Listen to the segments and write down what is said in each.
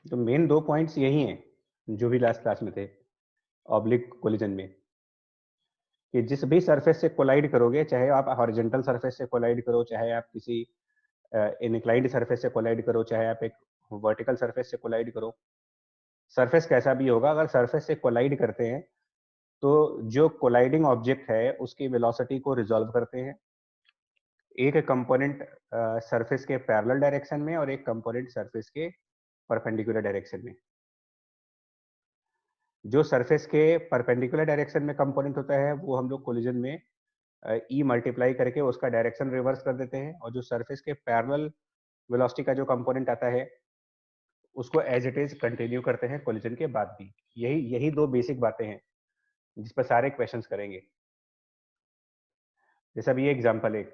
तो main 2 points यही हैं जो भी लास्ट क्लास में थे ऑब्लिक कोलिजन में, कि जिस भी सरफेस से कोलाइड करोगे, चाहे आप हॉरिजॉन्टल सरफेस से कोलाइड करो, चाहे आप किसी इंक्लाइंड सरफेस से कोलाइड करो, चाहे आप एक वर्टिकल सरफेस से कोलाइड करो, सरफेस कैसा भी होगा, अगर सरफेस से कोलाइड करते हैं तो जो कोलाइडिंग ऑब्जेक्ट है उसकी वेलोसिटी को रिजॉल्व करते हैं, एक कंपोनेंट सरफेस के पैरेलल डायरेक्शन में और एक कंपोनेंट सरफेस के परपेंडिकुलर डायरेक्शन में। जो सरफेस के परपेंडिकुलर डायरेक्शन में कंपोनेंट होता है वो हम लोग कोलिजन में ई मल्टीप्लाई करके उसका डायरेक्शन रिवर्स कर देते हैं, और जो सरफेस के पैरेलल वेलोसिटी का जो कंपोनेंट आता है उसको एज इट इज कंटिन्यू करते हैं कोलिजन के बाद भी। यही यही दो बेसिक बातें हैं जिस पर सारे क्वेश्चंस करेंगे। जैसे अब ये एग्जांपल एक,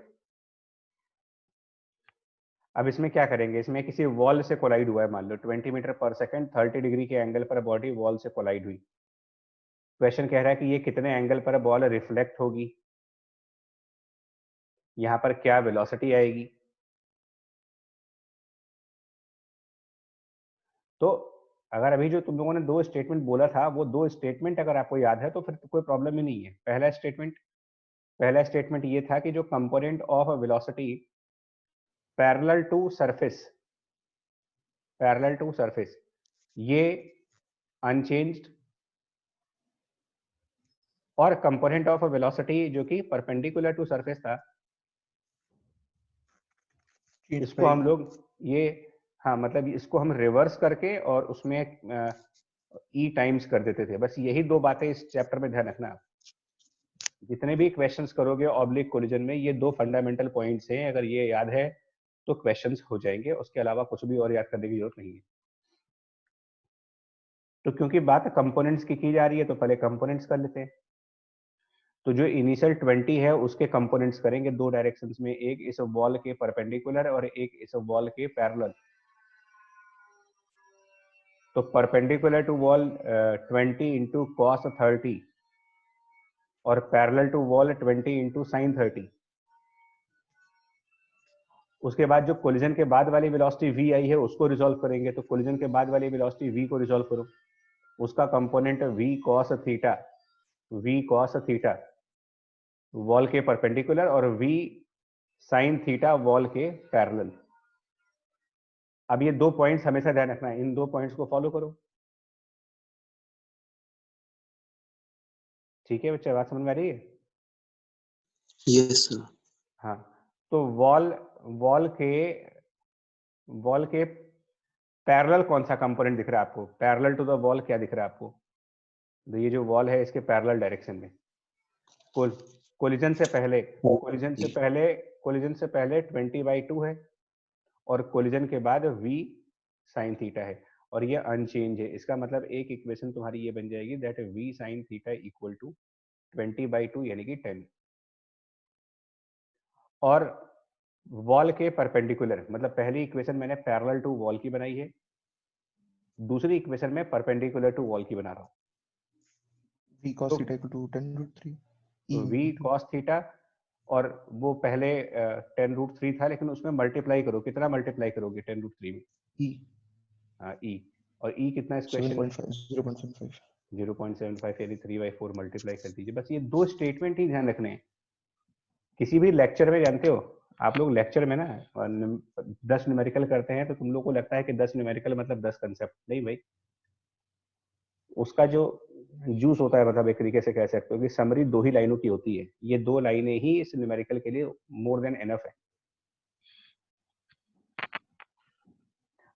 अब इसमें क्या करेंगे, इसमें किसी वॉल से कोलाइड हुआ है, मान लो 20 मीटर पर सेकंड 30 डिग्री के एंगल पर बॉडी वॉल से कोलाइड हुई। क्वेश्चन कह रहा है कि ये कितने एंगल पर बॉल रिफ्लेक्ट होगी, यहाँ पर क्या वेलोसिटी आएगी। तो अगर अभी जो तुम लोगों ने दो स्टेटमेंट बोला था वो दो स्टेटमेंट अगर आपको याद है तो फिर तो कोई प्रॉब्लम ही नहीं है। पहला स्टेटमेंट ये था कि जो component of velocity parallel to surface ये अनचेंज्ड, और कंपोनेंट ऑफ वेलोसिटी जो कि परपेंडिकुलर टू सरफेस था, इसको हम लोग ये, हाँ मतलब इसको हम रिवर्स करके और उसमें ई टाइम्स कर देते थे। बस यही दो बातें इस चैप्टर में ध्यान रखना। जितने भी क्वेश्चंस करोगे ऑब्लिक कोलिजन में ये दो फंडामेंटल पॉइंट्स हैं, अगर ये याद है तो क्वेश्चंस हो जाएंगे, उसके अलावा कुछ भी और याद करने की जरूरत नहीं है। तो क्योंकि बात कंपोनेंट्स की जा रही है तो पहले कंपोनेंट्स कर लेते हैं। तो जो इनिशियल 20 है उसके कंपोनेंट्स करेंगे दो डायरेक्शंस में, एक इस वॉल के परपेंडिकुलर और एक इस वॉल के पैरेलल। तो perpendicular to wall 20 into cos 30 और parallel to wall 20 into sine 30। उसके बाद जो कोलिजन के बाद वाली वेलोसिटी v आई है उसको रिजॉल्व करेंगे। तो कोलिजन के बाद वाली वेलोसिटी v को रिजॉल्व करो, उसका component v cos theta wall के परपेंडिकुलर और v sin थीटा वॉल के पैरेलल। अब ये दो पॉइंट्स हमेशा ध्यान रखना है, इन दो पॉइंट्स को फॉलो करो। ठीक है बच्चे, बात समझ में आ रही है? Yes sir. हाँ, तो वॉल के पैरेलल कौन सा कंपोनेंट दिख रहा है आपको? पैरेलल टू द वॉल क्या दिख रहा है आपको? तो ये जो वॉल है इसके पैरेलल डायरेक्शन में कोलिजन से पहले 20/2 है और कोलिजन के बाद v sin थीटा है, और ये अनचेंज है। इसका मतलब एक इक्वेशन तुम्हारी ये बन जाएगी that v sin theta equal to 20/2 यानी कि 10। और वॉल के परपेंडिकुलर मतलब पहली इक्वेशन मैंने पैरेलल टू वॉल की बनाई है, दूसरी इक्वेशन में परपेंडिकुलर टू वॉल की बना रहा हूँ। v cos theta equal to 10√3 तो v cos थीटा, और वो पहले 10√3 था लेकिन उसमें मल्टीप्लाई करो, कितना मल्टीप्लाई करोगे 10√3 में? e हाँ e, और e कितना इस क्वेश्चन में? 0.75 0.75 यानी 3/4 मल्टीप्लाई कर दीजिए। बस ये दो स्टेटमेंट ही ध्यान रखने हैं। किसी भी लेक्चर में जानते हो आप लोग लेक्चर में ना 10 न्यूमेरिकल करते हैं तो तुम लोग को लगता है कि 10 न्यूमेरिकल मतलब 10 कंसेप्ट। नहीं भाई, उसका जो जूस होता है, मतलब एक तरीके से कह सकते हो कि समरी 2 ही लाइनों की होती है। ये 2 लाइनें ही इस न्यूमेरिकल के लिए मोर देन एनफ है।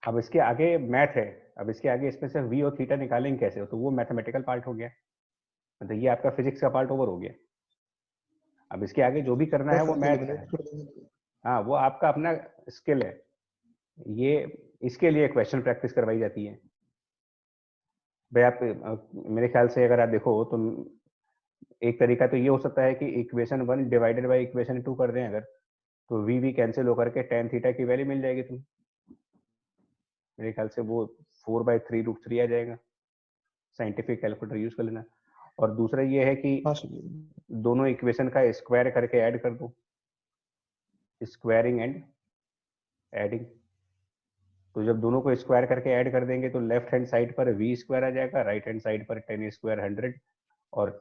अब इसके आगे मैथ है, अब इसके आगे इसमें से v और थीटा निकालेंगे कैसे? तो वो मैथमेटिकल पार्ट हो गया, मतलब ये आपका फिजिक्स का पार्ट ओवर हो गया। अब इसके आगे जो भी करना है वो मैथ है। हाँ, वो आपका अपना स्किल है, ये इसके लिए क्वेश्चन प्रैक्टिस करवाई जाती है। भाई आप मेरे ख्याल से अगर आप देखो तो एक तरीका तो ये हो सकता है कि इक्वेशन 1 डिवाइडेड बाय इक्वेशन 2 कर दें अगर, तो v कैंसिल होकर के tan थीटा की वैल्यू मिल जाएगी तुम्हें। मेरे ख्याल से वो 4/3√3 आ जाएगा। साइंटिफिक कैलकुलेटर यूज कर लेना। और दूसरा ये है कि दोनों इक्वेशन का स्क्वायर करके ऐड कर दो, स्क्वायरिंग एंड एडिंग। तो जब दोनों को स्क्वायर करके ऐड कर देंगे तो लेफ्ट हैंड साइड पर v स्क्वायर आ जाएगा, राइट हैंड साइड पर 10 स्क्वायर 100, और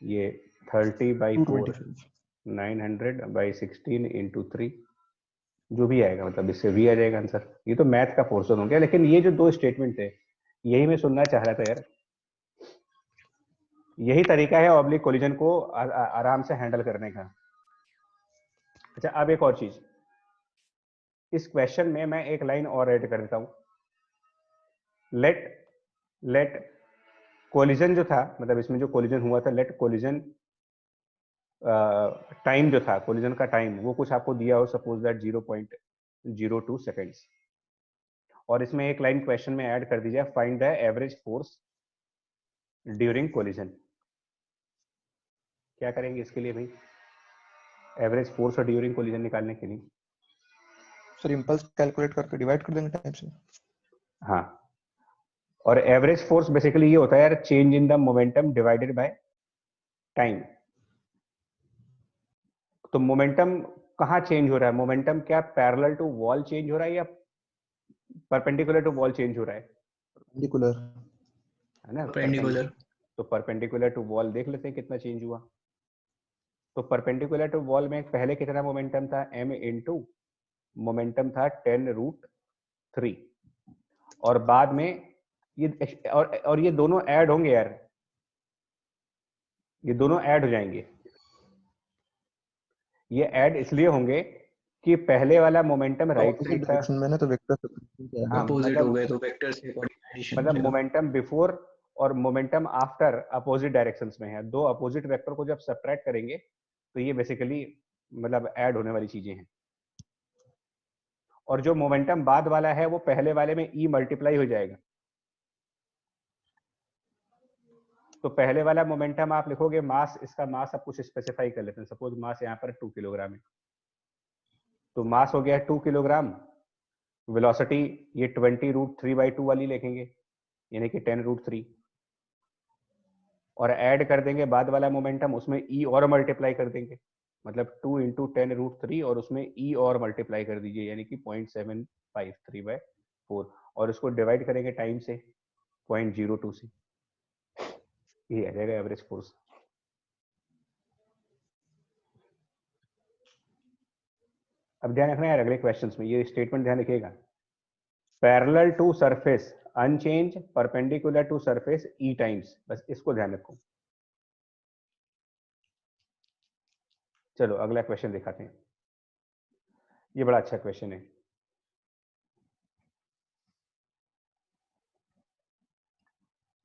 ये 30/4 225 900/16 इंटू 3 जो भी आएगा, मतलब इससे v आ जाएगा आंसर। ये तो मैथ का पोर्शन हो गया, लेकिन ये जो दो स्टेटमेंट थे यही मैं सुनना चाह रहा था यार। यही तरीका है ऑब्लिक कोलिजन को आराम से हैंडल करने का। अच्छा, अब एक और चीज, इस क्वेश्चन में मैं एक लाइन और ऐड कर देता हूं। लेट कोलिजन जो था, मतलब इसमें जो कोलिजन हुआ था, लेट कोलिजन टाइम जो था, कोलिजन का टाइम वो कुछ आपको दिया हो, सपोज दैट 0.02 सेकेंड्स, और इसमें एक लाइन क्वेश्चन में ऐड कर दीजिए, find the average force during collision. क्या करेंगे इसके लिए भाई, एवरेज फोर्स और ड्यूरिंग कोलिजन निकालने के लिए? सर इम्पल्स कैलकुलेट करके डिवाइड कर देंगे टाइम से। हाँ, और एवरेज फोर्स बेसिकली ये होता है यार, change in the momentum divided by time. तो मोमेंटम कहाँ चेंज हो रहा है? मोमेंटम क्या पैरेलल टू वॉल चेंज हो रहा है या परपेंडिकुलर टू वॉल चेंज हो रहा है? परपेंडिकुलर। है ना, परपेंडिकुलर। तो परपेंडिकुलर टू वॉल देख लेते हैं कितना चेंज हुआ। तो परपेंडिकुलर टू वॉल में पहले कितना मोमेंटम था, m इंटू मोमेंटम था 10√3, और बाद में ये और ये दोनों ऐड होंगे यार, ये दोनों ऐड हो जाएंगे। ये ऐड इसलिए होंगे कि पहले वाला मोमेंटम राइट ऑपोजिट साइड था। डायरेक्शन में ना, तो वेक्टर सब्स्टिट्यूशन क्या है? हाँ, अपोजिट हो गए तो वेक्टर्स के अकॉर्डिंग एडिशन मतलब होगा। मोमेंटम बिफोर और मोमेंटम आफ्टर अपोजिट डायरेक्शंस में है। दो अपोजिट वेक्टर को जब सब्ट्रैक्ट करेंगे तो ये बेसिकली मतलब ऐड होने वाली चीजें हैं। और जो मोमेंटम बाद वाला है वो पहले वाले में ई मल्टीप्लाई हो जाएगा। तो पहले वाला मोमेंटम आप लिखोगे मास, इसका मास आप कुछ स्पेसिफाई कर लेते हैं, सपोज मास यहाँ पर 2 किलोग्राम है, तो मास हो गया 2 किलोग्राम। वेलोसिटी ये 20√3/2 वाली लिखेंगे, यानी कि 10√3, और ऐड कर देंगे बाद वाला मोमेंटम, उसमें ई और मल्टीप्लाई कर देंगे, मतलब 2 इंटू 10√3, और उसमें ई और मल्टीप्लाई कर दीजिए, यानी कि 0.753/4, और उसको डिवाइड करेंगे टाइम से 0.02 से, ये आ जाएगा एवरेज फोर्स। अब ध्यान रखना यार, अगले क्वेश्चंस में ये स्टेटमेंट ध्यान रखिएगा, parallel to surface unchanged, perpendicular to surface e times, बस इसको ध्यान रखो। चलो अगला क्वेश्चन दिखाते हैं, ये बड़ा अच्छा क्वेश्चन है।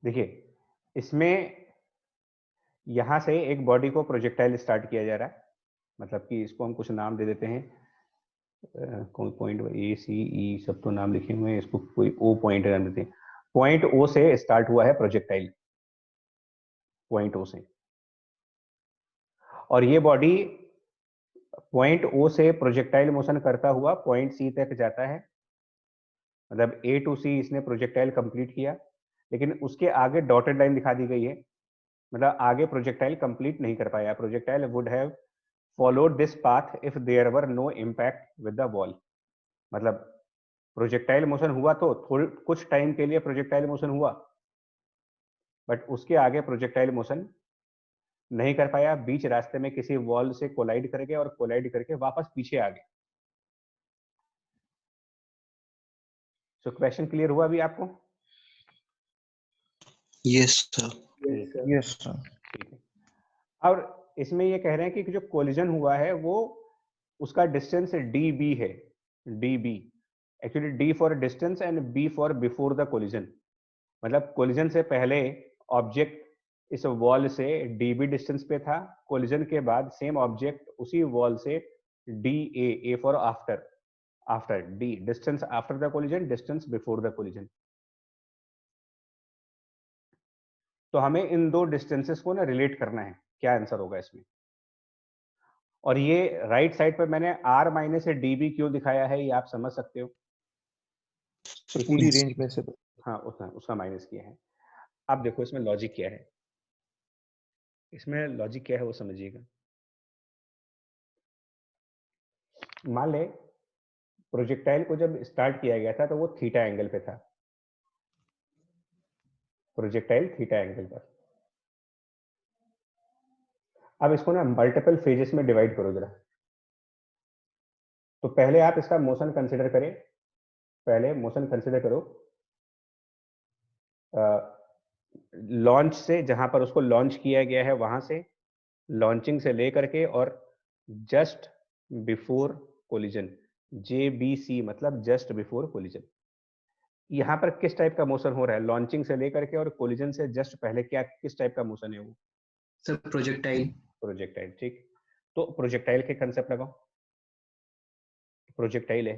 देखिए, इसमें यहां से एक बॉडी को प्रोजेक्टाइल स्टार्ट किया जा रहा है, मतलब कि इसको हम कुछ नाम दे देते हैं, कोई पॉइंट ए सी ई सब तो नाम लिखे हुए हैं, इसको कोई ओ पॉइंट नाम देते हैं। पॉइंट ओ से स्टार्ट हुआ है प्रोजेक्टाइल, पॉइंट ओ से, और ये बॉडी पॉइंट ओ से प्रोजेक्टाइल मोशन करता हुआ पॉइंट सी तक जाता है, मतलब ए टू सी इसने प्रोजेक्टाइल कंप्लीट किया, लेकिन उसके आगे डॉटेड लाइन दिखा दी गई है, मतलब आगे प्रोजेक्टाइल कंप्लीट नहीं कर पाया। Projectile would have followed this path if there were no impact with the wall, मतलब प्रोजेक्टाइल मोशन हुआ तो थोड़ी कुछ टाइम के लिए प्रोजेक्टाइल मोशन हुआ, बट उसके आगे प्रोजेक्टाइल मोशन नहीं कर पाया, बीच रास्ते में किसी वॉल से कोलाइड कर गया और कोलाइड करके वापस पीछे आ गया। सो क्वेश्चन क्लियर हुआ अभी आपको? Yes sir. Yes sir. ठीक है, और इसमें ये कह रहे हैं कि जो कोलिजन हुआ है वो उसका डिस्टेंस डी बी है, D B, actually D for distance and B for before the collision, मतलब कोलिजन से पहले ऑब्जेक्ट इस वॉल से डीबी डिस्टेंस पे था, कोलिजन के बाद सेम ऑब्जेक्ट उसी वॉल से D A for after, after D distance after the collision, distance before the collision. तो हमें इन दो डिस्टेंसेस को ना रिलेट करना है, क्या आंसर होगा इसमें। और ये राइट साइड पर मैंने आर माइनस डी बी क्यों दिखाया है ये आप समझ सकते हो। सर पूरी रेंज में से हाँ, उसका माइनस किया है। अब देखो इसमें लॉजिक क्या है, इसमें लॉजिक क्या है वो समझिएगा। मान ले प्रोजेक्टाइल को जब स्टार्ट किया गया था तो वो थीटा एंगल पे था, प्रोजेक्टाइल थीटा एंगल पर। अब इसको ना मल्टीपल फेजेस में डिवाइड करो जरा। तो पहले आप इसका मोशन कंसिडर करें, पहले मोशन कंसिडर करो लॉन्च से, जहां पर उसको लॉन्च किया गया है वहां से, लॉन्चिंग से लेकर के और जस्ट बिफोर कोलिजन, JBC मतलब जस्ट बिफोर कोलिजन। यहाँ पर किस टाइप का मोशन हो रहा है लॉन्चिंग से लेकर के और कोलिजन से जस्ट पहले, क्या किस टाइप का मोशन है वो? Sir projectile. प्रोजेक्टाइल, ठीक। तो प्रोजेक्टाइल के कंसेप्ट लगाओ, प्रोजेक्टाइल है।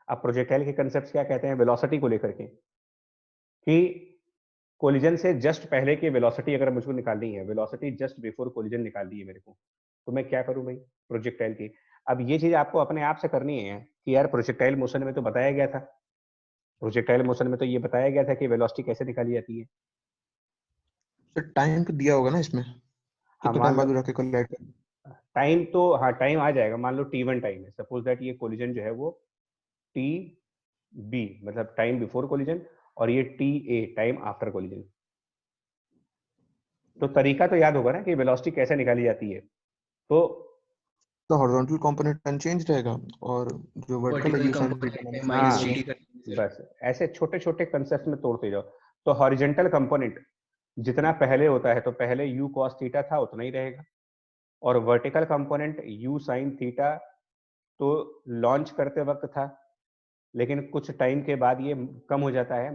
अब प्रोजेक्टाइल के कंसेप्ट क्या कहते हैं वेलोसिटी को लेकर के, कि कोलिजन से जस्ट पहले की वेलोसिटी अगर मुझको निकालनी है, वेलोसिटी जस्ट बिफोर कोलिजन निकालनी है मेरे को, तो मैं क्या करूं भाई प्रोजेक्टाइल की। अब ये चीज आपको अपने आप से करनी है कि यार प्रोजेक्टाइल मोशन में तो बताया गया था, प्रोजेक्टाइल मोशन में तो ये बताया गया था कि वेलोसिटी कैसे निकाली जाती है। सर टाइम तो दिया होगा ना इसमें, हाँ कितने मान टाइम लो बाद जाके कोलाइड कर। टाइम तो, हाँ टाइम आ जाएगा, मान लो T1 टाइम है, सपोज दैट ये कोलिजन जो है वो TB मतलब टाइम बिफोर कोलिजन, और ये TA टाइम आफ्टर कोलिजन। तो तरीका तो याद होगा ना कि वेलोसिटी कैसे निकाली जाती है। तो हॉरिजॉन्टल कंपोनेंट अनचेंज रहेगा और जो वर्टिकल है vertical u sin component theta है माइनस माइनस हाँ GT कर। बस ऐसे छोटे छोटे कंसेप्ट में तोड़ते जाओ। तो हॉरिजेंटल कंपोनेंट जितना पहले होता है तो पहले u cos थीटा था उतना ही रहेगा, और vertical component u sin theta तो लॉन्च करते वक्त था, लेकिन कुछ टाइम के बाद ये कम हो जाता है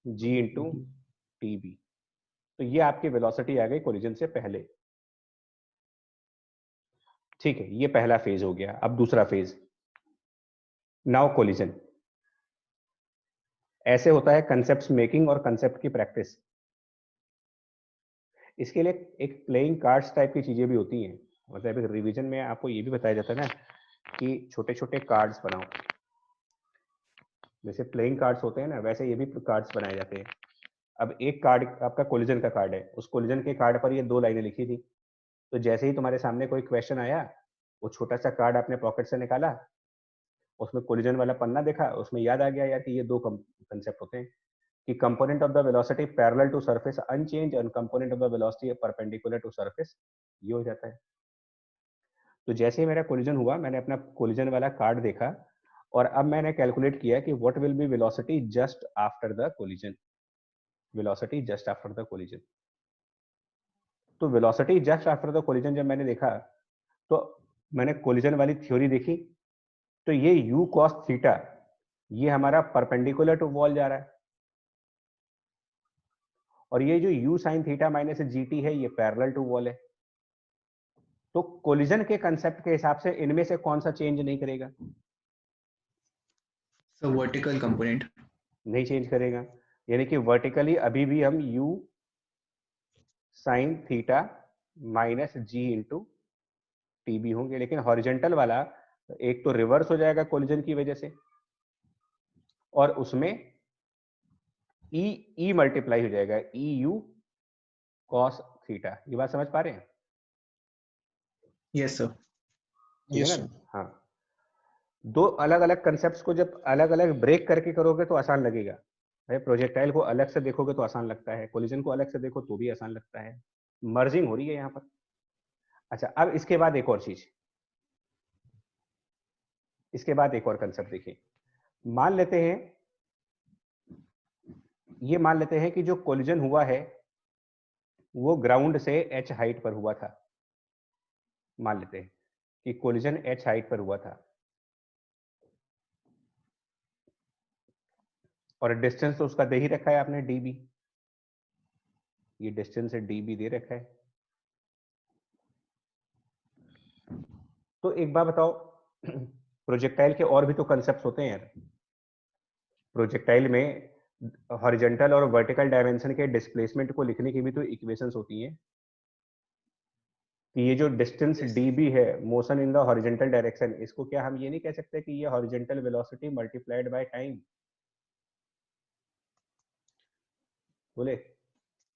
-g/TB। तो ये आपकी वेलोसिटी आ गई कोलिजन से पहले। ठीक है, ये पहला फेज हो गया। अब दूसरा फेज, नाउ कोलिजन। ऐसे होता है कंसेप्ट मेकिंग और कंसेप्ट की प्रैक्टिस। इसके लिए एक प्लेइंग कार्ड्स टाइप की चीजें भी होती हैं, मतलब एक रिवीजन में आपको ये भी बताया जाता है ना कि छोटे छोटे कार्ड्स बनाओ, जैसे प्लेइंग कार्ड्स होते हैं ना वैसे ये भी कार्ड्स बनाए जाते हैं। अब एक कार्ड आपका कोलिजन का कार्ड है, उस कोलिजन के कार्ड पर ये 2 लाइनें लिखी थी, तो जैसे ही तुम्हारे सामने कोई क्वेश्चन आया, वो छोटा सा कार्ड आपने पॉकेट से निकाला, उसमें कोलिजन वाला पन्ना देखा, उसमें याद आ गया यार कि ये 2 कंसेप्ट होते हैं कि component of the velocity parallel to surface unchanged and component of the velocity perpendicular to surface, ये हो जाता है। तो जैसे ही मेरा कोलिजन हुआ, मैंने अपना कोलिजन वाला कार्ड देखा और अब मैंने कैलकुलेट किया कि what will be velocity just after the collision, velocity just after the collision. तो velocity just after the collision जब मैंने देखा, तो मैंने कोलिजन वाली थ्योरी देखी, तो ये u cos थीटा ये हमारा परपेंडिकुलर टू वॉल जा रहा है, और ये जो u sin theta minus GT है ये पैरेलल टू वॉल है। तो कोलिजन के कंसेप्ट के हिसाब से इनमें से कौन सा चेंज नहीं करेगा? सर वर्टिकल कंपोनेंट नहीं चेंज करेगा, यानी कि वर्टिकली अभी भी हम u sin theta minus G/TB होंगे, लेकिन हॉरिजेंटल वाला एक तो रिवर्स हो जाएगा कोलिजन की वजह से, और उसमें E मल्टीप्लाई हो जाएगा, EU cos थीटा। ये बात समझ पा रहे हैं? Yes sir. ठीक है यस ना? सर। हाँ, दो अलग अलग कंसेप्ट्स को जब अलग अलग ब्रेक करके करोगे तो आसान लगेगा भाई। प्रोजेक्टाइल को अलग से देखोगे तो आसान लगता है, कोलिजन को अलग से देखो तो भी आसान लगता है, मर्जिंग हो रही है यहाँ पर। अच्छा, अब इसके बाद एक और चीज, इसके बाद एक और कंसेप्ट देखिए। मान लेते हैं, ये मान लेते हैं कि जो कोलिजन हुआ है वो ग्राउंड से h हाइट पर हुआ था। मान लेते हैं कि कोलिजन h हाइट पर हुआ था और डिस्टेंस तो उसका दे ही रखा है आपने db, ये डिस्टेंस है db दे रखा है। तो एक बात बताओ, प्रोजेक्टाइल के और भी तो कंसेप्ट होते हैं यार। प्रोजेक्टाइल में हॉरिजॉन्टल और वर्टिकल डायमेंशन के डिस्प्लेसमेंट को लिखने की भी तो इक्वेशंस होती हैं कि ये जो डिस्टेंस db है, motion in the horizontal direction, इसको क्या हम ये नहीं कह सकते कि ये horizontal velocity multiplied by time? बोले?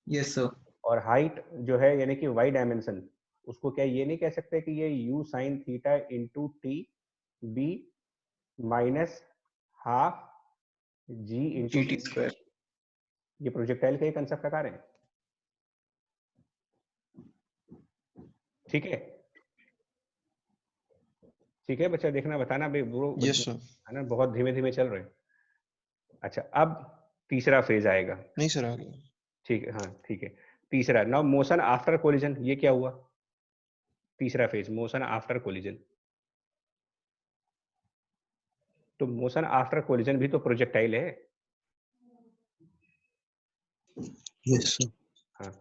Yes sir. और हाइट जो है यानी कि y डायमेंशन, उसको क्या ये नहीं कह सकते कि ये u sin theta into T B minus half G into GT square. ये प्रोजेक्टाइल का ही कंसेप्ट आकार है। ठीक है, ठीक है बच्चा, देखना बताना भाई ब्रो, यस सर। है ना, बहुत धीमे धीमे चल रहे हैं। अच्छा, अब तीसरा फेज आएगा। नहीं सर, आ गया। ठीक है, हाँ ठीक है। तीसरा, नाउ मोशन आफ्टर कोलिजन, ये क्या हुआ? तीसरा फेज मोशन आफ्टर कोलिजन। तो मोशन आफ्टर कोलिजन भी तो प्रोजेक्टाइल है। Yes sir. हाँ,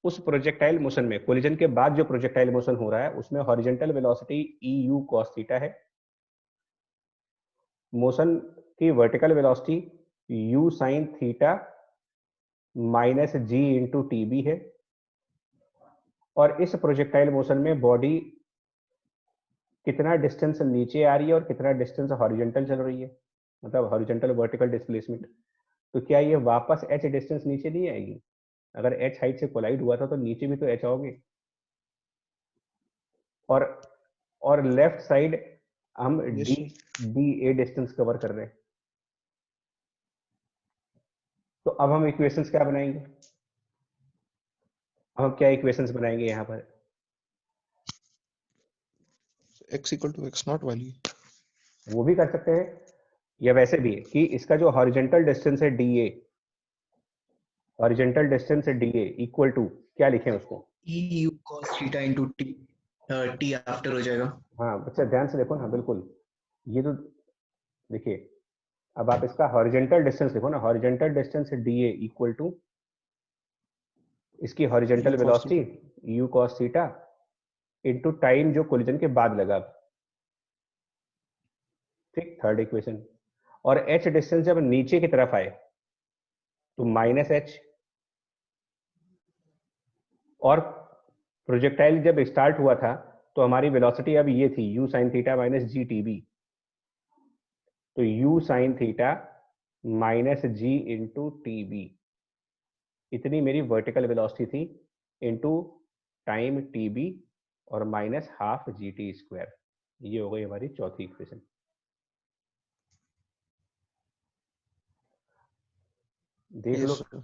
उस प्रोजेक्टाइल मोशन में, कोलिजन के बाद जो प्रोजेक्टाइल मोशन हो रहा है उसमें horizontal velocity eu cos theta है, मोशन की vertical velocity u sin theta minus G into TB है, और इस प्रोजेक्टाइल मोशन में बॉडी कितना डिस्टेंस नीचे आ रही है और कितना डिस्टेंस हॉरिजॉन्टल चल रही है, मतलब हॉरिजॉन्टल वर्टिकल डिस्प्लेसमेंट। तो क्या ये वापस h डिस्टेंस नीचे नहीं आएगी? अगर h हाइट से कोलाइड हुआ था तो नीचे भी तो h आओगे। और लेफ्ट साइड हम yes D sir. D A distance cover कर रहे हैं। तो अब हम इक्वेशंस क्या बनाएंगे? हम क्या इक्वेशंस बनाएंगे यहाँ पर? x equal to x naught वाली। वो भी कर सकते हैं, या वैसे भी कि इसका जो हॉरिजॉन्टल डिस्टेंस है डी ए, हॉरिजॉन्टल डिस्टेंस है डी ए इक्वल टू क्या लिखें उसको? EU cos theta into T. T after हो जाएगा. हाँ बच्चा ध्यान से देखो ना, बिल्कुल ये तो देखिए, अब आप इसका हॉरिजॉन्टल डिस्टेंस लिखो ना, horizontal distance D A equal to इसकी horizontal u cos velocity u cos theta into time जो कोलिजन के बाद लगा। ठीक, थर्ड इक्वेशन। और h डिस्टेंस जब नीचे की तरफ आए तो माइनस एच, और प्रोजेक्टाइल जब स्टार्ट हुआ था तो हमारी वेलोसिटी अब ये थी u sin theta minus G T B, तो u sin theta minus G into T B, इतनी मेरी वर्टिकल वेलोसिटी थी इंटू टाइम टी बी और minus half G T square. ये हो गई हमारी चौथी इक्वेशन। देख लो, यस सर।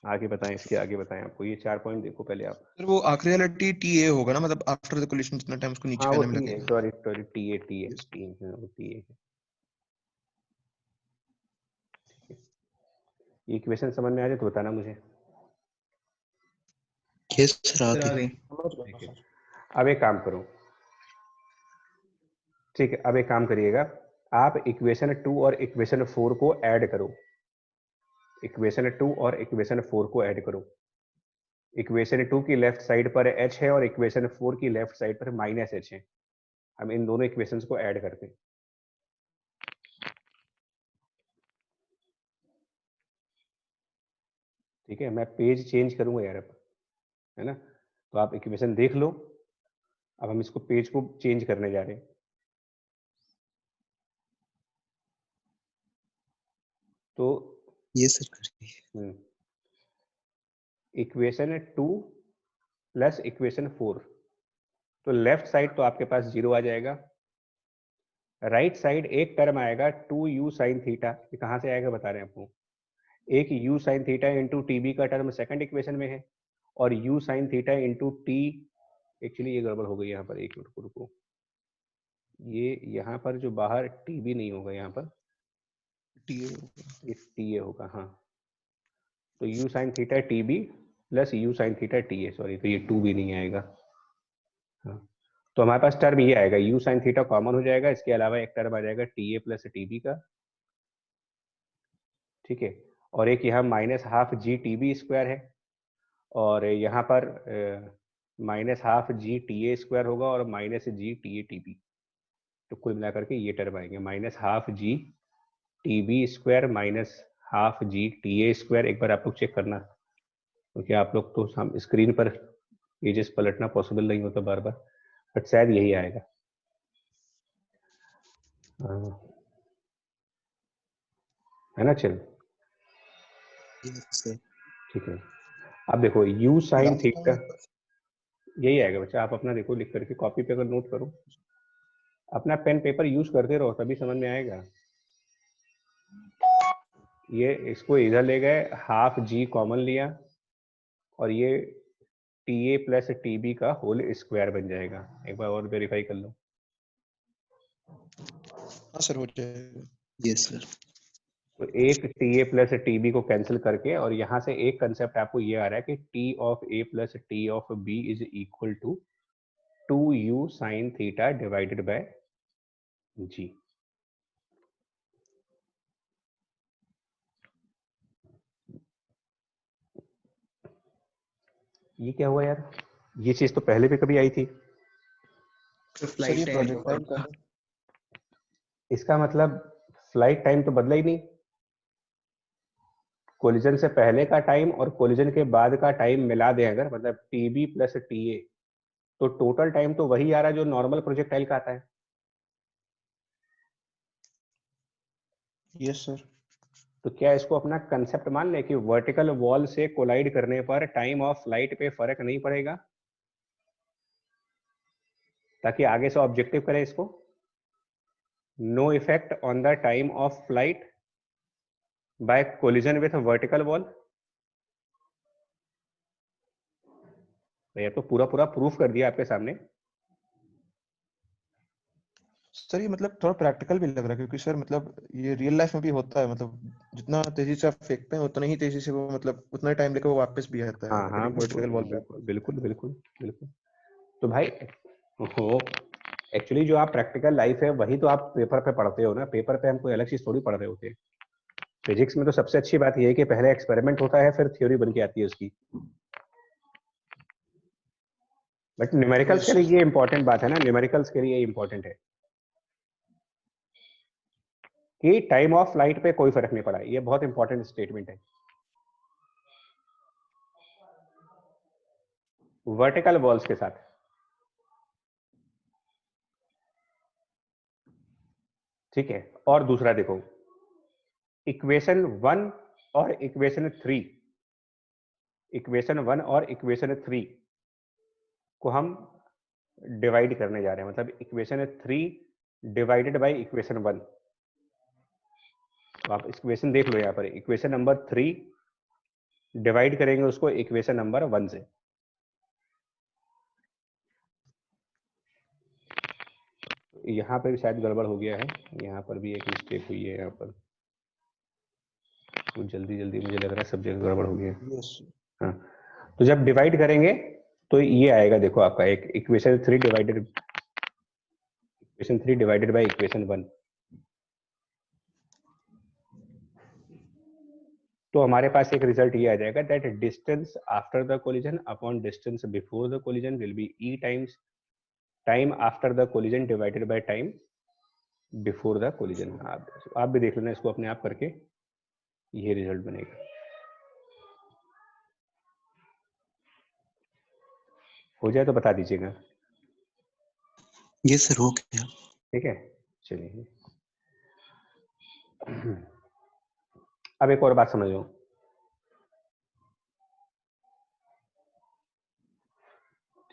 आगे बताएं, इसके आगे बताएं आपको, ये 4 पॉइंट देखो पहले आप। सर वो आखिरी वाला TA होगा ना, मतलब आफ्टर द कोलिशन जितना टाइम उसको नीचे हाँ वो आने में टी है, लगेगा। सॉरी सॉरी, टी है, टी है, Yes. टी है, वो टी है। ये इक्वेशन समझ में आ जाए तो बताना मुझे। यस सर, आ Sir आ गई। गई. समझ गया ठीक है, सर। अब एक काम करो, ठीक है, अब एक काम करिएगा, आप इक्वेशन 2 और इक्वेशन 4 को ऐड करो, इक्वेशन 2 और इक्वेशन 4 को ऐड करो। इक्वेशन 2 की लेफ्ट साइड पर h है और इक्वेशन 4 की लेफ्ट साइड पर माइनस h है। हम इन दोनों इक्वेशंस को ऐड करते हैं। ठीक है, मैं पेज चेंज करूंगा यार अब, है ना, तो आप इक्वेशन देख लो। अब हम इसको पेज को चेंज करने जा रहे हैं। तो ये सर करिए। इक्वेशन 2 प्लस इक्वेशन 4, तो लेफ्ट साइड तो आपके पास 0 आ जाएगा, राइट साइड एक टर्म आएगा 2u sin थीटा। ये कहाँ से आएगा बता रहे हैं आपको, एक u sin theta into T B का टर्म सेकंड इक्वेशन में है, और u sin theta into T, actually ये गड़बड़ हो गई यहाँ पर, एक मिनट को रुको, ये यहाँ पर जो बाहर टी बी नहीं होगा, यहाँ पर TA होगा। ये टी ए होगा। हाँ, तो u sin theta T B plus u sin theta T A, sorry, तो ये 2 भी नहीं आएगा। हाँ, तो हमारे पास टर्म ये आएगा, u sin थीटा कॉमन हो जाएगा, इसके अलावा एक टर्म आ जाएगा T A plus T B का। ठीक है, और एक यहाँ minus half G T B square है, और यहाँ पर minus half G T A square होगा और minus G T A T B. तो कुल मिलाकर के ये टर्म आएंगे minus half G T B square minus half G T A square. एक बार आप लोग चेक करना, क्योंकि आप लोग तो हम स्क्रीन पर पेजेस पलटना पॉसिबल नहीं होता बार बार, बट शायद यही आएगा। है ना, चल यस सर। ठीक है। अब देखो u sin last theta time यही आएगा बच्चा, आप अपना देखो लिख करके, कॉपी पे अगर नोट करो। अपना पेन पेपर यूज करते रहो तभी समझ में आएगा। ये इसको इधर ले गए, हाफ जी कॉमन लिया और ये T A plus T B का होल स्क्वायर बन जाएगा। एक बार और वेरीफाई कर लो। हाँ सर हो जाएगा। Yes sir. तो एक T A plus T B को कैंसिल करके, और यहाँ से एक कंसेप्ट आपको ये आ रहा है कि T of A plus T of B is equal to 2u sine theta divided by G. ये क्या हुआ यार? ये चीज तो पहले भी कभी आई थी। सर ये प्रोजेक्टाइल का है। इसका मतलब फ्लाइट टाइम तो बदला ही नहीं। कोलिजन से पहले का टाइम और कोलिजन के बाद का टाइम मिला दें अगर, मतलब T B plus T A, तो टोटल टाइम तो वही आ रहा है जो नॉर्मल प्रोजेक्टाइल का आता है। Yes sir. तो क्या इसको अपना कंसेप्ट मान ले कि वर्टिकल वॉल से कोलाइड करने पर टाइम ऑफ फ्लाइट पे फर्क नहीं पड़ेगा, ताकि आगे से ऑब्जेक्टिव करें इसको। No effect on the time of flight by collision with vertical wall. ये तो पूरा पूरा प्रूफ कर दिया आपके सामने। सर ये मतलब थोड़ा प्रैक्टिकल भी लग रहा है, क्योंकि सर मतलब ये रियल लाइफ में भी होता है। मतलब जितना तेजी से आप फेंकते हैं उतना ही तेजी से वो मतलब उतना ही टाइम लेकर वो वापस भी आता है हाँ हाँ, वर्टिकल वॉल पे। बिल्कुल बिल्कुल बिल्कुल बिल्कुल। तो भाई हो, एक्चुअली जो आप प्रैक्टिकल लाइफ है वही तो आप पेपर पे पढ़ते हो ना। पेपर पे हम कोई अलग चीज थोड़ी पढ़ रहे होते हैं। फिजिक्स में तो सबसे अच्छी बात यह है कि पहले एक्सपेरिमेंट होता है, फिर थ्योरी बन के आती है उसकी। बट न्यूमेरिकल्स के लिए ये इंपॉर्टेंट बात है ना, न्यूमेरिकल्स के लिए इंपॉर्टेंट है कि टाइम ऑफ फ्लाइट पे कोई फर्क नहीं पड़ा। ये बहुत इंपॉर्टेंट स्टेटमेंट है। वर्टिकल वॉल्स के साथ ठीक है। और दूसरा देखो, इक्वेशन 1 और इक्वेशन 3, इक्वेशन 1 और इक्वेशन 3 को हम डिवाइड करने जा रहे हैं। मतलब इक्वेशन 3 डिवाइडेड बाय इक्वेशन 1। तो आप इक्वेशन देख लो यहाँ पर, इक्वेशन नंबर 3 डिवाइड करेंगे उसको इक्वेशन नंबर 1 से। यहाँ पर भी शायद गड़बड़ हो गया है, यहाँ पर भी एक मिस्टेक हुई है। यहाँ पर तो जल्दी जल्दी मुझे लग रहा है सब जगह गड़बड़ हो गया है। यस। हाँ, तो जब डिवाइड करेंगे तो ये आएगा, देखो आपका एक इक्वेशन 3 डिवाइडेड बाय इक्वेशन 1। तो हमारे पास एक रिजल्ट ये आ जाएगा that distance after the collision upon distance before the collision will be e times time after the collision divided by time before the collision. आप भी देख लेना इसको अपने आप करके, ये रिजल्ट बनेगा। हो जाए तो बता दीजिएगा। ये सर हो गया। ठीक है, चलिए। अब एक और बात समझो।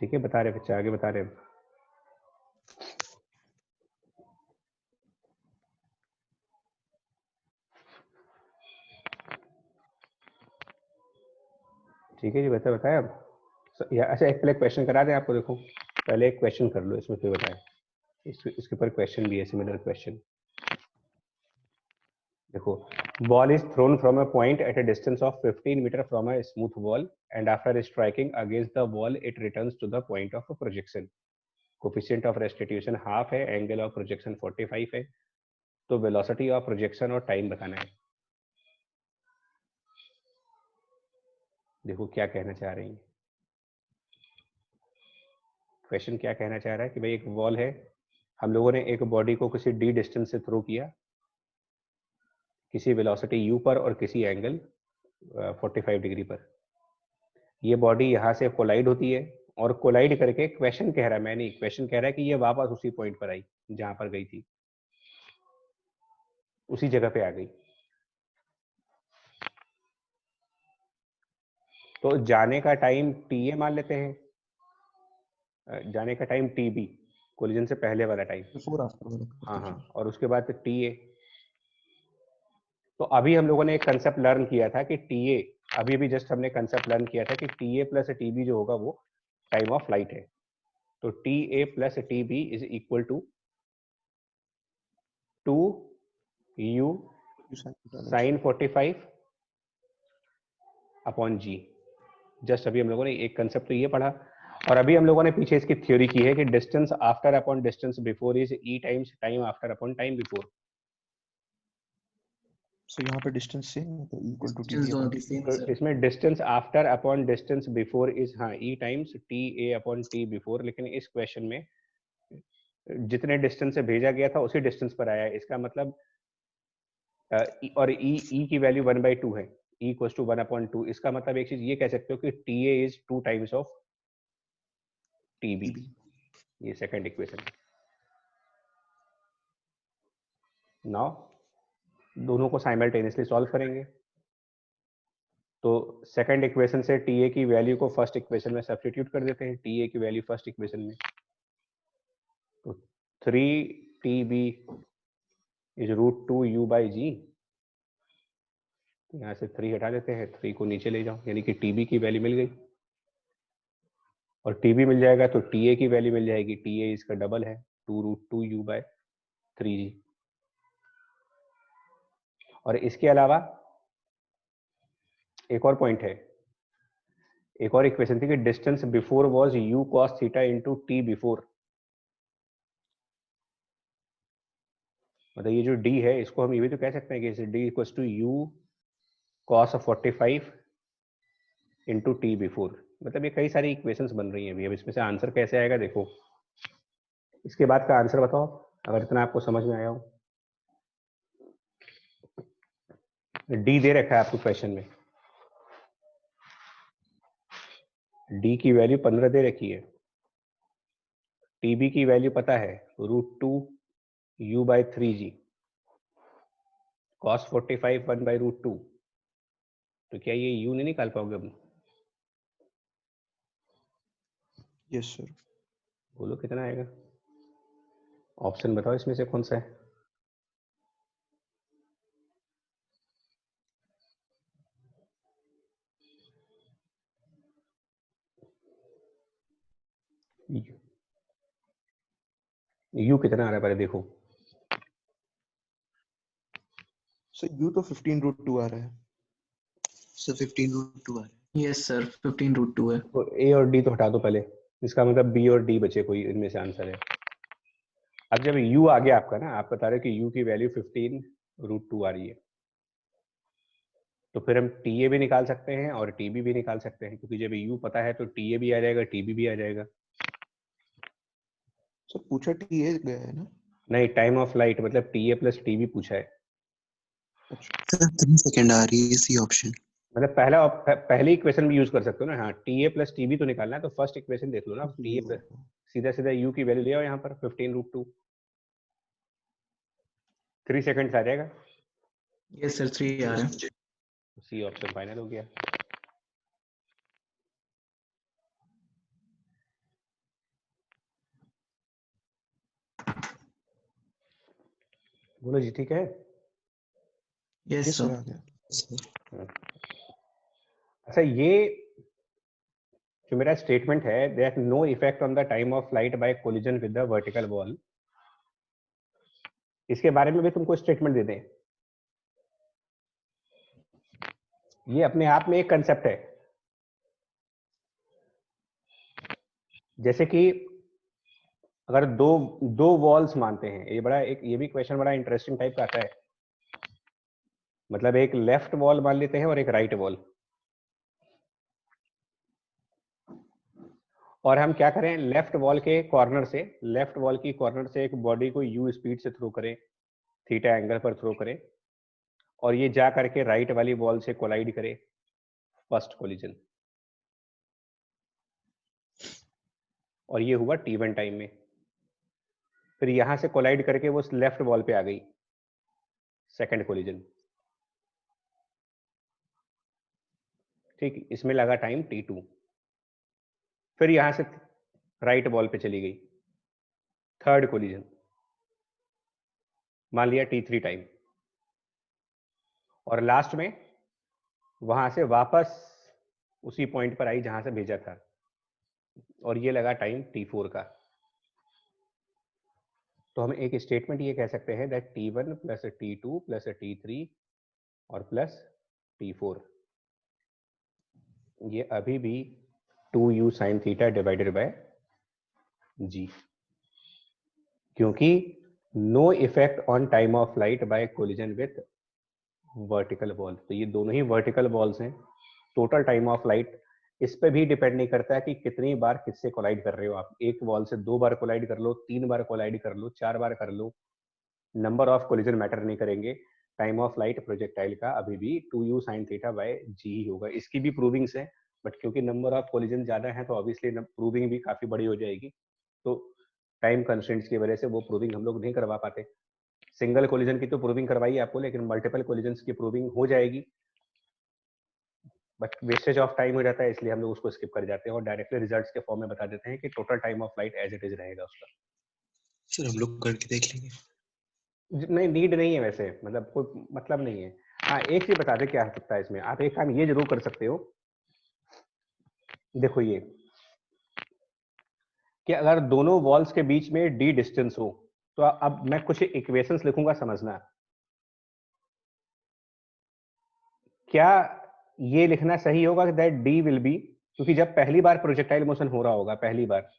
ठीक है, बता रहे बच्चे, आगे बता रहे। ठीक है जी, बताया अब। अच्छा, एक पहले क्वेश्चन करा दें आपको। देखो पहले एक क्वेश्चन कर लो, इसमें फिर बताएं। इसके ऊपर क्वेश्चन भी है, सिमिलर क्वेश्चन। देखो, ball is thrown from a point at a distance of 15 metre from a smooth wall and after striking against the wall it returns to the point of projection. Coefficient of restitution half है, angle of projection 45 है। तो velocity of projection और time बताना है। देखो क्या कहना चाह रही है क्वेश्चन। क्या कहना चाह रहा है कि भाई एक वॉल है, हम लोगों ने एक बॉडी को किसी डी डिस्टेंस से थ्रो किया, किसी वेलोसिटी u पर और किसी एंगल 45 डिग्री पर। ये बॉडी यहाँ से कोलाइड होती है, और कोलाइड करके क्वेश्चन कह रहा है, मैं नहीं, क्वेश्चन कह रहा है कि ये वापस उसी पॉइंट पर आई जहां पर गई थी, उसी जगह पे आ गई। तो जाने का टाइम टी ए मान लेते हैं, जाने का टाइम टी बी, कोलिजन से पहले वाला टाइम। बिफोर आफ्टर वाला। हाँ हाँ, और उसके बाद TA। तो अभी हम लोगों ने एक कंसेप्ट लर्न किया था कि TA, अभी जस्ट हमने कंसेप्ट लर्न किया था कि TA प्लस TB जो होगा वो टाइम ऑफ फ्लाइट है। तो TA plus TB is equal to 2U sine 45 upon G। Just अभी हम लोगों ने एक कंसेप्ट तो ये पढ़ा, और अभी हम लोगों ने पीछे इसकी थ्योरी की है कि distance after upon distance before is E times time after upon time before. So यहाँ पे डिस्टेंस सेम है तो इक्वल टू Distance TB दोनों अपॉन की same है, तो sir. इसमें distance after upon distance before is हाँ E times TA upon T before, लेकिन इस क्वेश्चन में जितने डिस्टेंस से भेजा गया था उसी डिस्टेंस पर आया है। इसका मतलब और E की वैल्यू 1/2 है, E इक्वल्स टू 1/2। इसका मतलब एक चीज ये कह सकते हो कि TA is 2 times of TB। ये सेकंड इक्वेशन है। नाउ दोनों को साइमल्टेनियसली सॉल्व करेंगे। तो सेकंड इक्वेशन से TA की वैल्यू को फर्स्ट इक्वेशन में सब्स्टिट्यूट कर देते हैं। TA की वैल्यू फर्स्ट इक्वेशन में, तो 3TB इज √2U/G। यहाँ से 3 हटा देते हैं, 3 को नीचे ले जाओ, यानी कि TB की वैल्यू मिल गई। और TB मिल जाएगा तो TA की वैल्यू मिल जाएगी। TA इसका डबल है, 2√2U/3G। और इसके अलावा एक और पॉइंट है, एक और इक्वेशन थी कि distance before was U cos theta into T before. मतलब ये जो D है इसको हम ये भी तो कह सकते हैं कि इसे D equals to U cos 45 into T before. मतलब ये कई सारी इक्वेशंस बन रही हैं अभी। अब इसमें से आंसर कैसे आएगा देखो, इसके बाद का आंसर बताओ अगर इतना आपको समझ में आया हो। D दे रखा है आपको क्वेश्चन में, D की वैल्यू 15 दे रखी है, TB की वैल्यू पता है √2U/3G, cos 45 1/√2। तो क्या ये U नहीं निकाल पाओगे अब? Yes sir. बोलो कितना आएगा, ऑप्शन बताओ इसमें से कौन सा है। U कितना आ रहा है पहले देखो। सर U तो 15√2 आ रहा है। सर 15√2 आ रहा है। Yes, sir. 15√2 है. तो A और D तो हटा दो पहले, इसका मतलब B और D बचे, कोई इनमें से आंसर है। अब जब U आ गया आपका ना, आप बता रहे हो कि U की वैल्यू 15√2 आ रही है, तो फिर हम TA भी निकाल सकते हैं और TB भी निकाल सकते हैं, क्योंकि जब U पता है तो TA भी आ जाएगा, TB भी आ जाएगा। सर पूछा TA गया है ना? नहीं, टाइम ऑफ फ्लाइट मतलब TA प्लस TB पूछा है। सर 3 सेकंड आ रही है इसी ऑप्शन। मतलब पहली इक्वेशन भी यूज कर सकते हो ना। हाँ, TA प्लस TB तो निकालना है, तो फर्स्ट इक्वेशन देख लो ना। TA प्लस सीधा सीधा U की वैल्यू ले आओ यहाँ पर 15√2, 3 सेकंड आ जाएगा। Yes, sir. 3 आ रहा है. सी ऑप्शन फाइनल हो गया। बोलो जी, ठीक है। Yes, yes sir sir. आ गया। सर अच्छा, ये जो मेरा स्टेटमेंट है, that no effect on the time of flight by collision with the vertical wall, इसके बारे में भी तुमको स्टेटमेंट दे दें। ये अपने आप में एक कंसेप्ट है। जैसे कि अगर दो दो वॉल्स मानते हैं, ये भी क्वेश्चन बड़ा इंटरेस्टिंग टाइप का आता है। मतलब एक लेफ्ट वॉल मान लेते हैं और एक राइट वॉल, और हम क्या करें, लेफ्ट वॉल की कॉर्नर से एक बॉडी को U स्पीड से थ्रो करें, थीटा एंगल पर थ्रो करें, और ये जा करके राइट वाली वॉल से कोलाइड करे, फर्स्ट कोलिजन। और ये हुआ T1 टाइम में। फिर यहां से कोलाइड करके वो लेफ्ट वॉल पे आ गई, सेकंड कोलिजन। ठीक, इसमें लगा टाइम T2। फिर यहां से राइट वॉल पे चली गई, थर्ड कोलिजन, मान लिया T3 टाइम, और लास्ट में वहां से वापस उसी पॉइंट पर आई जहां से भेजा था, और ये लगा टाइम T4 का। तो हम एक स्टेटमेंट ये कह सकते हैं that T1 plus T2 plus T3 और प्लस T4 ये अभी भी 2u sin theta divided by g, क्योंकि no effect on time of flight by collision with vertical wall. तो ये दोनों ही वर्टिकल वॉल्स हैं। टोटल टाइम ऑफ फ्लाइट इस पे भी डिपेंड नहीं करता है कि कितनी बार किससे कोलाइड कर रहे हो आप। एक वॉल से 2 बार कोलाइड कर लो, 3 बार कोलाइड कर लो, 4 बार कर लो, नंबर ऑफ कोलिजन मैटर नहीं करेंगे। टाइम ऑफ फ्लाइट प्रोजेक्टाइल का अभी भी 2u sin theta by g ही होगा। इसकी भी प्रूविंग्स है, बट क्योंकि नंबर ऑफ कोलिजन ज्यादा है तो ऑब्वियसली प्रूविंग भी काफी बड़ी हो जाएगी। तो टाइम कंस्ट्रेंट्स की वजह से वो प्रूविंग हम लोग नहीं करवा पाते। सिंगल कोलिजन की तो प्रूविंग करवाई आपको, लेकिन मल्टीपल कोलिजन की प्रूविंग हो जाएगी, बट वेस्टेज ऑफ टाइम हो जाता है, इसलिए हम लोग उसको स्किप कर जाते हैं और डायरेक्टली रिजल्ट्स के फॉर्म में बता देते हैं कि total time of flight as it is रहेगा उसका। सर हम लोग करके देख लेंगे। नहीं, नीड नहीं है वैसे, मतलब कोई मतलब नहीं है। हाँ, एक चीज बता दे क्या हो सकता है इसमें। आप एक काम ये जरूर कर सकते हो, देखो ये कि अगर दोनों वॉल्स के बीच में d डिस्टेंस हो, तो अब मैं कुछ इक्वेशंस लिखूंगा, समझना। क्या ये लिखना सही होगा कि दैट d विल बी, क्योंकि जब पहली बार प्रोजेक्टाइल मोशन हो रहा होगा पहली बार,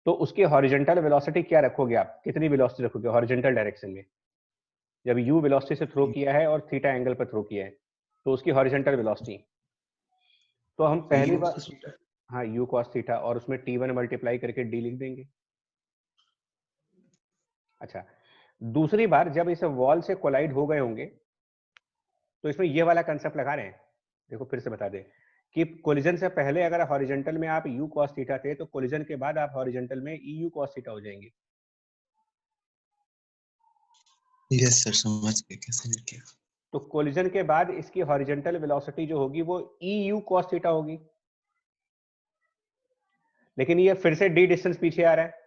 तो उसकी हॉरिजॉन्टल वेलोसिटी क्या रखोगे आप, कितनी वेलोसिटी रखोगे हॉरिजॉन्टल डायरेक्शन में? जब u वेलोसिटी से थ्रो किया है और थीटा एंगल पर थ्रो किया है, तो उसकी हॉरिजॉन्टल वेलोसिटी, तो हम पहली बार, हाँ u cos थीटा, और उसमें t1 मल्टीप्लाई करके d लिख देंगे। अच्छा, दूसरी बार जब इस वॉल से कोलाइड हो गए होंगे, तो इसमें ये वाला कंसेप्ट लगा रहे हैं। देखो फिर से बता दे कि कोलिजन से पहले अगर हॉरिजॉन्टल में आप u cos थीटा थे, तो कोलिजन के बाद आप हॉरिजॉन्टल में eu cos थीटा हो जाएंगे। यस सर, समझ गए कैसे लिखे। तो कोलिजन के बाद इसकी हॉरिजॉन्टल वेलोसिटी जो होगी वो eu cos थीटा होगी, लेकिन ये फिर से d डिस्टेंस पीछे आ रहा है,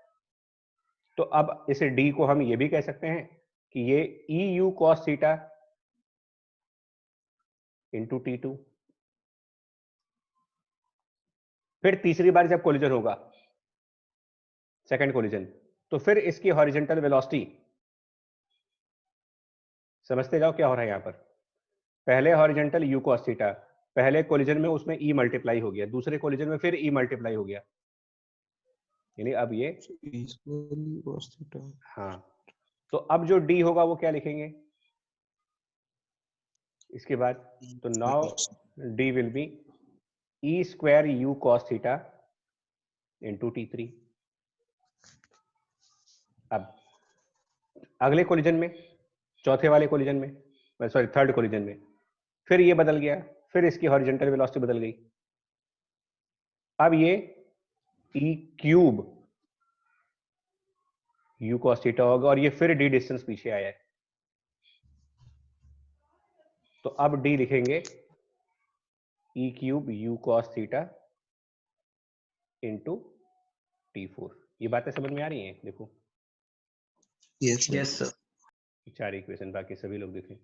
तो अब इस d को हम ये भी कह सकते हैं कि ये eu cos theta into T2। फिर तीसरी बार जब कोलिजन होगा, सेकंड कोलिजन, तो फिर इसकी हॉरिजॉन्टल वेलोसिटी, समझते जाओ क्या हो रहा है यहाँ पर। पहले हॉरिजॉन्टल u cos थीटा, पहले कोलिजन में उसमें e मल्टीप्लाई हो गया, दूसरे कोलिजन में फिर e मल्टीप्लाई हो गया, यानी अब ये, हाँ, तो अब जो d होगा वो क्या लिखेंगे इसके बाद? तो now d will be e square u cos theta into T3। अब अगले कोलिजन में, चौथे वाले कोलिजन में, सॉरी थर्ड कोलिजन में, फिर ये बदल गया, फिर इसकी हॉरिजॉन्टल वेलोसिटी बदल गई। अब ये e cube u cos theta होगा, और ये फिर d डिस्टेंस पीछे आया है, तो अब d लिखेंगे e cube u cos theta into T4। ये बातें समझ में आ रही हैं? देखो यस यस सर। चार इक्वेशन, बाकी सभी लोग देखें।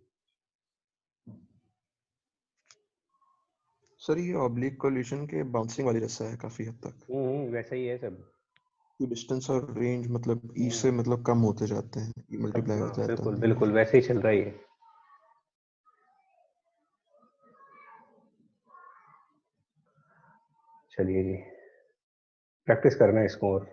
सर ये ऑब्लिक कोलिजन के बाउंसिंग वाली जैसा है काफी हद तक, वैसा ही है सब। डिस्टेंस और रेंज मतलब ई से मतलब कम होते जाते हैं, ई मल्टीप्लाई होता जाता बिल्कुल है। बिल्कुल वैसे ही चल रहा है। चलिए जी, प्रैक्टिस करना है इसको। और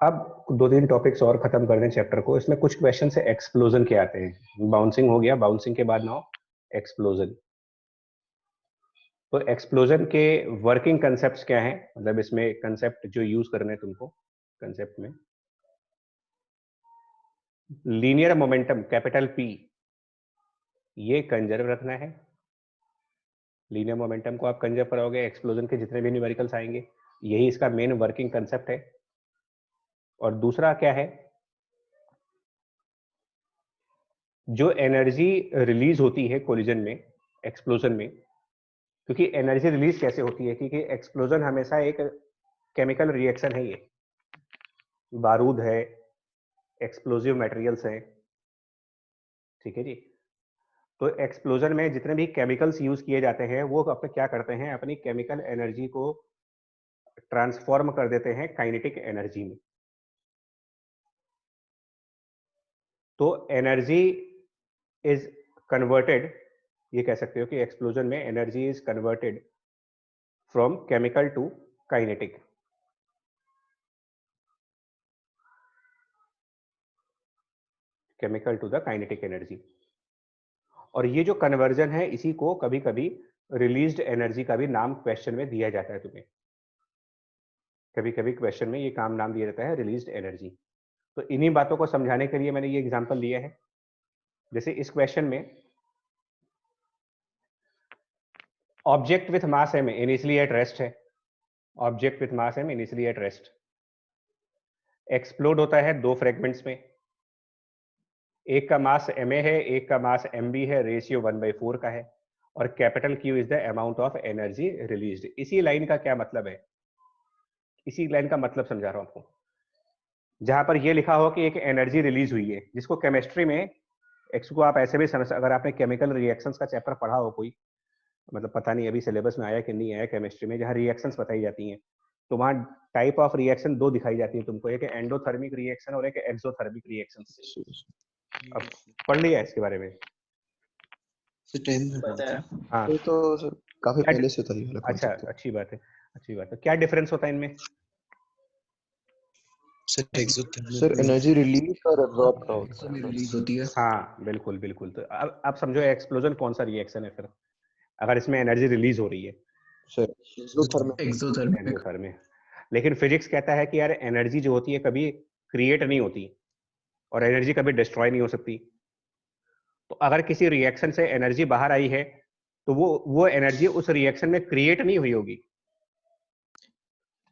अब 2-3 टॉपिक्स और खत्म कर दें चैप्टर को। इसमें कुछ क्वेश्चन से एक्सप्लोजन के आते हैं। बाउंसिंग हो गया, बाउंसिंग के बाद नाउ एक्सप्लोजन। तो एक्सप्लोजन के वर्किंग कंसेप्ट्स क्या हैं, मतलब इसमें कंसेप्ट जो यूज करने हैं तुमको कंसेप्ट में, लीनियर मोमेंटम कैपिटल P ये कंजर्व रखना है। लीनियर मोमेंटम को आप कंजर्व कराओगे, एक्सप्लोजन के जितने भी न्यूमेरिकल्स आएंगे, यही इसका मेन वर्किंग कंसेप्ट है। और दूसरा क्या है, जो एनर्जी रिलीज होती है कोलिजन में, एक्सप्लोजन में, क्योंकि एनर्जी रिलीज कैसे होती है, क्योंकि एक्सप्लोजन हमेशा एक केमिकल रिएक्शन है ये, बारूद है, एक्सप्लोजिव मटेरियल्स है, ठीक है जी। तो एक्सप्लोजन में जितने भी केमिकल्स यूज किए जाते हैं वो अपने क्या करते हैं, अपनी केमिकल एनर्जी को ट्रांसफॉर्म कर देते हैं काइनेटिक एनर्जी में। तो एनर्जी इज कन्वर्टेड, ये कह सकते हो कि एक्सप्लोजन में energy is converted from chemical to kinetic. Chemical to the kinetic energy. और ये जो कन्वर्जन है इसी को कभी कभी रिलीज्ड एनर्जी का भी नाम क्वेश्चन में दिया जाता है तुम्हें। कभी कभी क्वेश्चन में ये काम नाम दिया जाता है रिलीज्ड एनर्जी। तो इन्हीं बातों को समझाने के लिए मैंने ये एग्जांपल लिया है। जैसे इस क्वेश्चन में object with mass m initially at rest है, object with mass m initially at rest explode होता है दो फ्रेगमेंट्स में, एक का मास ma है, एक का मास mb है, रेशियो 1/4 का है, और capital Q is the amount of energy released. इसी लाइन का क्या मतलब है, इसी लाइन का मतलब समझा रहा हूं आपको। जहां पर ये लिखा हो कि एक एनर्जी रिलीज हुई है, जिसको केमिस्ट्री में इसको आप ऐसे भी समझ, अगर आपने केमिकल रिएक्शंस का चैप्टर पढ़ा हो कोई, मतलब पता नहीं अभी सिलेबस में आया कि नहीं आया केमिस्ट्री में, जहाँ रिएक्शंस बताई जाती हैं, तो वहाँ टाइप ऑफ रिएक्शन दो दिखाई जाती है तुमको, एक एंडोथर्मिक रिएक्शन और एक एक्सोथर्मिक रिएक्शन। अब पढ़ लिया इसके बारे में? सर 10 में पता है। हाँ। ये तो सर काफी क्या- पहले से था ये वाला अच्छा, कॉन्सेप्ट। अच्छी बात है, अच्छी बात है। क्या डिफरेंस होता है इनमें? सर एक्सोथर्मिक सर में एनर्जी रिलीज और एब्जॉर्ब का होता में है। रिलीज होती है। हाँ बिल्कुल बिल्कुल। तो अब समझो एक्सप्लोजन कौन सा रिएक्शन है फिर, अगर इसमें एनर्जी रिलीज हो रही है? Sir exothermic. एक्सोथर्मिक। एंडोथर्मिक। लेकिन फिजिक्स कहता है कि यार एनर्जी जो होती है कभी क्रिएट नहीं होती और एनर्जी कभी डिस्ट्रॉय नहीं हो सकती। तो अगर किसी रिएक्शन से एनर्जी बाहर आई है तो वो एनर्जी उस रिएक्शन में क्रिएट नहीं हुई होगी,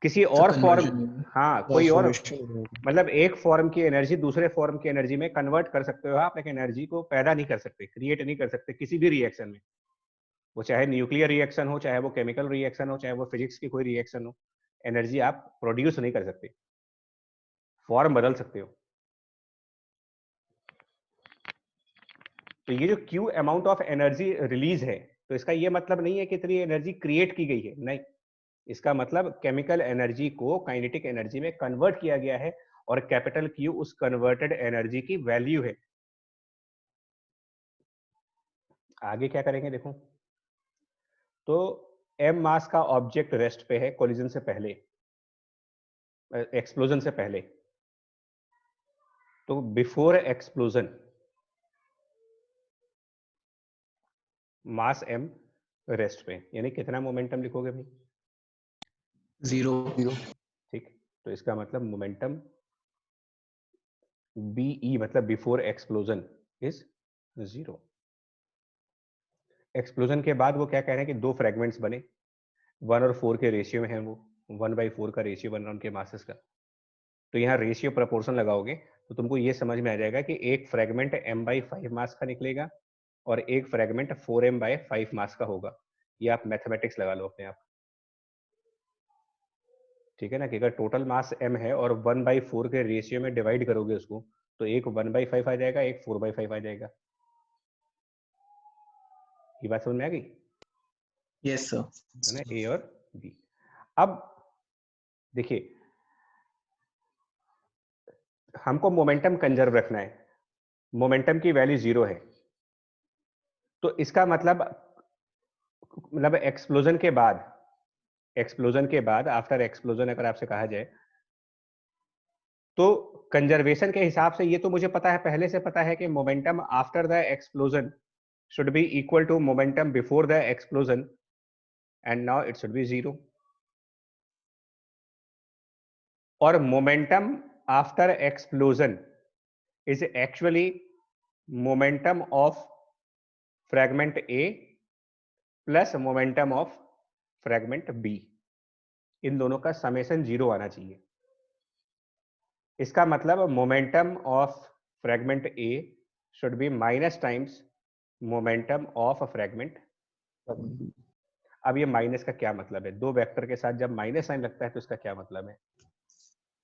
किसी तो और फॉर्म, कन्वर्जन। हाँ कोई और, ट्रांसफॉर्मेशन। मतलब एक फॉर्म की एनर्जी दूसरे फॉर्म की एनर्जी में कन्वर्ट कर सकते हो आप, लेकिन एनर्जी को पैदा नहीं कर सकते, क्रिएट नहीं कर सकते किसी भी रिएक्शन में। वो चाहे न्यूक्लियर रिएक्शन हो, चाहे वो केमिकल रिएक्शन हो, चाहे वो फिजिक्स की कोई रिएक्शन हो, एनर्जी आप प्रोड्यूस नहीं कर सकते, फॉर्म बदल सकते हो। तो ये जो Q amount of energy release है, तो इसका ये मतलब नहीं है कि इतनी एनर्जी क्रिएट की गई है, नहीं। इसका मतलब केमिकल एनर्जी को काइनेटिक एनर्जी में कन्वर्ट किया गया है और कैपिटल क्यू उस कन्वर्टेड एनर्जी की वैल्यू है। आगे क्या करेंगे देखो। तो एम मास का ऑब्जेक्ट रेस्ट पे है कोलिजन से पहले, एक्सप्लोजन से पहले। तो before explosion mass am rest पे, यानी कितना मोमेंटम लिखोगे भाई? 0। ठीक। तो इसका मतलब मोमेंटम बीई मतलब बिफोर एक्सप्लोजन इज 0। एक्सप्लोजन के बाद वो क्या कह रहे हैं कि दो फ्रेगमेंट्स बने, 1 और 4 के रेशियो में है, वो 1/4 का रेशियो बन रहा उनके मासेस का। तो यहाँ रेशियो प्रपोर्शन लगाओगे तो तुमको ये समझ में आ जाएगा कि एक फ्रेगमेंट m/5 मास का निकलेगा और एक फ्रेगमेंट 4m/5 मास का होगा। ये आप मैथमेटिक्स लगा लो अपने आप, ठीक है ना, कि अगर टोटल मास m है और 1/4 के रेशियो में डिवाइड करोगे उसको, तो एक 1/5 आ जाएगा, एक 4/5 आ जाएगा। ये बात समझ में आ गई यस सर। है ना, ए और बी। अब देखिए, हमको मोमेंटम कंजर्व रखना है, मोमेंटम की वैल्यू 0 है। तो इसका मतलब एक्सप्लोजन के बाद, एक्सप्लोजन के बाद आफ्टर एक्सप्लोजन अगर आपसे कहा जाए तो कंजर्वेशन के हिसाब से ये तो मुझे पता है, पहले से पता है कि momentum after the explosion should be equal to momentum before the explosion, and now it should be 0. और momentum after explosion is actually momentum of fragment A plus momentum of fragment B. इन दोनों का summation 0 आना चाहिए। इसका मतलब momentum of fragment A should be minus times momentum of fragment. अब ये minus का क्या मतलब है? दो वेक्टर के साथ जब माइनस साइन लगता है तो इसका क्या मतलब है?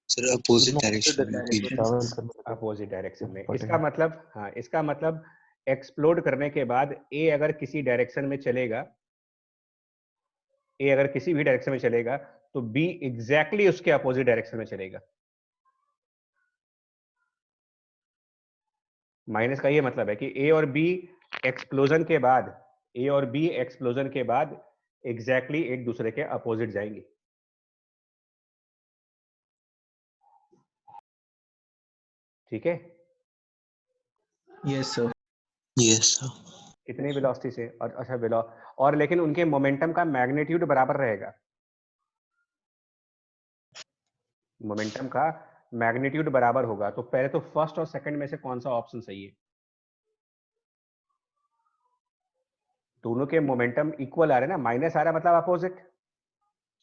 सर अपोजिट दोनों डायरेक्शन में भी ट्रैवल करने लगे। अपोजिट डायरेक्शन में। पटे इसका मतलब, हाँ, इसका मतलब एक्सप्लोड करने के बाद ए अगर किसी डायरेक्शन में चलेगा, ए अगर किसी भी डायरेक्शन में चलेगा, तो बी एग्जैक्टली उसके अपोजिट डायरेक्शन में चलेगा। माइनस का ये मतलब है कि ए और बी एक्सप्लोजन के बाद, ए और बी एक्सप्लोजन के बाद एग्जैक्टली एक दूसरे के अपोजिट जाएंगे। ठीक है, यस सर। Yes sir. कितनी वेलोसिटी से, और अच्छा और लेकिन उनके मोमेंटम का मैग्नीट्यूड बराबर रहेगा। मोमेंटम का मैग्नीट्यूड बराबर होगा। तो पहले तो फर्स्ट और सेकंड में से कौन सा ऑप्शन सही है? दोनों के मोमेंटम इक्वल आ रहे हैं ना, माइनस आ रहा है मतलब अपोजिट,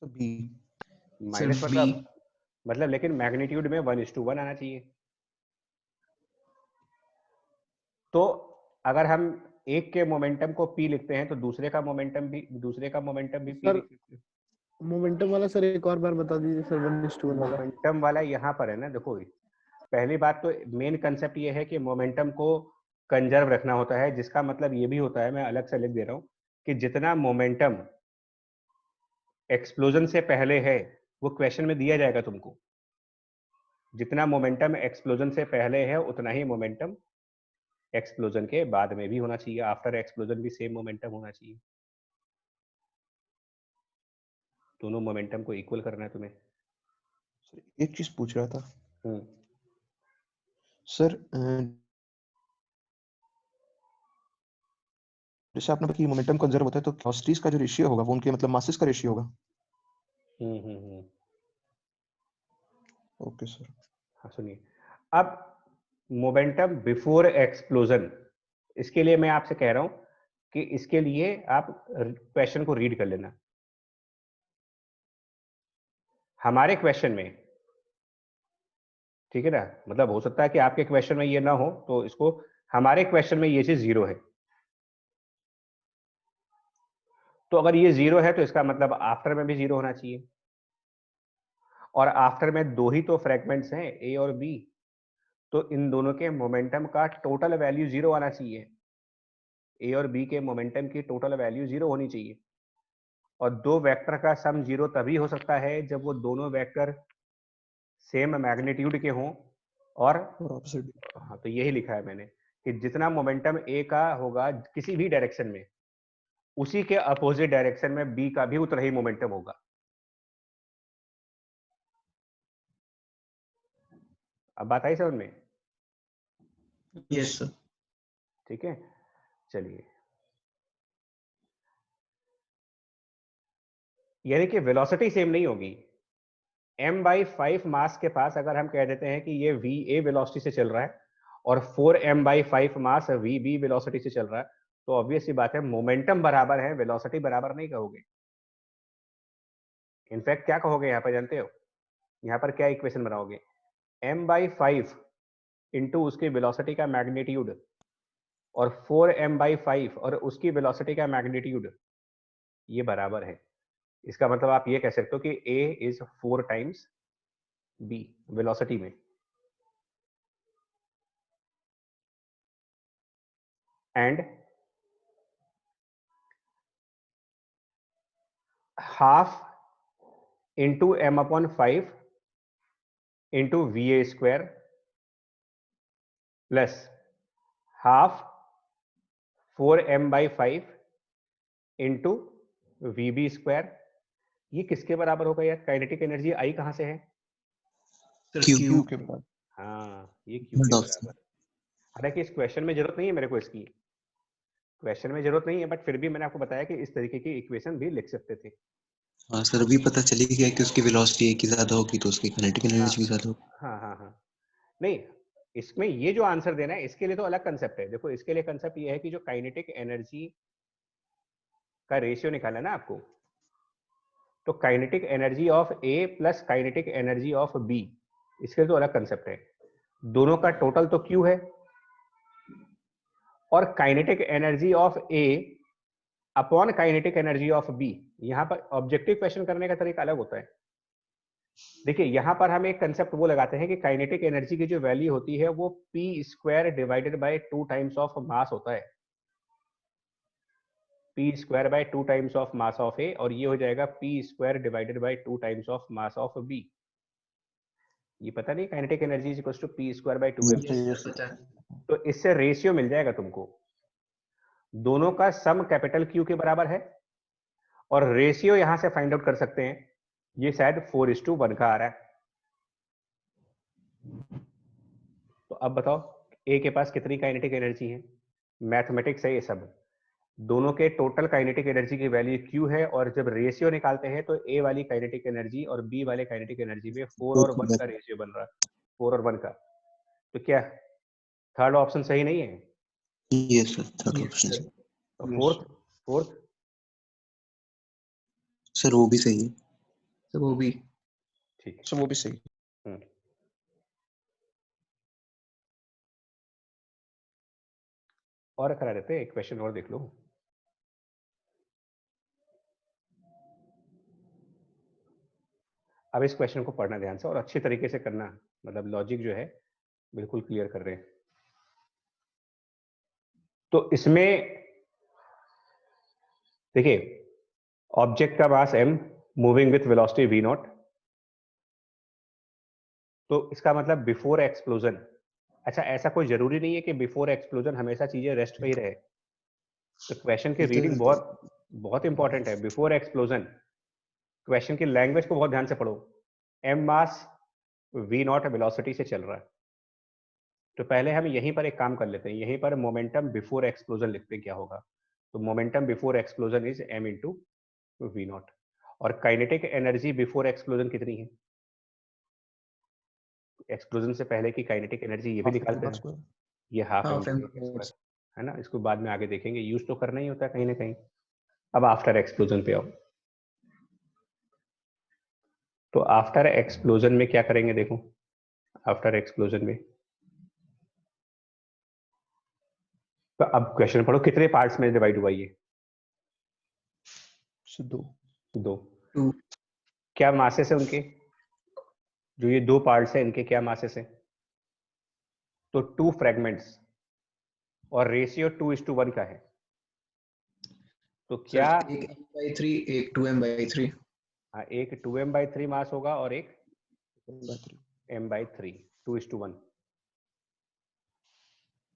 तो बी। Minus sir B. मतलब लेकिन मैग्नीट्यूड में 1:1 आना चाहिए। तो अगर हम एक के मोमेंटम को पी लिखते हैं तो दूसरे का मोमेंटम भी पी सर लिख सकते हैं। मोमेंटम वाला सर एक और बार बता दीजिए सर, 1:1 वाला। मोमेंटम वाला यहाँ पर है ना, देखो पहली बात तो मेन कंसेप्ट ये है कि मोमेंटम को कंजर्व रखना होता है, जिसका मतलब ये भी होता है, मैं अलग से लिख दे रहा हूँ, कि जितना मोमेंटम एक्सप्लोजन से पहले है वो क्वेश्चन में दिया जाएगा तुमको। जितना मोमेंटम एक्सप्लोजन से पहले है उतना ही मोमेंटम एक्सप्लोजन के बाद में भी होना चाहिए, आफ्टर एक्सप्लोजन भी सेम मोमेंटम होना चाहिए। दोनों मोमेंटम को इक्वल करना है तुम्हें। सर एक चीज पूछ रहा था हम्म, सर, जैसे आपने बताया कि मोमेंटम कंजर्व होता है, तो वेलोसिटीज का जो रेशियो होगा वो उनके मतलब मासेस का रेशियो होगा। Okay sir. हाँ सुनिए, अब मोमेंटम बिफोर एक्सप्लोजन, इसके लिए मैं आपसे कह रहा हूं कि इसके लिए आप क्वेश्चन को रीड कर लेना। हमारे क्वेश्चन में, ठीक है ना, मतलब हो सकता है कि आपके क्वेश्चन में ये ना हो, तो इसको, हमारे क्वेश्चन में ये चीज 0 है। तो अगर ये 0 है तो इसका मतलब आफ्टर में भी 0 होना चाहिए, और आफ्टर में दो ही तो फ्रेगमेंट्स हैं, ए और बी, तो इन दोनों के मोमेंटम का टोटल वैल्यू 0 आना चाहिए। ए और बी के मोमेंटम की टोटल वैल्यू 0 होनी चाहिए। और दो वेक्टर का सम 0 तभी हो सकता है जब वो दोनों वेक्टर सेम मैग्नीट्यूड के हों, और ऑपोजिट। हाँ, तो यही लिखा है मैंने कि जितना मोमेंटम ए का होगा किसी भी डायरेक्शन में, उसी के अपोजिट डायरेक्शन में बी का भी उतना ही मोमेंटम होगा। अब बात आई समझ में? Yes sir. ठीक है, चलिए, यानी कि वेलोसिटी सेम नहीं होगी। m/5 मास के पास अगर हम कह देते हैं कि ये va वेलोसिटी से चल रहा है और 4m/5 मास vb वेलोसिटी से चल रहा है, तो ऑब्वियस सी बात है मोमेंटम बराबर है, वेलोसिटी बराबर नहीं कहोगे। इनफैक्ट क्या कहोगे यहाँ पर जानते हो? यहाँ पर क्या इक्वेशन बनाओगे? m/5 इंटू उसकी वेलोसिटी का मैग्नीट्यूड और 4m/5 और उसकी वेलोसिटी का मैग्नीट्यूड, ये बराबर है। इसका मतलब आप ये कह सकते हो कि a is 4 times b velocity में, and half into m/5 into va² plus half 4m/5 into vb²। ये किसके बराबर होगा यार? काइनेटिक एनर्जी आई कहां से है? Sir Q Q. के बाद हाँ, ये q के बराबर। हालांकि इस क्वेश्चन में जरूरत नहीं है मेरे को इसकी, क्वेश्चन में जरूरत नहीं है, बट फिर भी मैंने आपको बताया कि इस तरीके की इक्वेशन भी लिख सकते थे। हाँ सर, अभी पता चली गया कि उसकी वेलोसिटी एक ही ज्यादा होगी तो उसकी काइनेटिक एनर्जी भी ज्यादा होगी। हाँ, नहीं, इसमें ये जो आंसर देना है इसके लिए तो अलग कंसेप्ट है। देखो इसके लिए कंसेप्ट ये है कि जो काइनेटिक एनर्जी का रेशियो निकालना है ना आपको, तो kinetic energy of A plus kinetic energy of B, इसके लिए तो अलग कंसेप्ट है। दोनों का टोटल तो क्यू है, और kinetic energy of A upon kinetic energy of B. यहां पर ऑब्जेक्टिव क्वेश्चन करने का तरीका अलग होता है। देखिए यहाँ पर हम एक कंसेप्ट वो लगाते हैं कि काइनेटिक एनर्जी की जो वैल्यू होती है वो p² divided by 2 times of mass होता है, p² by 2 times of mass of A, और ये हो जाएगा p² divided by 2 times of mass of B. ये पता नहीं, kinetic energy is equal to p² by 2m। Yes पता है। तो इससे रेशियो मिल जाएगा तुमको, दोनों का सम कैपिटल Q के बराबर है, और रेशियो यहां से फाइंड आउट कर सकते हैं, ये शायद 4:1 का आ रहा है। तो अब बताओ ए के पास कितनी काइनेटिक एनर्जी है? मैथमेटिक्स है ये सब, दोनों के टोटल काइनेटिक एनर्जी की वैल्यू Q है, और जब रेशियो निकालते हैं तो ए वाली काइनेटिक एनर्जी और बी वाले काइनेटिक एनर्जी में 4 और 1 का रेशियो बन रहा है, 4 और 1 का। तो क्या थर्ड ऑप्शन सही नहीं है? Yes sir, third Yes, option sir. तो फोर्थ सर वो भी सही है। तो वो भी ठीक है। सो वो भी सही। और करा देते हैं, एक क्वेश्चन और देख लो। अब इस क्वेश्चन को पढ़ना ध्यान से और अच्छी तरीके से करना, मतलब लॉजिक जो है बिल्कुल क्लियर कर रहे हैं। तो इसमें देखिए, ऑब्जेक्ट का मास m moving with velocity v0, तो इसका मतलब बिफोर एक्सप्लोजन। अच्छा, ऐसा कोई जरूरी नहीं है कि बिफोर एक्सप्लोजन हमेशा चीजें रेस्ट पे ही रहे। तो क्वेश्चन की रीडिंग बहुत इंपॉर्टेंट है। बिफोर एक्सप्लोजन, क्वेश्चन की लैंग्वेज को बहुत ध्यान से पढ़ो। m मास v0 वेलोसिटी से चल रहा है, तो पहले हम यहीं पर एक काम कर लेते हैं, यहीं पर मोमेंटम बिफोर एक्सप्लोजन लिखते हैं, क्या होगा? तो momentum before explosion is m into v0। और काइनेटिक एनर्जी बिफोर एक्सप्लोजन कितनी है? एक्सप्लोजन से पहले की काइनेटिक एनर्जी ये भी निकालते हैं, ये हाफ हाफ एम m²। है ना। इसको बाद में आगे देखेंगे, यूज तो करना ही होता है कहीं ना कहीं। अब आफ्टर एक्सप्लोजन पे आओ। तो आफ्टर एक्सप्लोजन में क्या करेंगे? देखो, आफ्टर एक्सप्लोजन में तो अब क्वेश्चन पढ़ो, कितने पार्ट्स में डिवाइड हुआ ये? दो। 2 क्या मासेस है उनके? जो ये दो पार्ट्स है इनके क्या मासेस है? तो 2 फ्रेगमेंट्स, और रेशियो 2:1 का है। तो क्या एक m/3 एक 2m/3। हाँ, एक 2m/3 मास होगा और एक m/3, 2:1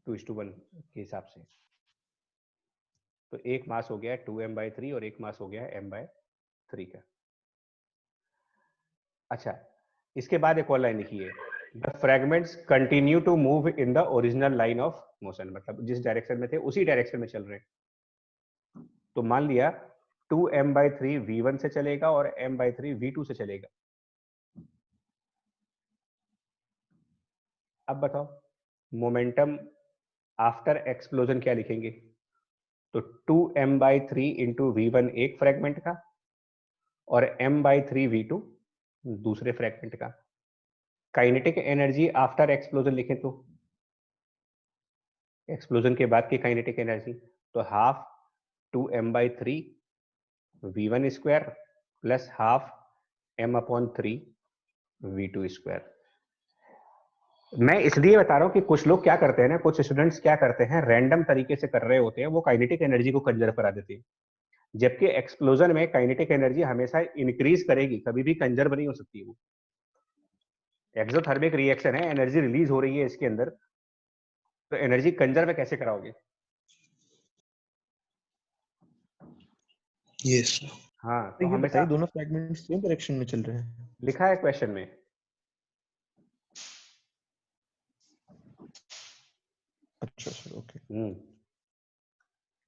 के हिसाब से। तो एक मास हो गया 2m/3 और एक मास हो गया m/3 का। अच्छा, इसके बाद एक और लाइन लिखी है, the fragments continue to move in the original line of motion, मतलब जिस डायरेक्शन में थे उसी डायरेक्शन में चल रहे हैं। तो मान लिया 2m/3 v1 से चलेगा और m/3 v2 से चलेगा। अब बताओ मोमेंटम आफ्टर एक्सप्लोजन क्या लिखेंगे? तो 2m/3 इंटू v1 एक फ्रेगमेंट का, और m/3 v2 दूसरे फ्रेगमेंट का। काइनेटिक एनर्जी आफ्टर एक्सप्लोजन लिखें तो एक्सप्लोजन के बाद की काइनेटिक एनर्जी, तो half 2m/3 v1 square plus half m/3 v2 square. मैं इसलिए बता रहा हूं कि कुछ लोग क्या करते हैं ना, कुछ स्टूडेंट्स क्या करते हैं, रैंडम तरीके से कर रहे होते हैं, वो काइनेटिक एनर्जी को कंजर्व करा देते हैं, जबकि एक्सप्लोजन में काइनेटिक एनर्जी हमेशा इंक्रीज करेगी, कभी भी कंजर्व नहीं हो सकती। वो एक्सोथर्मिक रिएक्शन है, एनर्जी रिलीज हो रही है इसके अंदर, तो एनर्जी कंजर्व कैसे कराओगे? यस हाँ, तो ये हमेशा बताइए दोनों फ्रैगमेंट्स सेम डायरेक्शन में चल रहे हैं? लिखा है क्वेश्चन में। अच्छा सर, ओके।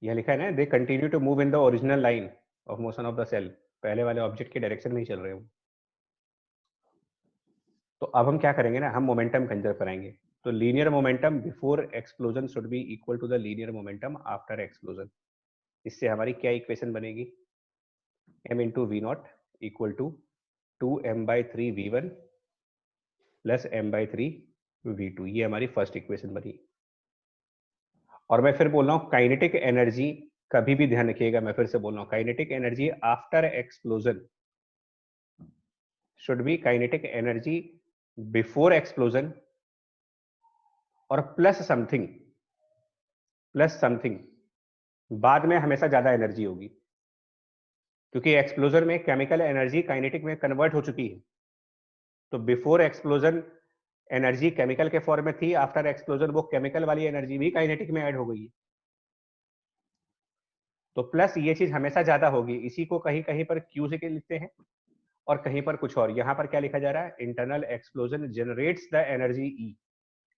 यह लिखा है ना, they continue to move in the original line of motion of the shell, पहले वाले ऑब्जेक्ट के डायरेक्शन में ही चल रहे हो। तो अब हम क्या करेंगे ना, हम मोमेंटम कंजर्व कराएंगे। तो linear momentum before explosion should be equal to the linear momentum after explosion. इससे हमारी क्या इक्वेशन बनेगी? m into v0 equal to 2m/3 v1 plus m/3 v2। ये हमारी फर्स्ट इक्वेशन बनी। और मैं फिर बोल रहा हूँ, काइनेटिक एनर्जी कभी भी ध्यान रखिएगा, मैं फिर से बोल रहा हूँ, kinetic energy after explosion should B kinetic energy before explosion और प्लस समथिंग बाद में हमेशा ज्यादा एनर्जी होगी, क्योंकि एक्सप्लोजन में केमिकल एनर्जी काइनेटिक में कन्वर्ट हो चुकी है। तो बिफोर एक्सप्लोजन एनर्जी केमिकल के फॉर्म में थी, आफ्टर एक्सप्लोजन वो केमिकल वाली एनर्जी भी काइनेटिक में ऐड हो गई है। तो प्लस ये चीज हमेशा ज्यादा होगी। इसी को कहीं कहीं पर क्यू से लिखते हैं और कहीं पर कुछ और। यहां पर क्या लिखा जा रहा है, internal explosion generates the energy E.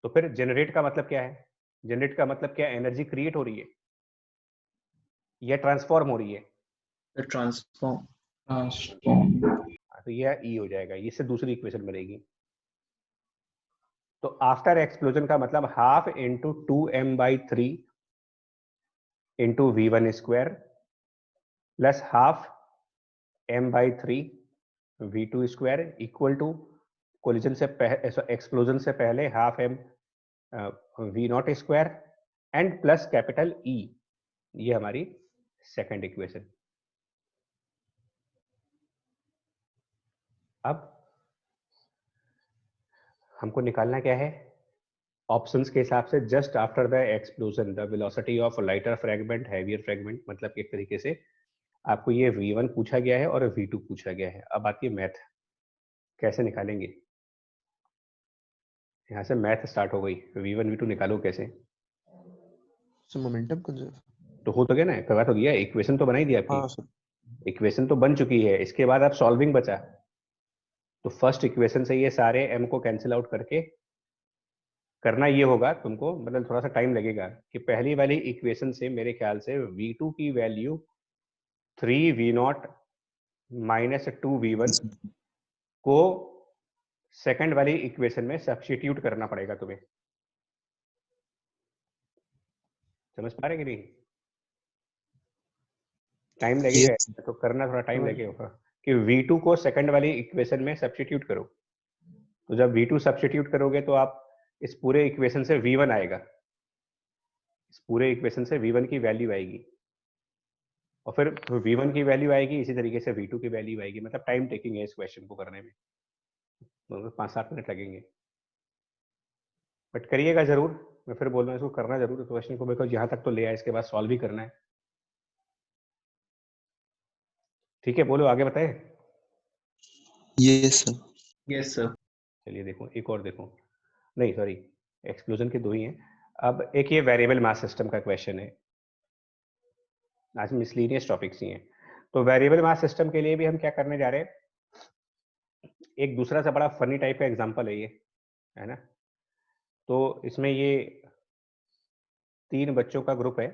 तो फिर जनरेट का मतलब क्या है, जनरेट का मतलब क्या, एनर्जी क्रिएट हो रही है या ट्रांसफॉर्म हो रही है? ट्रांसफॉर्म। तो यह ई हो जाएगा, इससे दूसरी इक्वेशन बनेगी। तो आफ्टर एक्सप्लोजन का मतलब half into 2m/3 into v1 square plus half m/3 v2 square equal to collision से एक्सप्लोजन से पहले half m v0 square and plus capital E। ये हमारी सेकंड इक्वेशन। अब हमको निकालना क्या है, ऑप्शंस के हिसाब से just after the explosion the velocity of lighter fragment heavier fragment. मतलब एक तरीके से आपको ये v1 पूछा गया है और v2 पूछा गया है। अब आती है मैथ, कैसे निकालेंगे। यहाँ से मैथ स्टार्ट हो गई, v1 v2 निकालो कैसे। सर मोमेंटम कंजर्व तो हो तो गया ना, करवा तो दिया, इक्वेशन तो बनाई दी हाँ आपकी, सर इक्वेशन तो बन चुकी है। इसके बाद अब सॉल्विंग बचा। तो फर्स्ट इक्वेशन से ये सारे m को कैंसिल आउट करके करना ये होगा तुमको, मतलब थोड़ा सा टाइम लगेगा, कि पहली वाली इक्वेशन से मेरे ख्याल से v2 की वैल्यू 3v0 माइनस 2v1 को सेकंड वाली इक्वेशन में सब्स्टिट्यूट करना पड़ेगा तुम्हें। समझ पा रहे कि नहीं? टाइम लगेगा, तो करना थोड़ा टाइम लगेगा कि v2 को सेकंड वाली इक्वेशन में सब्स्टिट्यूट करो। तो जब v2 सब्स्टिट्यूट करोगे तो आप इस पूरे इक्वेशन से v1 आएगा, इस पूरे इक्वेशन से v1 की वैल्यू आएगी, और फिर v1 की वैल्यू आएगी, इसी तरीके से v2 की वैल्यू आएगी। मतलब टाइम टेकिंग है इस क्वेश्चन को करने में, मतलब 5-7 मिनट लगेंगे, बट करिएगा जरूर। मैं फिर बोल रहा हूँ इसको करना जरूर, क्वेश्चन को बिकॉज यहाँ तक तो ले आए, इसके बाद सॉल्व भी करना है। ठीक है, बोलो आगे बताए। Yes sir. Yes sir. चलिए देखो, एक और देखो, नहीं सॉरी, एक्सप्लोजन के दो ही हैं। अब एक ये वेरिएबल मास सिस्टम का क्वेश्चन है, आज मिसलीनियस टॉपिक्स ही हैं। तो वेरिएबल मास सिस्टम के लिए भी हम क्या करने जा रहे हैं, एक दूसरा सा बड़ा फनी टाइप का एग्जांपल है ये, है ना। तो इसमें ये 3 बच्चों का ग्रुप है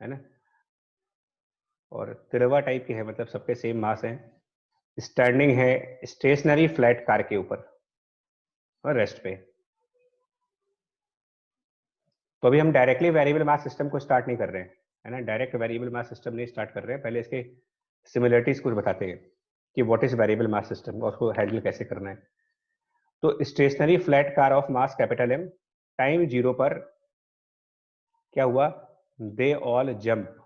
ना, और तिरवा टाइप के है, मतलब सबके सेम मास है, स्टैंडिंग है स्टेशनरी फ्लैट कार के ऊपर और रेस्ट पे। तो अभी हम डायरेक्टली वेरिएबल मास सिस्टम को स्टार्ट नहीं कर रहे हैं, है ना, डायरेक्ट वेरिएबल मास सिस्टम नहीं स्टार्ट कर रहे हैं। पहले इसके सिमिलरिटीज कुछ बताते हैं कि what is variable mass system और उसको हैंडल कैसे करना है। तो stationary flat car of mass capital M, time 0 पर क्या हुआ, they all jump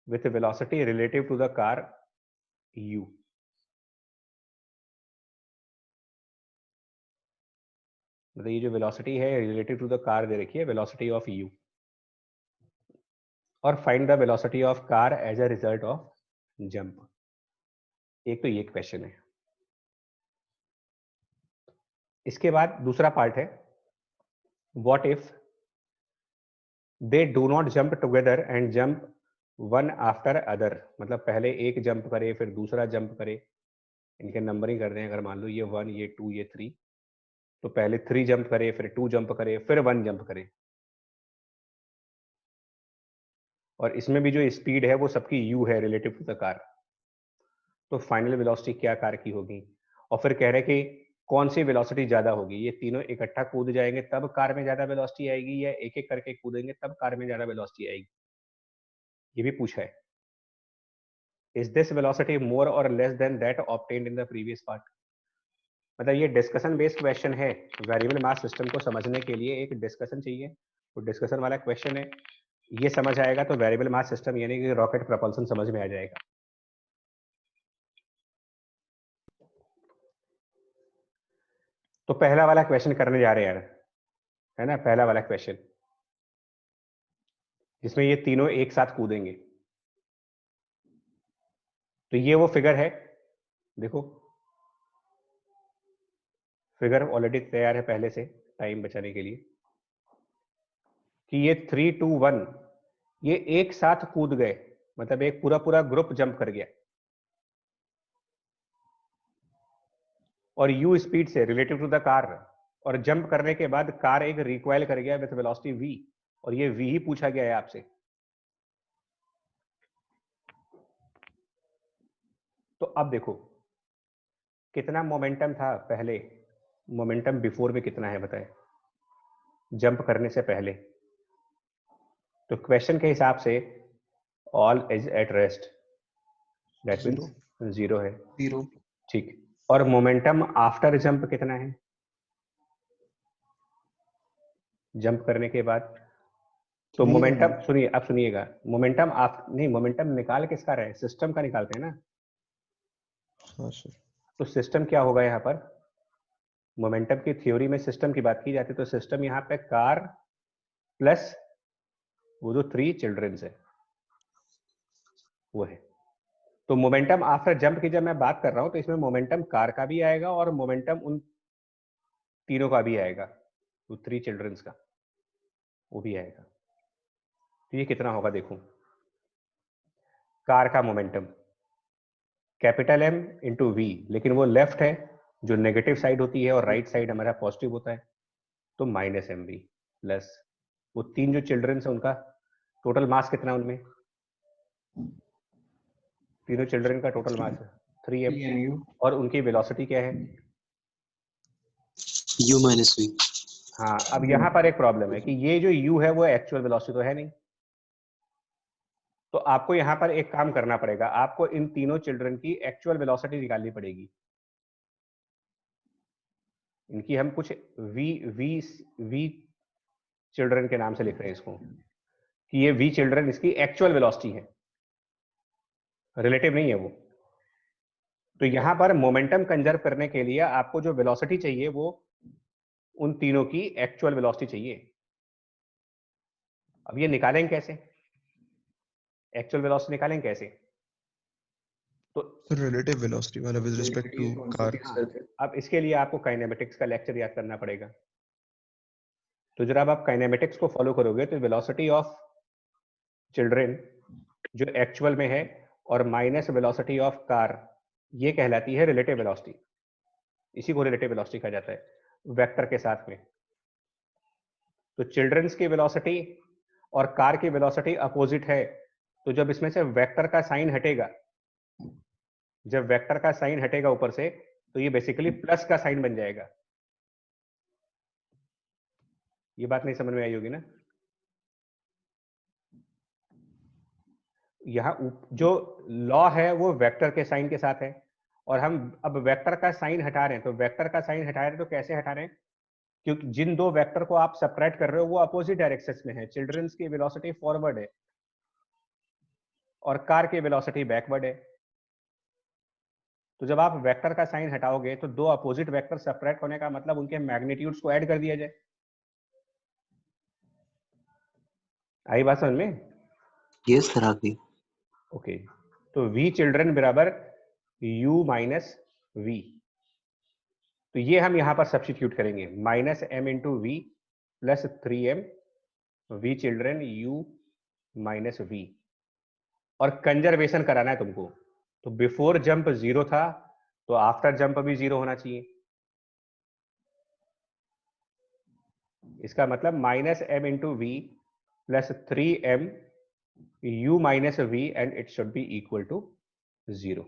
with velocity relative to the car u। मतलब ये जो वेलोसिटी है relative to the car they रखी है, वेलोसिटी ऑफ u, और find the velocity of car as a result of jump. एक तो ये क्वेश्चन है। इसके बाद दूसरा पार्ट है, what if they do not jump together and jump one after other. मतलब पहले एक जंप करे फिर दूसरा जंप करे, इनके नंबरिंग कर दें। अगर मान लो ये 1 ये 2 ये 3, तो पहले 3 जंप करे फिर 2 जंप करे फिर 1 जंप करे, और इसमें भी जो स्पीड है वो सबकी u है रिलेटिव टू द कार। तो फाइनल वेलोसिटी क्या कार की होगी, और फिर कह रहे कि कौन सी वेलोसिटी ज्यादा होगी, ये तीनों इकट्ठा कूद जाएंगे तब कार में ज्यादा वेलोसिटी आएगी, या एक एक करके कूदेंगे तब कार में ज्यादा वेलोसिटी आएगी, ये भी पूछा है। इज दिस वेलोसिटी मोर और less than that obtained in the previous part. मतलब ये डिस्कशन बेस्ड क्वेश्चन है। वेरिएबल मास सिस्टम को समझने के लिए एक डिस्कशन चाहिए, तो डिस्कशन वाला क्वेश्चन है। ये समझ आएगा तो वेरिएबल मास सिस्टम यानी कि रॉकेट प्रपल्सन समझ में आ जाएगा। तो पहला वाला क्वेश्चन करने जा रहे हैं यार, है ना, पहला वाला क्वेश्चन जिसमें ये तीनों एक साथ कूदेंगे। तो ये वो फिगर है, देखो फिगर ऑलरेडी तैयार है पहले से टाइम बचाने के लिए, कि ये 3, 2, 1 ये एक साथ कूद गए, मतलब एक पूरा पूरा ग्रुप जंप कर गया, और u स्पीड से रिलेटिव टू द कार, और जंप करने के बाद कार एक रिकॉइल कर गया विद वेलोसिटी v, और ये v ही पूछा गया है आपसे। तो अब देखो कितना मोमेंटम था पहले, मोमेंटम बिफोर में कितना है बताए, जंप करने से पहले। तो क्वेश्चन के हिसाब से all is at rest, that means 0 है, 0 ठीक। और मोमेंटम आफ्टर जंप कितना है, जंप करने के बाद। तो नहीं मोमेंटम सुनिए, अब सुनिएगा, मोमेंटम आप नहीं, मोमेंटम निकाल किसका रहे, सिस्टम का निकालते हैं ना। हाँ सर। तो सिस्टम क्या होगा यहाँ पर, मोमेंटम की थ्योरी में सिस्टम की बात की जाती है, तो सिस्टम यहाँ पे कार प्लस वो जो 3 चिल्ड्रंस है वो है। तो मोमेंटम आफ्टर जंप की जब मैं बात कर रहा हूं तो इसमें मोमेंटम कार का भी आएगा और मोमेंटम उन तीनों का भी आएगा, तो 3 चिल्ड्रंस का वो भी आएगा। तो ये कितना होगा देखो, कार का momentum capital M into v, लेकिन वो लेफ्ट है जो नेगेटिव साइड होती है और राइट साइड हमारा पॉजिटिव होता है, तो माइनस एम वी प्लस वो 3 जो चिल्ड्रंस है उनका टोटल मास कितना, उनमें तीनों चिल्ड्रन का टोटल मास 3m, और उनकी वेलोसिटी क्या है, u minus v। हाँ। अब यहाँ पर एक प्रॉब्लम है कि ये जो u है वो एक्चुअल वेलोसिटी तो है नहीं, तो आपको यहाँ पर एक काम करना पड़ेगा, आपको इन तीनों चिल्ड्रन की एक्चुअल वेलोसिटी निकालनी पड़ेगी। इनकी हम कुछ v चिल्ड्रन के नाम से लिख रहे हैं इसको, कि ये v चिल्ड्रन इसकी एक्चुअल वेलोसिटी है, रिलेटिव नहीं है वो। तो यहां पर मोमेंटम कंजर्व करने के लिए आपको जो वेलोसिटी चाहिए वो उन तीनों की एक्चुअल वेलोसिटी चाहिए। अब ये निकालेंगे कैसे, एक्चुअल वेलोसिटी निकालेंगे कैसे, तो रिलेटिव वेलोसिटी वाला विद रिस्पेक्ट टू कार। अब इसके लिए आपको काइनेमेटिक्स का लेक्चर याद करना पड़ेगा। तो जब आप काइनेमेटिक्स को फॉलो करोगे तो वेलोसिटी ऑफ चिल्ड्रन जो एक्चुअल में है और माइनस वेलोसिटी ऑफ कार, ये कहलाती है रिलेटिव वेलोसिटी। इसी को रिलेटिव वेलोसिटी कहा जाता है वेक्टर के साथ में। तो चिल्ड्रंस की वेलोसिटी और कार की वेलोसिटी अपोजिट है, तो जब इसमें से वेक्टर का साइन हटेगा, जब वेक्टर का साइन हटेगा ऊपर से, तो ये बेसिकली प्लस का साइन बन जाएगा। ये बात नहीं समझ में आई होगी ना। यहाँ जो लॉ है वो वेक्टर के साइन के साथ है, और हम अब वेक्टर का साइन हटा रहे हैं, तो वेक्टर का साइन हटा रहे हैं तो कैसे हटा रहे हैं, क्योंकि जिन दो वेक्टर को आप सबट्रैक्ट कर रहे हो वो अपोजिट डायरेक्शन में है। चिल्ड्रंस की वेलोसिटी फॉरवर्ड है और कार की वेलोसिटी बैकवर्ड है। तो जब आप वेक्टर का साइन हटाओगे तो दो अपोजिट वेक्टर सबट्रैक्ट होने का मतलब उनके मैग्नीट्यूड्स को ऐड कर दिया जाए। आई बात समझ में? यस सर, आ गई। ओके, तो v चिल्ड्रन बराबर u माइनस वी, तो ये हम यहां पर सब्स्टिट्यूट करेंगे, minus m into we plus 3m v चिल्ड्रन u माइनस वी। और कंजर्वेशन कराना है तुमको, तो बिफोर जंप 0 था तो आफ्टर जंप भी 0 होना चाहिए। इसका मतलब minus m into we plus 3m u minus v and it should be equal to 0।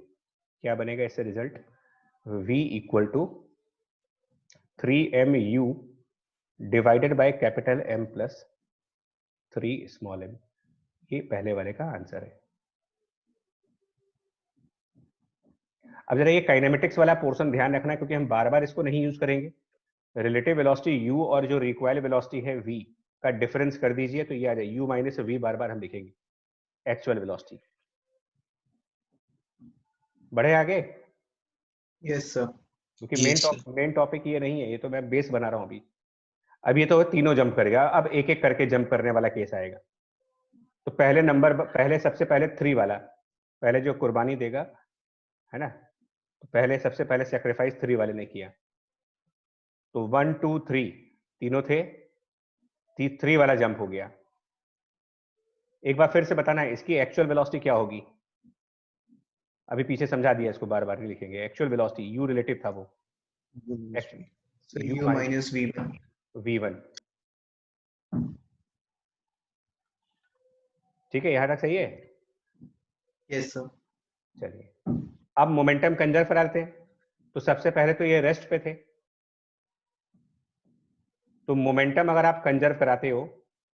क्या बनेगा इससे result, v equal to 3mu divided by capital M plus 3 small m। ये पहले वाले का आंसर है। अब जरा ये काइनेमेटिक्स वाला पोर्शन ध्यान रखना, क्योंकि हम बार बार इसको नहीं यूज करेंगे। रिलेटिव वेलोसिटी u और जो रिक्वायर्ड वेलोसिटी है v का डिफरेंस कर दीजिए तो ये आ जाए u माइनस वी, बार बार हम लिखेंगे एक्चुअल वेलोसिटी। बढ़े आगे? Yes sir. क्योंकि Yes, sir. मेन टॉपिक ये नहीं है, ये तो मैं बेस बना रहा हूँ अभी। अब ये तो तीनों जंप करेगा, अब एक एक करके जंप करने वाला केस आएगा। तो पहले सबसे पहले 3 वाला, पहले जो कुर्बानी देगा, है ना, तो पहले सबसे पहले सेक्रीफाइस 3 वाले ने किया। तो 1 2 3 तीनों थे, 3 वाला जंप हो गया। एक बार फिर से बताना है इसकी एक्चुअल वेलोसिटी क्या होगी। अभी पीछे समझा दिया, इसको बार बार नहीं लिखेंगे। एक्चुअल वेलोसिटी यू रिलेटिव था वो, sir you u minus v1. v1। ठीक है, यहां तक सही है। Yes sir. चलिए अब मोमेंटम कंजर्व कराते हैं। तो सबसे पहले तो ये रेस्ट पे थे, तो मोमेंटम अगर आप कंजर्व कराते हो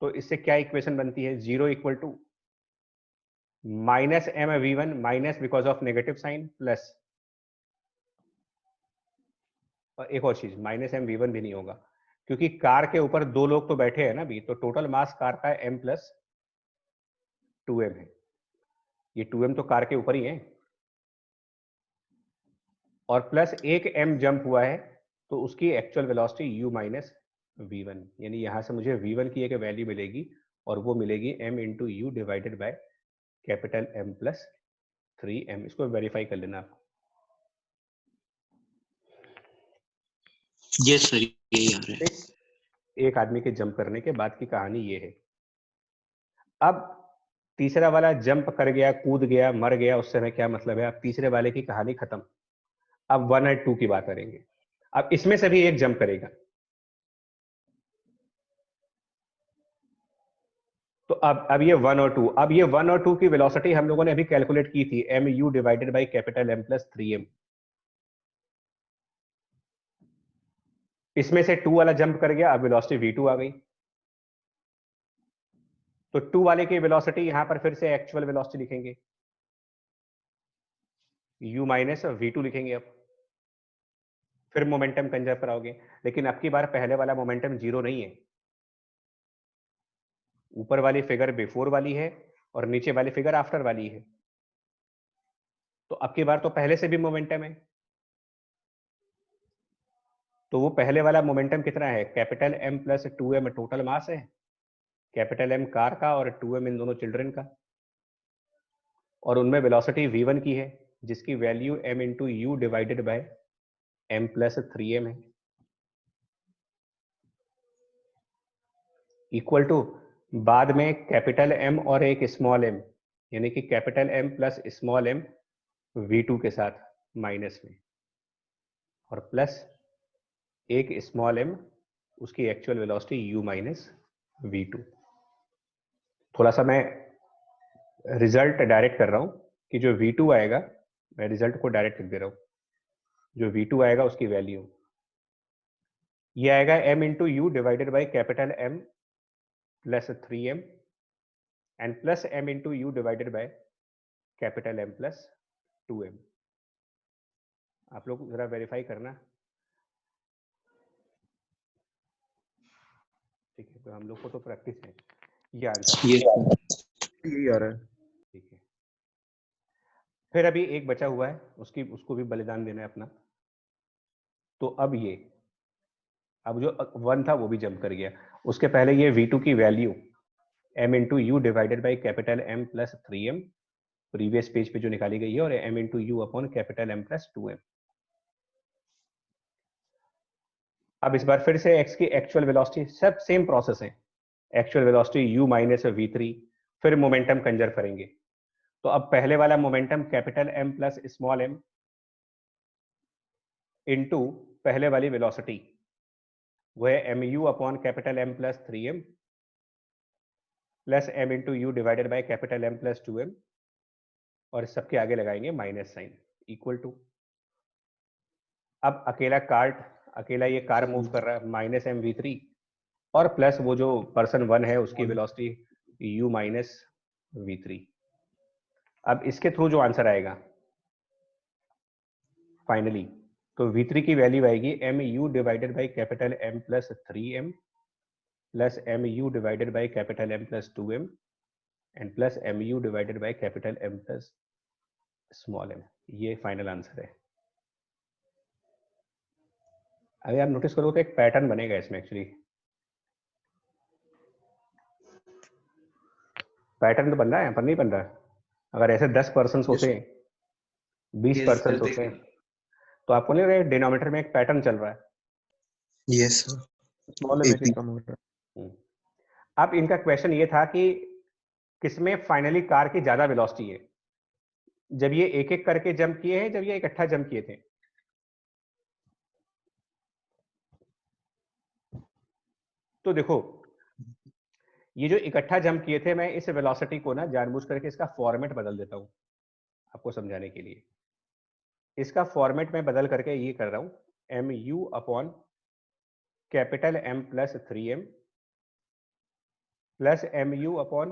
तो इससे क्या इक्वेशन बनती है, 0 equal to minus M v one minus because of negative sign plus, और एक और चीज माइनस एम वी वन भी नहीं होगा क्योंकि कार के ऊपर 2 लोग तो बैठे हैं ना अभी, तो टोटल मास कार का m प्लस 2m है। ये 2m तो कार के ऊपर ही है, और प्लस एक m जंप हुआ है, तो उसकी actual velocity u minus v one, यानी यहां से मुझे v1 की एक वैल्यू मिलेगी और वो मिलेगी m into you divided by capital M plus 3m। इसको वेरीफाई कर लेना आप। Yes, sir. यही आ रहा है। एक आदमी के जंप करने के बाद की कहानी ये है। अब तीसरा वाला जंप कर गया, कूद गया, मर गया, उस समय क्या मतलब है, अब तीसरे वाले की कहानी खत्म। अब 1 और 2 की बात करेंगे। अब इसमें से भी एक जंप करेगा, तो अब ये 1 और 2, अब ये 1 और 2 की वेलोसिटी हम लोगों ने अभी कैलकुलेट की थी, m u divided by capital M plus 3m। इसमें से 2 वाला जंप कर गया, अब वेलोसिटी v2 आ गई। तो 2 वाले की वेलोसिटी यहां पर फिर से एक्चुअल वेलोसिटी लिखेंगे, u माइनस v2 लिखेंगे। अब फिर मोमेंटम कंजर्व कराओगे, लेकिन अब की बार पहले वाला मोमेंटम 0 नहीं है। ऊपर वाली फिगर बिफोर वाली है और नीचे वाली फिगर आफ्टर वाली है, तो अब की बार तो पहले से भी मोमेंटम है। तो वो पहले वाला मोमेंटम कितना है, capital M plus 2m total mass है, कैपिटल M कार का और 2m इन दोनों चिल्ड्रन का, और उनमें वेलोसिटी v1 की है जिसकी value m into you divided by M plus 3m है, इक्वल टू बाद में कैपिटल M और एक स्मॉल m, यानी कि capital M plus small m v2 के साथ माइनस में, और प्लस एक स्मॉल m उसकी actual velocity u minus v2। थोड़ा सा मैं रिजल्ट डायरेक्ट कर रहा हूं कि जो v2 आएगा, मैं रिजल्ट को डायरेक्ट लिख दे रहा हूं, जो v2 आएगा उसकी वैल्यू ये आएगा m into you divided by capital M plus 3m and plus m into you divided by capital M plus 2m। आप लोग जरा वेरीफाई करना, ठीक है, तो हम लोग को तो प्रैक्टिस है। ये आंसर है, Yes, sir. यही आ रहा है। ठीक है। फिर अभी एक बचा हुआ है, उसको भी बलिदान देना है अपना। तो अब जो 1 था वो भी जंप कर गया, उसके पहले ये v2 की value m into you divided by capital M plus 3m previous page पे जो निकाली गई है, और m into you upon capital M plus 2m। अब इस बार फिर से x की एक्चुअल वेलोसिटी, सब सेम प्रोसेस है, actual velocity u minus v3, फिर मोमेंटम कंजर्व करेंगे। तो अब पहले वाला momentum capital M plus small m into पहले वाली वेलोसिटी वो है M you upon capital M plus 3m plus m into you divided by capital M plus 2m, और सबके आगे लगाएंगे माइनस साइन, इक्वल टू, अब अकेला ये कार मूव कर रहा है, माइनस mv3 और प्लस वो जो पर्सन 1 है उसकी वेलोसिटी u माइनस v3। अब इसके थ्रू जो आंसर आएगा फाइनली, तो v3 की वैल्यू आएगी m u divided by capital M plus 3m plus m u divided by capital M plus 2m and plus m u divided by capital M plus small m। ये final answer है। अगर आप notice करो तो एक pattern बनेगा इसमें actually. Pattern तो बन रहा है, पर नहीं बन रहा। अगर ऐसे 10 पर्सन होते हैं, 20 Yes, पर्सन sir, होते हैं, तो आपको नहीं लग रहा है डिनोमिनेटर में एक पैटर्न चल रहा है? Yes sir. स्मॉल में AP कम हो रहा है। अब इनका क्वेश्चन ये था कि किसमें फाइनली कार की ज्यादा वेलोसिटी है, जब ये एक एक करके जंप किए हैं, जब ये इकट्ठा जंप किए थे। तो देखो, ये जो इकट्ठा जंप किए थे, मैं इस वेलोसिटी को ना जानबूझ करके इसका फॉर्मेट बदल देता हूं आपको समझाने के लिए। इसका फॉर्मेट मैं बदल करके ये कर रहा हूं, mu upon capital M plus 3m plus mu upon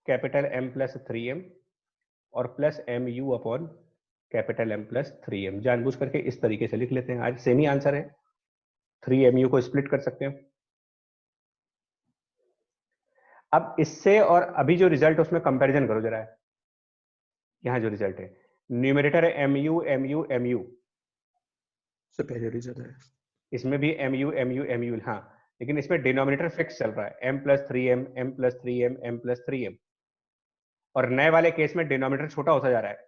capital M plus 3m और plus mu upon capital M plus 3m। जानबूझ करके इस तरीके से लिख लेते हैं, आज सेम ही आंसर है, 3mu को स्प्लिट कर सकते हैं। अब इससे और अभी जो रिजल्ट है उसमें कंपैरिजन करो जरा। यहां जो रिजल्ट है, न्यूमरेटर है mu, से पहले रिजल्ट है। इसमें भी mu, हाँ, लेकिन इसमें डिनोमिनेटर फिक्स चल रहा है, m plus 3m, m plus 3m, m plus 3m। और नए वाले केस में डिनोमिनेटर छोटा होता जा रहा है,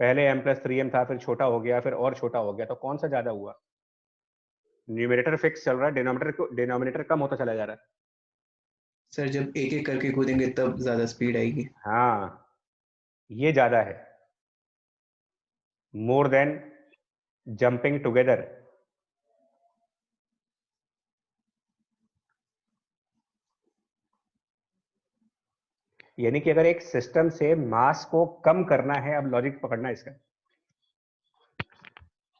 पहले m प्लस 3m था, फिर छोटा हो गया, फिर और छोटा हो गया, तो कौन सा ज्यादा हुआ? न्यूमरेटर फिक्स चल रहा है, डिनोमिनेटर कम होता चला जा रहा है। सर जब एक एक करके कूदेंगे तब ज्यादा स्पीड आएगी। हाँ, ये ज्यादा है, मोर देन जंपिंग टुगेदर। यानी कि अगर एक सिस्टम से मास को कम करना है, अब लॉजिक पकड़ना इसका,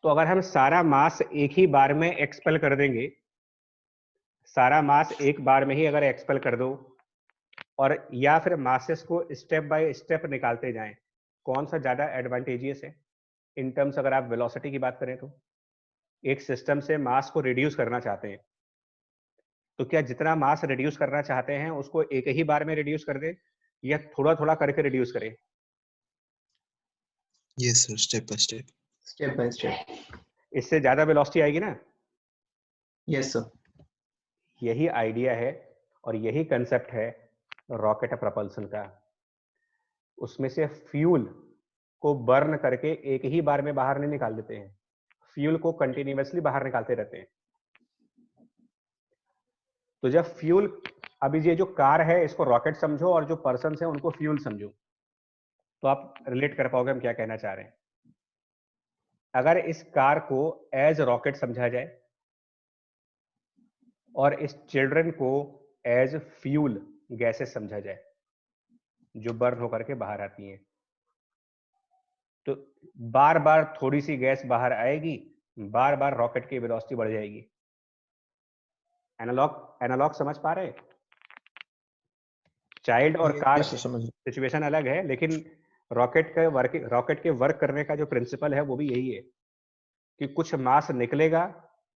तो अगर हम सारा मास एक ही बार में एक्सपेल कर देंगे, सारा मास एक बार में ही अगर एक्सपेल कर दो, और या फिर मासेस को स्टेप बाय स्टेप निकालते जाएं, कौन सा ज्यादा एडवांटेजियस है इन टर्म्स? अगर आप वेलोसिटी की बात करें तो एक सिस्टम से मास को रिड्यूस करना चाहते हैं, तो क्या जितना मास रिड्यूस करना चाहते हैं उसको एक ही बार में रिड्यूस कर दे, या थोड़ा थोड़ा करके रिड्यूस करें? Yes sir, step by step. Step by step. इससे ज्यादा वेलोसिटी आएगी ना। Yes sir. यही आइडिया है और यही कंसेप्ट है रॉकेट प्रपल्सन का। उसमें से फ्यूल को बर्न करके एक ही बार में बाहर नहीं निकाल देते हैं, फ्यूल को कंटिन्यूअसली बाहर निकालते रहते हैं। तो जब फ्यूल, अभी ये जो कार है इसको रॉकेट समझो और जो पर्सन है उनको फ्यूल समझो, तो आप रिलेट कर पाओगे हम क्या कहना चाह रहे हैं। अगर इस कार को एज रॉकेट समझा जाए और इस चिल्ड्रन को एज फ्यूल गैसेस समझा जाए जो बर्न होकर के बाहर आती हैं, तो बार बार थोड़ी सी गैस बाहर आएगी, बार बार रॉकेट की वेलोसिटी बढ़ जाएगी। एनालॉग समझ पा रहे हैं? चाइल्ड और कार समझ। सिचुएशन अलग है, लेकिन रॉकेट के वर्क करने का जो प्रिंसिपल है वो भी यही है कि कुछ मास निकलेगा,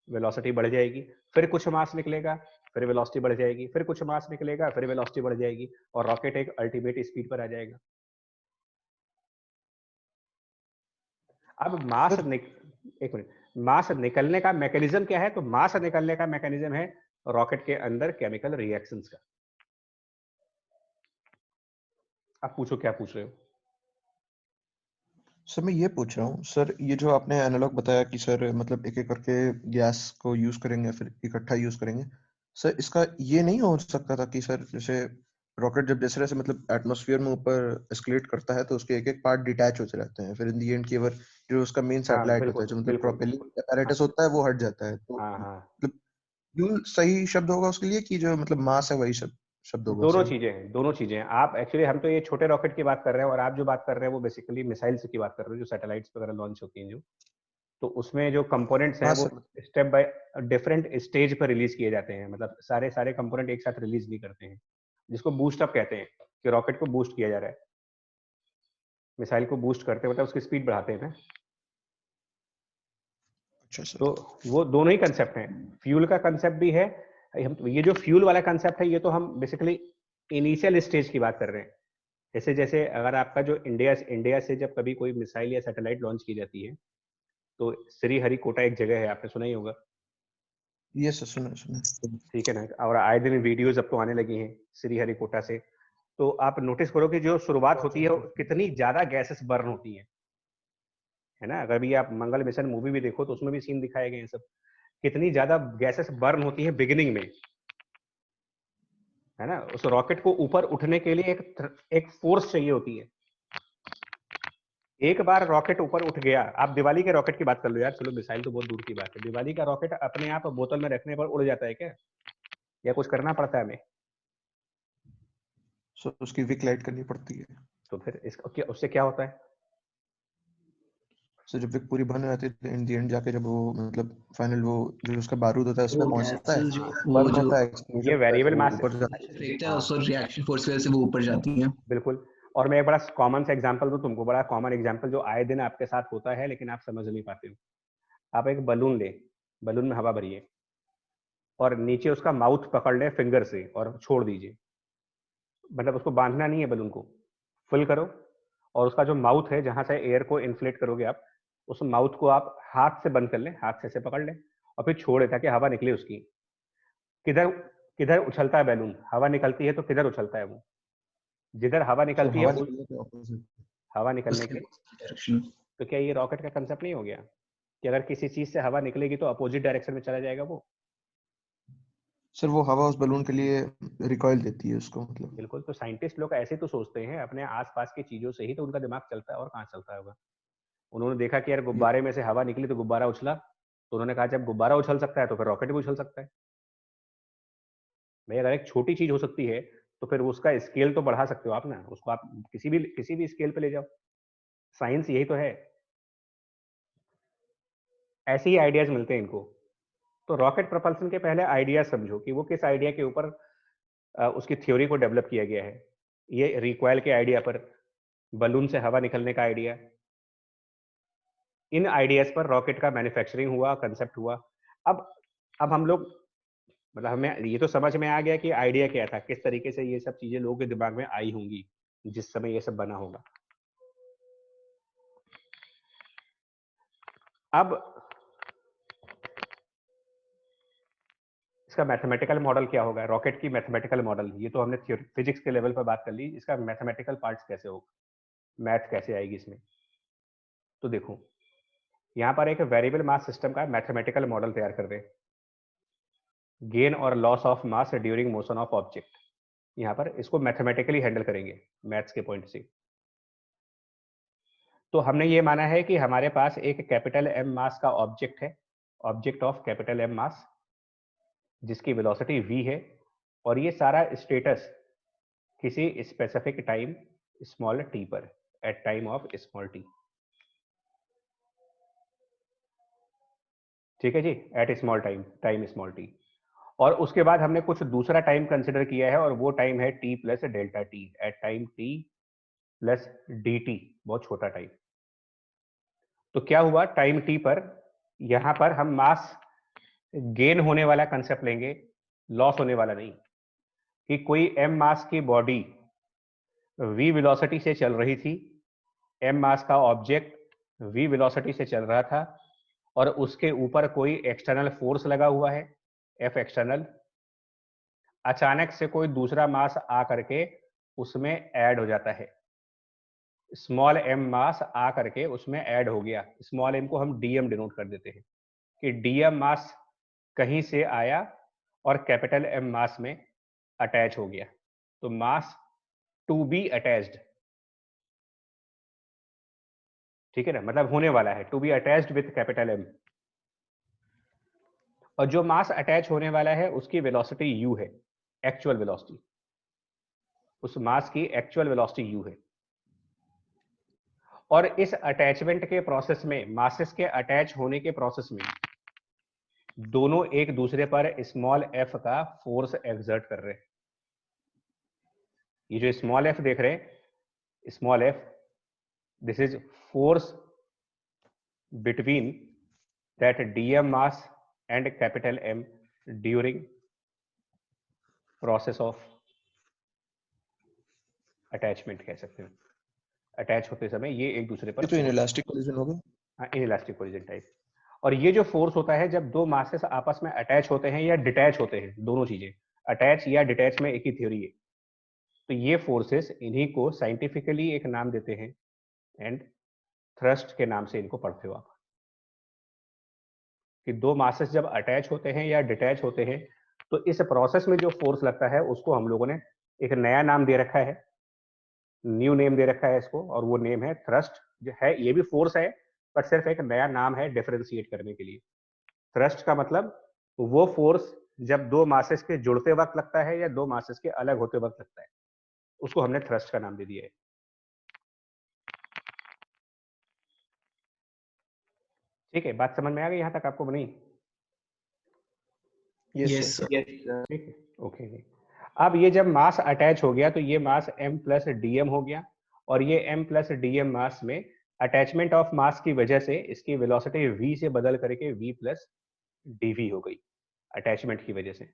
वेलोसिटी बढ़ जाएगी, फिर कुछ मास निकलेगा, फिर वेलोसिटी बढ़ जाएगी, फिर कुछ मास निकलेगा, फिर वेलोसिटी बढ़ जाएगी, और रॉकेट एक अल्टीमेट स्पीड पर आ जाएगा। अब एक मिनट, मास निकलने का मैकेनिज्म क्या है? तो मास निकलने का मैकेनिज्म है रॉकेट के अंदर केमिकल रिएक्शंस का। आप पूछो, क्या पूछ रहे हो? सर मैं ये पूछ रहा हूँ सर, ये जो आपने एनालॉग बताया कि सर मतलब एक एक करके गैस को यूज करेंगे फिर इकट्ठा यूज करेंगे, सर इसका ये नहीं हो सकता था कि सर जैसे रॉकेट जब जैसे जैसे मतलब एटमॉस्फेयर में ऊपर एस्केलेट करता है तो उसके एक एक पार्ट डिटैच होते रहते हैं, फिर इन दी एंड केवल जो उसका मेन हाँ, सैटेलाइट होता बिल्कुल है, जो मतलब बिल्कुल प्रोपेलिंग बिल्कुल। apparatus होता है, वो हट जाता है। तो हाँ हाँ, मतलब फ्यूल सही शब्द होगा उसके लिए कि जो मतलब मास है वही शब्द होगा दोनों सही? चीजें हैं, दोनों चीजें हैं। आप एक्चुअली, हम तो ये छोटे रॉकेट की बात कर रहे हैं और आप जो बात कर रहे हैं वो बेसिकली मिसाइल्स की बात कर रहे हो, जो सैटेलाइट्स वगैरह लॉन्च होती हैं जो, तो उसमें जो कंपोनेंट्स हैं हाँ वो sir. Step by different stage पर रिलीज किए जाते हैं, मतलब सारे सारे कंपोनेंट एक साथ रिलीज नहीं करते हैं, जिसको बूस्ट अप कहते हैं, कि रॉकेट को बूस्ट किया जा रहा है। मिसाइल को बूस्ट करते हैं मतलब उसकी स्पीड बढ़ाते हैं ना। अच्छा सर। तो वो दोनों ही कंसेप्ट हैं, फ्यूल का कंसेप्ट भी है। हम ये जो फ्यूल वाला कंसेप्ट है, ये तो हम बेसिकली इनिशियल स्टेज की बात कर रहे हैं। जैसे जैसे अगर आपका जो इंडिया से जब कभी कोई मिसाइल या सैटेलाइट लॉन्च की जाती है, तो श्रीहरिकोटा एक जगह है, आपने सुना ही होगा, ये सर सुना ठीक है ना। और आए दिन वीडियोज अब तो आने लगी हैं श्रीहरिकोटा से। तो आप नोटिस करो कि जो शुरुआत होती है कितनी ज्यादा गैसेस बर्न होती है ना। अगर भी आप मंगल मिशन मूवी भी देखो तो उसमें भी सीन दिखाए गए हैं सब, कितनी ज्यादा गैसेस बर्न होती है बिगिनिंग में, है ना। उस रॉकेट को ऊपर उठने के लिए एक फोर्स चाहिए होती है। एक बार रॉकेट ऊपर उठ गया, आप दिवाली के रॉकेट की बात कर लो यार, चलो मिसाइल तो बहुत दूर की बात है, दिवाली का रॉकेट अपने आप बोतल में रखने पर उड़ जाता है क्या, या कुछ करना पड़ता है हमें? सर उसकी विक लाइट करनी पड़ती है। तो फिर उससे क्या होता है? सर जब विक पूरी बन जाती है इन द एंड जाके जब वो मतलब फाइनल वो जो उसका बारूद होता है उसमें वो पहुंचता है, gases जो वो बर्न जो होता है, ये एक्सप्लोजन होता है, वेरिएबल तो वो मास, ऊपर जाता है। फेंकता है उसको, रिएक्शन फोर्स की वजह से वो ऊपर जाती है। बिल्कुल। और मैं एक बड़ा कॉमन सा एग्जांपल दूं तुमको, बड़ा कॉमन एग्जांपल जो आए दिन आपके साथ होता है लेकिन आप समझ नहीं पाते हो। आप एक बलून ले, बलून में हवा भरिए और नीचे उसका माउथ पकड़ ले फिंगर से और छोड़ दीजिए। मतलब उसको बांधना नहीं है, बलून को फुल करो और उसका जो माउथ है जहां से एयर को इन्फ्लेट करोगे आप, उस माउथ को आप हाथ से बंद कर लें, हाथ से ऐसे पकड़ लें और फिर छोड़े ताकि हवा निकले उसकी। किधर किधर उछलता है बैलून? हवा निकलती है तो किधर उछलता है वो? जिधर हवा सर निकलती है हवा निकलने के ऑपोजिट। हवा निकलने उसके के। डायरेक्शन। तो क्या ये रॉकेट का कंसेप्ट नहीं हो गया कि अगर किसी चीज से हवा निकलेगी तो अपोजिट डायरेक्शन में चला जाएगा वो? सर वो हवा उस बलून के लिए रिकॉइल देती है उसको, मतलब बिल्कुल। तो साइंटिस्ट लोग ऐसे तो सोचते हैं, अपने आसपास की चीजों से ही तो उनका दिमाग चलता है, और कहाँ चलता होगा। उन्होंने देखा कि यार ये गुब्बारे में से हवा निकली तो गुब्बारा उछला, तो उन्होंने कहा जब गुब्बारा उछल सकता है तो फिर रॉकेट भी उछल सकता है। भाई अगर एक छोटी चीज हो सकती है तो फिर उसका स्केल तो बढ़ा सकते हो आप ना, उसको आप किसी भी स्केल पे ले जाओ। साइंस यही तो है, ऐसे ही आइडियाज मिलते हैं इनको। तो रॉकेट प्रोपल्शन के पहले आइडिया समझो कि वो किस आइडिया के ऊपर उसकी थ्योरी को डेवलप किया गया है। ये रिकॉइल के आइडिया पर, बलून से हवा निकलने का आइडिया, इन आइडियाज पर रॉकेट का मैन्युफैक्चरिंग हुआ, कंसेप्ट हुआ। अब हम लोग, मतलब हमें ये तो समझ में आ गया कि आइडिया क्या था, किस तरीके से ये सब चीजें लोगों के दिमाग में आई होंगी जिस समय ये सब बना होगा। अब इसका मैथमेटिकल मॉडल क्या होगा, रॉकेट की मैथमेटिकल मॉडल। ये तो हमने फिजिक्स के लेवल पर बात कर ली, इसका मैथमेटिकल पार्ट्स कैसे होगा, मैथ कैसे आएगी इसमें। तो देखो यहां पर एक वेरिएबल मास सिस्टम का मैथमेटिकल मॉडल तैयार कर रहे हैं, गेन और loss of mass during motion of object. यहां पर इसको मैथमेटिकली हैंडल करेंगे मैथ्स के पॉइंट से। तो हमने ये माना है कि हमारे पास एक कैपिटल एम मास का ऑब्जेक्ट है, object of capital M mass, जिसकी वेलोसिटी v है, और ये सारा स्टेटस किसी स्पेसिफिक टाइम स्मॉल t पर, at time of small t। ठीक है जी, at small time small t। और उसके बाद हमने कुछ दूसरा टाइम कंसिडर किया है और वो टाइम है t plus delta t, at time t plus dt, बहुत छोटा टाइम। तो क्या हुआ टाइम t पर, यहां पर हम मास गेन होने वाला कंसेप्ट लेंगे, लॉस होने वाला नहीं। कि कोई m मास की बॉडी v वेलोसिटी से चल रही थी, m मास का ऑब्जेक्ट v वेलोसिटी से चल रहा था, और उसके ऊपर कोई एक्सटर्नल फोर्स लगा हुआ है, F एक्सटर्नल। अचानक से कोई दूसरा मास आ करके उसमें ऐड हो जाता है, स्मॉल m मास आ करके उसमें ऐड हो गया। स्मॉल m को हम dm डिनोट कर देते हैं कि dm मास कहीं से आया और कैपिटल M मास में अटैच हो गया। तो मास टू बी अटैच्ड, ठीक है ना, मतलब होने वाला है, to be attached with capital M। और जो मास अटैच होने वाला है उसकी वेलोसिटी u है, एक्चुअल वेलोसिटी, उस मास की एक्चुअल वेलोसिटी u है। और इस अटैचमेंट के प्रोसेस में, मासेस के अटैच होने के प्रोसेस में, दोनों एक दूसरे पर स्मॉल f का फोर्स एक्सर्ट कर रहे हैं। ये जो स्मॉल f देख रहे हैं, small f, this is force between that dm mass and capital M during process of attachment, कह सकते हैं। अटैच होते समय ये एक दूसरे पर ये तो फोर्स, इनइलास्टिक कोलिजन होगा। Inelastic collision type. और ये जो फोर्स होता है जब दो मासेस आपस में अटैच होते हैं या डिटैच होते हैं, दोनों चीजें, अटैच या डिटैच में एक ही थ्योरी है, तो ये फोर्सेस, इन्हीं को साइंटिफिकली एक नाम देते हैं एंड थ्रस्ट के नाम से इनको पढ़ते हो आप। कि दो मासेस जब अटैच होते हैं या डिटैच होते हैं तो इस प्रोसेस में जो फोर्स लगता है उसको हम लोगों ने एक नया नाम दे रखा है, न्यू नेम दे रखा है इसको, और वो नेम है थ्रस्ट। जो है ये भी फोर्स है पर सिर्फ एक नया नाम है डिफरेंशिएट करने के लिए। थ्रस्ट का मतलब वो फोर्स जब दो मासेस के जुड़ते वक्त लगता है या दो मासेस के अलग होते वक्त लगता है, उसको हमने थ्रस्ट का नाम दे दिया है। ठीक है, बात समझ में आ गई यहां तक आपको? नहीं? Yes, sir. ठीक है, ओके। अब ये जब मास अटैच हो गया तो ये मास m प्लस dm हो गया, और ये m प्लस dm मास में अटैचमेंट ऑफ मास की वजह से इसकी वेलोसिटी v से बदल करके v प्लस dv हो गई, अटैचमेंट की वजह से।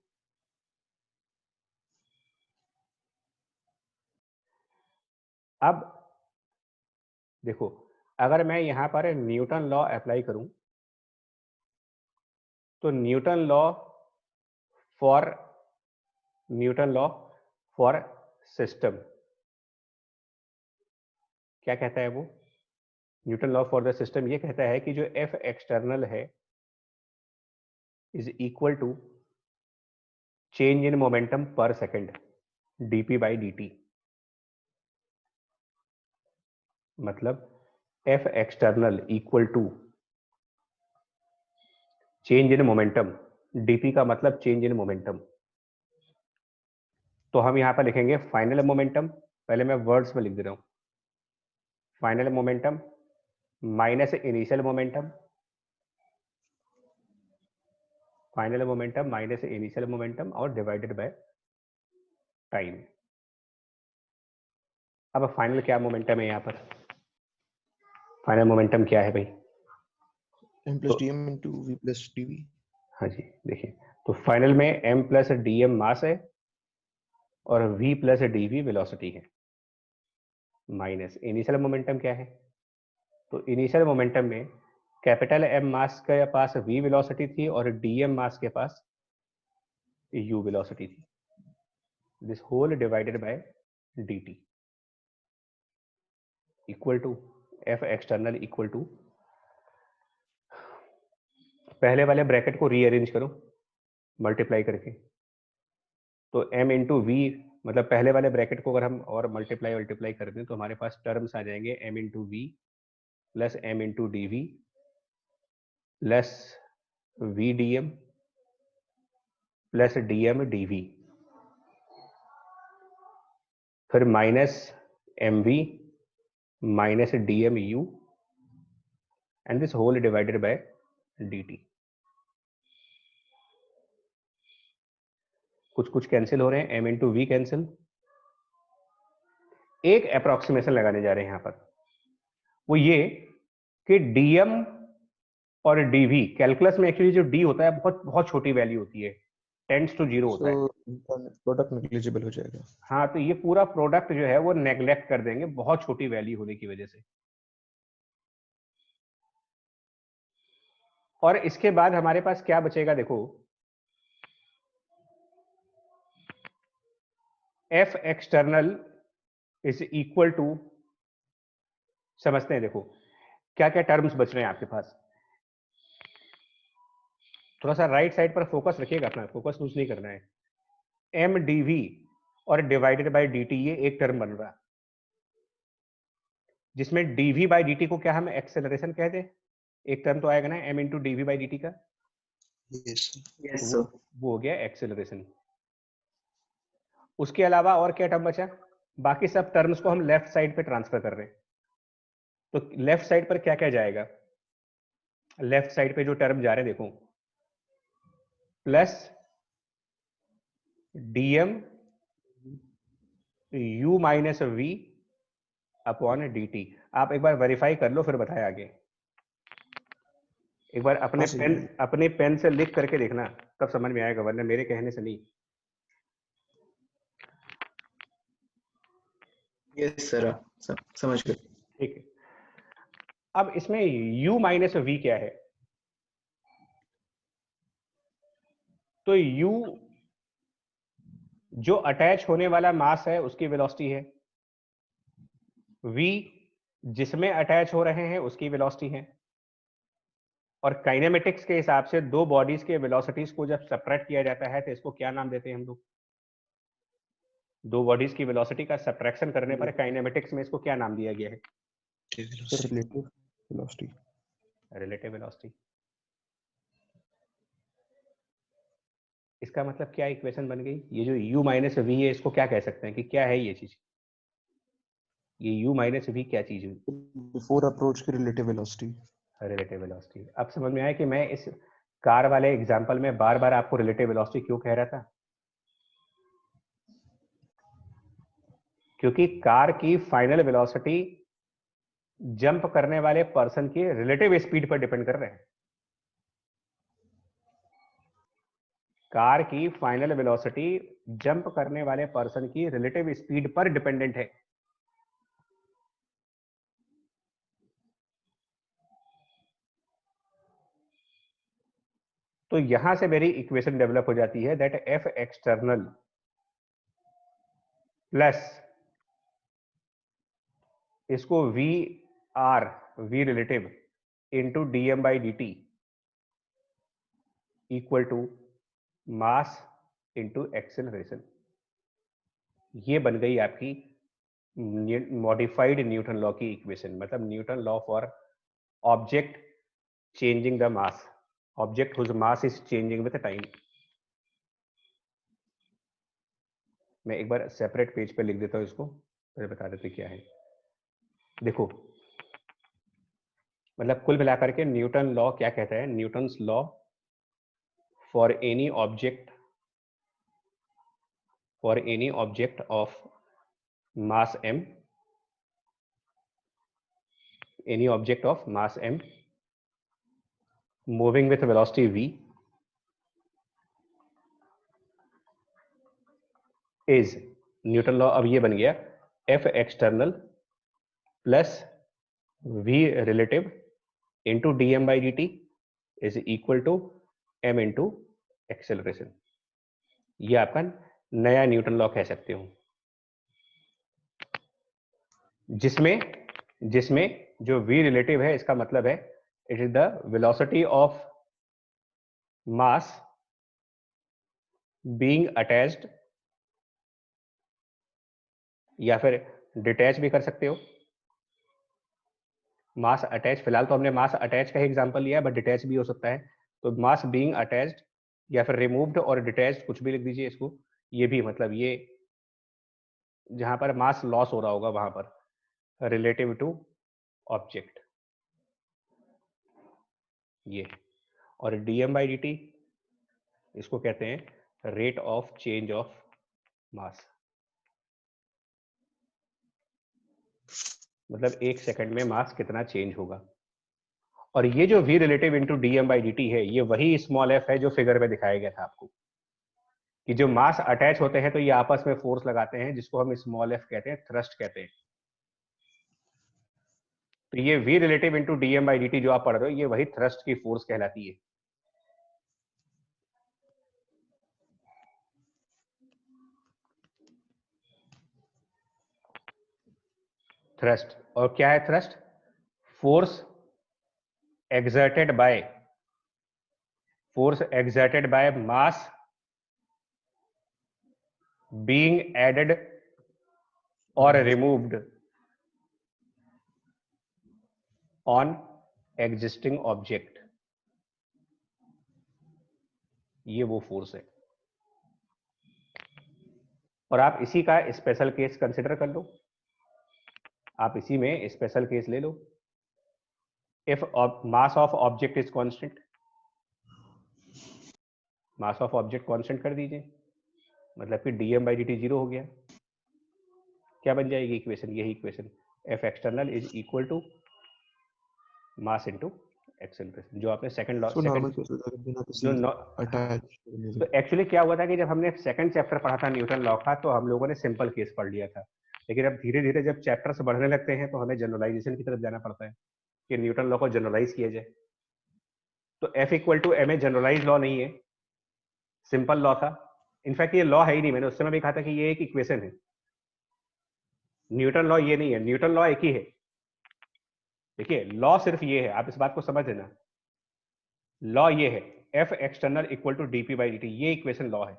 अब देखो, अगर मैं यहां पर न्यूटन लॉ अप्लाई करूं तो न्यूटन लॉ फॉर सिस्टम क्या कहता है? वो Newton law for the system ये कहता है कि जो F एक्सटर्नल है is equal to change in momentum पर सेकेंड dp बाई dt। मतलब F external equal to change in momentum, dp का मतलब चेंज इन मोमेंटम। तो हम यहां पर लिखेंगे फाइनल मोमेंटम, पहले मैं वर्ड्स में लिख दे रहा हूं, final momentum minus initial momentum, final momentum minus initial momentum और डिवाइडेड बाय टाइम। अब फाइनल क्या मोमेंटम है? यहाँ पर फाइनल मोमेंटम क्या है भाई? m plus dm into v plus dv। हाँ जी, देखिए, तो फाइनल में m प्लस dm मास है और v प्लस dv वेलोसिटी है, माइनस इनिशियल मोमेंटम क्या है? तो इनिशियल मोमेंटम में कैपिटल M मास के पास v वेलोसिटी थी और dm मास के पास u वेलोसिटी थी, this whole divided by dt equal to F external equal to, पहले वाले ब्रैकेट को रीअरेंज करो मल्टीप्लाई करके, तो m इंटू वी, मतलब पहले वाले ब्रैकेट को अगर हम और मल्टीप्लाई कर दें तो हमारे पास टर्म्स आ जाएंगे m into we plus m into D V plus V D M plus D M D V, फिर minus M V minus D M U and this whole divided by D T. कुछ cancel हो रहे हैं, m into V cancel. एक approximation लगाने जा रहे हैं यहां पर, वो ये कि dm और dv, कैलकुलस में एक्चुअली जो d होता है बहुत बहुत छोटी वैल्यू होती है, टेंड्स टू 0 होता है। प्रोडक्ट नेग्लिजिबल हो जाएगा। हाँ, तो ये पूरा प्रोडक्ट जो है वो नेग्लेक्ट कर देंगे बहुत छोटी वैल्यू होने की वजह से। और इसके बाद हमारे पास क्या बचेगा? देखो, F external is equal to, समझते हैं, देखो क्या क्या टर्म्स बच रहे हैं आपके पास। थोड़ा सा राइट साइड पर फोकस रखिएगा, अपना फोकस लूज नहीं करना है। एम डी वी और डिवाइडेड बाय डी टी, ये एक टर्म बन रहा है जिसमें dv बाई डी टी को क्या हम एक्सेलरेशन कहते हैं, एक टर्म तो आएगा ना m into D v by d t का, Yes, Yes, वो sir. वो हो गया एक्सेलरेशन। उसके अलावा और क्या टर्म बचा? बाकी सब टर्म्स को हम लेफ्ट साइड पे ट्रांसफर कर रहे हैं, तो लेफ्ट साइड पर क्या क्या जाएगा? लेफ्ट साइड पे जो टर्म जा रहे हैं देखो, plus dm u minus v upon d t. आप एक बार वेरीफाई कर लो फिर बताए आगे। एक बार अपने पेन से लिख करके देखना, तब समझ में आएगा, वरना मेरे कहने से नहीं। Yes, sir. समझ गए। ठीक है, अब इसमें u माइनस वी क्या है? तो u जो अटैच होने वाला मास है उसकी वेलोसिटी है, v जिसमें अटैच हो रहे हैं उसकी वेलोसिटी है, और काइनेमेटिक्स के हिसाब से दो बॉडीज के वेलोसिटीज को जब सब्ट्रैक्ट किया जाता है तो इसको क्या नाम देते हैं हम लोग? दो बॉडीज की वेलोसिटी का सब्ट्रैक्शन करने पर काइनेमेटिक्स में इसको क्या नाम दिया गया है? Sir relative velocity. Relative velocity. इसका मतलब क्या इक्वेशन बन गई? ये जो u माइनस वी है इसको क्या कह सकते हैं कि क्या है ये चीज? ये u माइनस वी क्या चीज हुई? बिफोर अप्रोच की रिलेटिव वेलोसिटी। Relative velocity. अब समझ में आया कि मैं इस कार वाले एग्जांपल में बार बार आपको रिलेटिव वेलोसिटी क्यों कह रहा था? क्योंकि कार की फाइनल वेलोसिटी जंप करने वाले पर्सन की रिलेटिव स्पीड पर डिपेंड कर रहे हैं। कार की फाइनल वेलोसिटी जंप करने वाले पर्सन की रिलेटिव स्पीड पर डिपेंडेंट है। तो यहां से मेरी इक्वेशन डेवलप हो जाती है दैट एफ एक्सटर्नल प्लस इसको v R v relative into d m by d t equal to mass into acceleration. ये बन गई आपकी मॉडिफाइड न्यूटन लॉ की इक्वेशन, मतलब Newton law for object changing the mass, object whose mass is changing with time. मैं एक बार separate page पे लिख देता हूं इसको, फिर बता देते क्या है। देखो, मतलब कुल मिलाकर के न्यूटन लॉ क्या कहता है? Newton's law for any object of mass m, any object of mass m moving with velocity v is Newton law अब ये बन गया F external plus V relative into d m by d t is equal to m into acceleration. ये आपका नया Newton law कह सकते हो, जिसमें जो V रिलेटिव है इसका मतलब है it is the velocity of mass being attached, या फिर डिटैच भी कर सकते हो। मास अटैच, फिलहाल तो हमने मास अटैच का ही एग्जांपल लिया है, बट डिटैच भी हो सकता है। तो मास बीइंग अटैच्ड या फिर रिमूव्ड और डिटैच्ड, कुछ भी लिख दीजिए इसको। ये भी मतलब ये जहां पर मास लॉस हो रहा होगा वहां पर रिलेटिव टू ऑब्जेक्ट, ये। और डीएम बाई डी टी इसको कहते हैं rate of change of mass, मतलब एक सेकंड में मास कितना चेंज होगा। और ये जो v relative into d m by d t है, ये वही स्मॉल f है जो फिगर में दिखाया गया था आपको, कि जो मास अटैच होते हैं तो ये आपस में फोर्स लगाते हैं, जिसको हम स्मॉल f कहते हैं, थ्रस्ट कहते हैं। तो ये v relative into d m by d t जो आप पढ़ रहे हो, ये वही थ्रस्ट की फोर्स कहलाती है। थ्रस्ट, और क्या है thrust? Force exerted by mass being added or removed on existing object, ये वो फोर्स है। और आप इसी का स्पेशल केस कंसिडर कर लो, आप इसी में स्पेशल केस ले लो। If mass of object is constant, mass of object constant कर दीजिए, मतलब कि डीएम बाई डी टी 0 हो गया। क्या बन जाएगी इक्वेशन? यही equation, F external is equal to mass into acceleration, जो आपने सेकंड लॉ तो एक्चुअली क्या हुआ था कि जब हमने सेकंड चैप्टर पढ़ा था न्यूटन लॉ का, तो हम लोगों ने सिंपल केस पढ़ लिया था, लेकिन अब धीरे धीरे जब चैप्टर्स बढ़ने लगते हैं तो हमें जनरलाइजेशन की तरफ जाना पड़ता है। कि न्यूटन लॉ को जनरलाइज किया जाए। तो F equal to m a generalise law नहीं है, सिंपल लॉ था। इनफैक्ट ये लॉ है ही नहीं, मैंने उस समय भी कहा था कि ये एक इक्वेशन है। न्यूटन लॉ ये नहीं है, न्यूटन लॉ एक ही है। देखिए लॉ सिर्फ ये है, आप इस बात को समझ लेना। लॉ ये है F external equal to d p by d t, ये इक्वेशन लॉ है।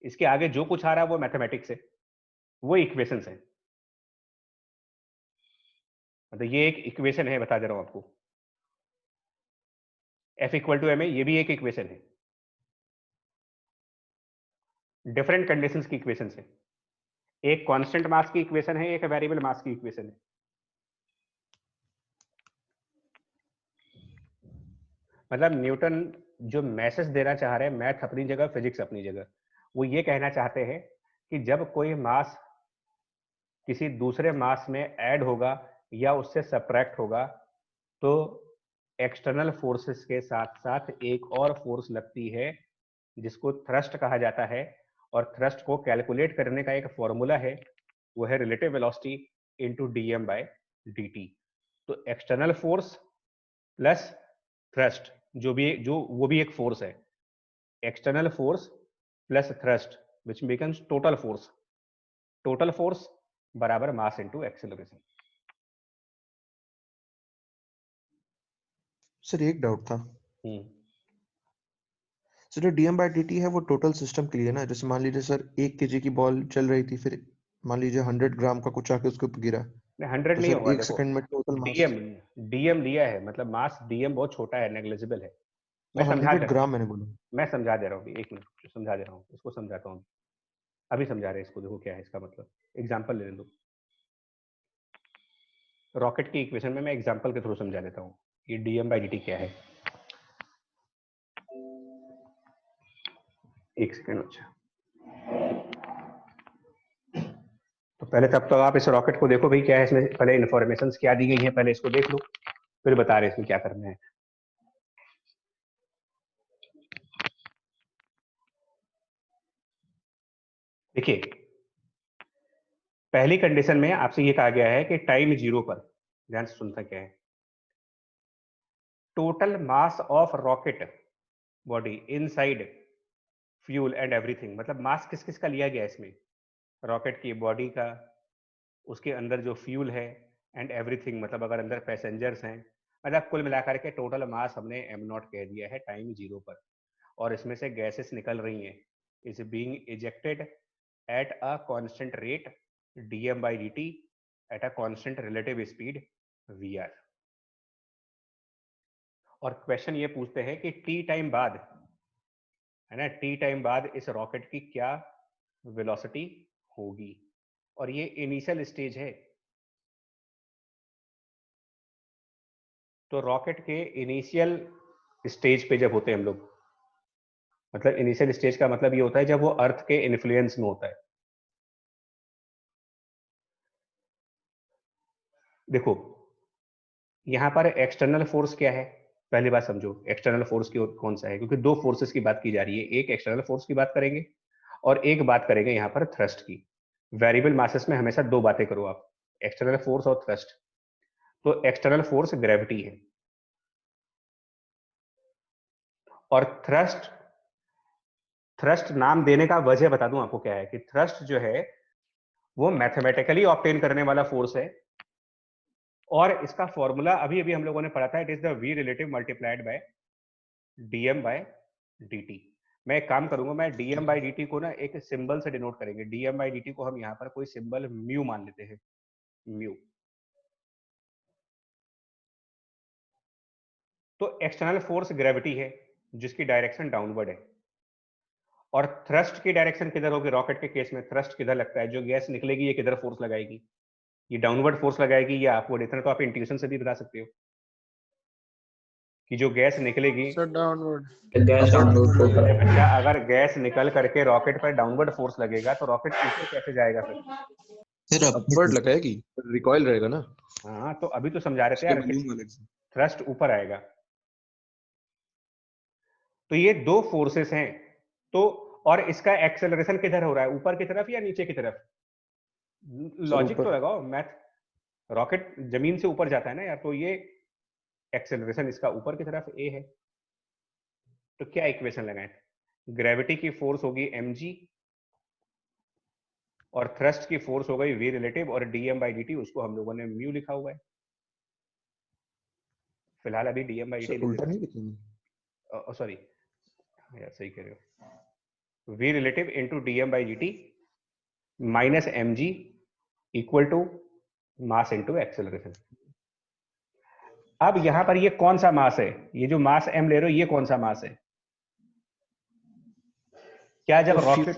इसके आगे जो कुछ आ रहा है वो मैथमेटिक्स है, वो इक्वेशंस है। मतलब ये एक इक्वेशन है, बता दे रहा हूं आपको। F equal to m a, ये भी एक इक्वेशन है, डिफरेंट कंडीशंस की इक्वेशंस है। एक कांस्टेंट मास की इक्वेशन है, एक वेरिएबल मास की इक्वेशन है। मतलब न्यूटन जो मैसेज देना चाह रहे हैं, मैथ अपनी जगह फिजिक्स अपनी जगह, वो ये कहना चाहते हैं कि जब कोई मास किसी दूसरे मास में ऐड होगा या उससे सब्ट्रैक्ट होगा तो एक्सटर्नल फोर्सेस के साथ साथ एक और फोर्स लगती है जिसको थ्रस्ट कहा जाता है। और थ्रस्ट को कैलकुलेट करने का एक फॉर्मूला है, वो है relative velocity into dm by dt। तो एक्सटर्नल फोर्स प्लस थ्रस्ट, जो वो भी एक फोर्स है, external force plus thrust which becomes total force. Total force बराबर मास इनटू एक्सेलरेशन। सर एक डाउट था सर, जो डीएम बाई डी टी है वो टोटल सिस्टम के लिए ना, जैसे मान लीजिए सर 1 केजी की बॉल चल रही थी, फिर मान लीजिए 100 ग्राम का कुछ आके उसके ऊपर गिरा, 100 तो नहीं सर होगा। 1 देखो सेकंड में टोटल मास डीएम लिया है, मतलब मास डीएम बहुत छोटा है, नेग्लिजिबल है। मैं समझा 100 दे रहा ग्राम हूँ, मैंने बोला। मैं समझा दे रहा हूँ, एक मिनट समझा दे रहा हूँ, इसको समझाता हूँ। अभी समझा रहे हैं इसको, देखो क्या है इसका मतलब। एग्जाम्पल ले लो, रॉकेट की इक्वेशन में मैं एग्जाम्पल के थ्रू समझा देता हूँ ये डीएम बाई डी क्या है। एक सेकेंड। अच्छा तो पहले तब तो आप इस रॉकेट को देखो भाई, क्या है इसमें, पहले इन्फॉर्मेशन क्या दी गई है, पहले इसको देख लो, फिर बता रहे इसमें क्या करना है। देखिए पहली कंडीशन में आपसे ये कहा गया है कि टाइम 0 पर, ध्यान से सुनता क्या है, total mass of rocket body inside fuel and everything. मतलब मास किस किस का लिया गया इसमें, रॉकेट की बॉडी का, उसके अंदर जो फ्यूल है, एंड एवरीथिंग मतलब अगर अंदर पैसेंजर्स हैं, मतलब कुल मिलाकर के टोटल मास हमने m0 कह दिया है टाइम 0 पर। और इसमें से गैसेस निकल रही हैं, is being ejected at a constant rate dm by dt at a constant relative speed vr। और क्वेश्चन ये पूछते हैं कि t टाइम बाद, है ना, t टाइम बाद इस रॉकेट की क्या वेलोसिटी होगी। और ये इनिशियल स्टेज है, तो रॉकेट के इनिशियल स्टेज पे जब होते हैं हम लोग, मतलब इनिशियल स्टेज का मतलब ये होता है जब वो अर्थ के इन्फ्लुएंस में होता है। देखो यहां पर एक्सटर्नल फोर्स क्या है, पहली बात समझो एक्सटर्नल फोर्स की कौन सा है, क्योंकि दो फोर्सेस की बात की जा रही है, एक एक्सटर्नल फोर्स की बात करेंगे और एक बात करेंगे यहां पर थ्रस्ट की। वेरिएबल मासेस में हमेशा दो बातें करो आप, एक्सटर्नल फोर्स और थ्रस्ट। तो एक्सटर्नल फोर्स ग्रेविटी है और थ्रस्ट, थ्रस्ट नाम देने का वजह बता दूं आपको क्या है, कि थ्रस्ट जो है वो मैथमेटिकली ऑब्टेन करने वाला फोर्स है। और इसका फॉर्मूला अभी अभी हम लोगों ने पढ़ा था, it is the v relative multiplied by d m by dt। मैं एक काम करूंगा, मैं dm बाई dt को ना एक सिंबल से डिनोट करेंगे। dm बाई dt को हम यहाँ पर कोई सिंबल म्यू मान लेते हैं, म्यू। तो एक्सटर्नल फोर्स ग्रेविटी है जिसकी डायरेक्शन डाउनवर्ड है, और थ्रस्ट की डायरेक्शन किधर होगी, रॉकेट के केस में थ्रस्ट किधर लगता है, जो गैस निकलेगी ये किधर फोर्स लगाएगी, ये डाउनवर्ड फोर्स लगाएगी या अपवर्ड। इतना तो आप इंट्यूशन से भी बता सकते हो कि जो गैस निकलेगी, सर डाउनवर्ड। अच्छा अगर गैस निकल करके रॉकेट पर डाउनवर्ड फोर्स लगेगा तो रॉकेट ऊपर कैसे जाएगा फिर। सर अपवर्ड लगाएगी, रिकॉइल रहेगा ना। हाँ तो अभी तो समझा रहे थे यार, थ्रस्ट ऊपर आएगा। तो ये दो फोर्सेस हैं, तो और इसका एक्सेलरेशन किधर हो रहा है, ऊपर की तरफ या नीचे की तरफ। लॉजिक तो लगाओ, मैथ रॉकेट जमीन से ऊपर जाता है ना यार, तो ये एक्सेलरेशन इसका ऊपर की तरफ a है। तो क्या इक्वेशन लगाएं? ग्रेविटी की फोर्स होगी mg और थ्रस्ट की फोर्स हो गई v रिलेटिव, और dm/dt उसको हम लोगों ने म्यू लिखा हुआ है फिलहाल अभी dm/dt सर लिख उल्टा देते नहीं लिखेंगे? सॉरी यार, सही कह रहे हो, v relative into dm/dt minus mg equal to mass into acceleration. अब यहां पर ये कौन सा मास है? ये जो मास m ले रहे हो ये कौन सा मास है? क्या जब तो रॉकेट,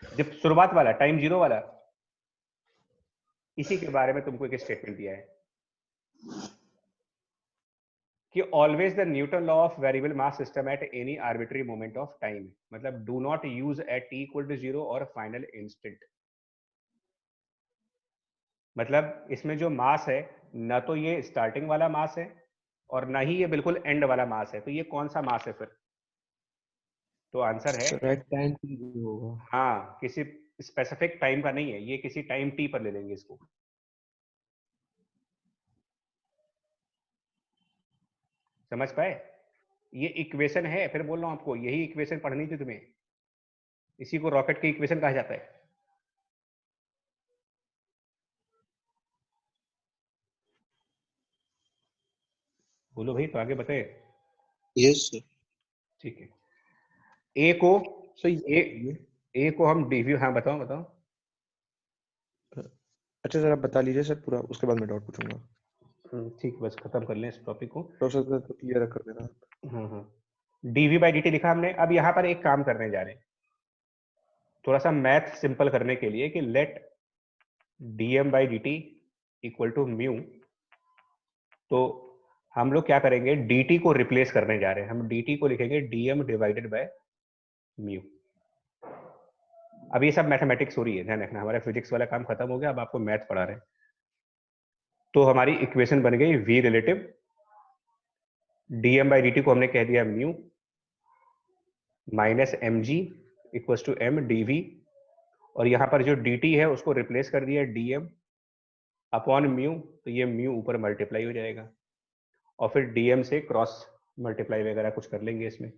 जब शुरुआत वाला टाइम 0 वाला, इसी के बारे में तुमको एक स्टेटमेंट दिया है कि always the Newton law of variable mass system at any arbitrary moment of time, मतलब do not use at t equal to 0 और फाइनल इंस्टेंट। मतलब इसमें जो मास है, ना तो ये स्टार्टिंग वाला मास है और ना ही ये बिल्कुल एंड वाला मास है, तो ये कौन सा मास है फिर? तो आंसर है सर एट टाइम होगा। हाँ, किसी स्पेसिफिक टाइम का नहीं है, ये किसी टाइम t पर ले लेंगे इसको। समझ पाए? ये इक्वेशन है, फिर बोल रहा हूं आपको, यही इक्वेशन पढ़नी थी तुम्हें, इसी को रॉकेट की इक्वेशन कहा जाता है। बोलो भाई, तो आगे बताए। Yes sir. ठीक है, ए को सर ए को हम डीवी, हाँ बताओ बताओ। अच्छा सर आप बता लीजिए सर पूरा, उसके बाद मैं डाउट पूछूंगा। ठीक, बस खत्म कर लें इस टॉपिक को। तो सर तो क्लियर कर देना। dv/dt लिखा हमने। अब यहां पर एक काम करने जा रहे हैं, थोड़ा सा मैथ सिंपल करने के लिए, कि late dm/dt equal to mu. तो हम लोग क्या करेंगे, dt को रिप्लेस करने जा रहे हैं, हम dt को लिखेंगे dm डिवाइडेड बाय म्यू। अब ये सब मैथमेटिक्स हो रही है, ध्यान रखना, हमारा फिजिक्स वाला काम खत्म हो गया, अब आपको मैथ पढ़ा रहे हैं। तो हमारी इक्वेशन बन गई v रिलेटिव, dm/dt को हमने कह दिया mu, minus mg equal to m dv, और यहां पर जो dt है उसको रिप्लेस कर दिया dm अपॉन म्यू, तो ये म्यू ऊपर मल्टीप्लाई हो जाएगा, और फिर dm से क्रॉस मल्टीप्लाई वगैरह कुछ कर लेंगे इसमें।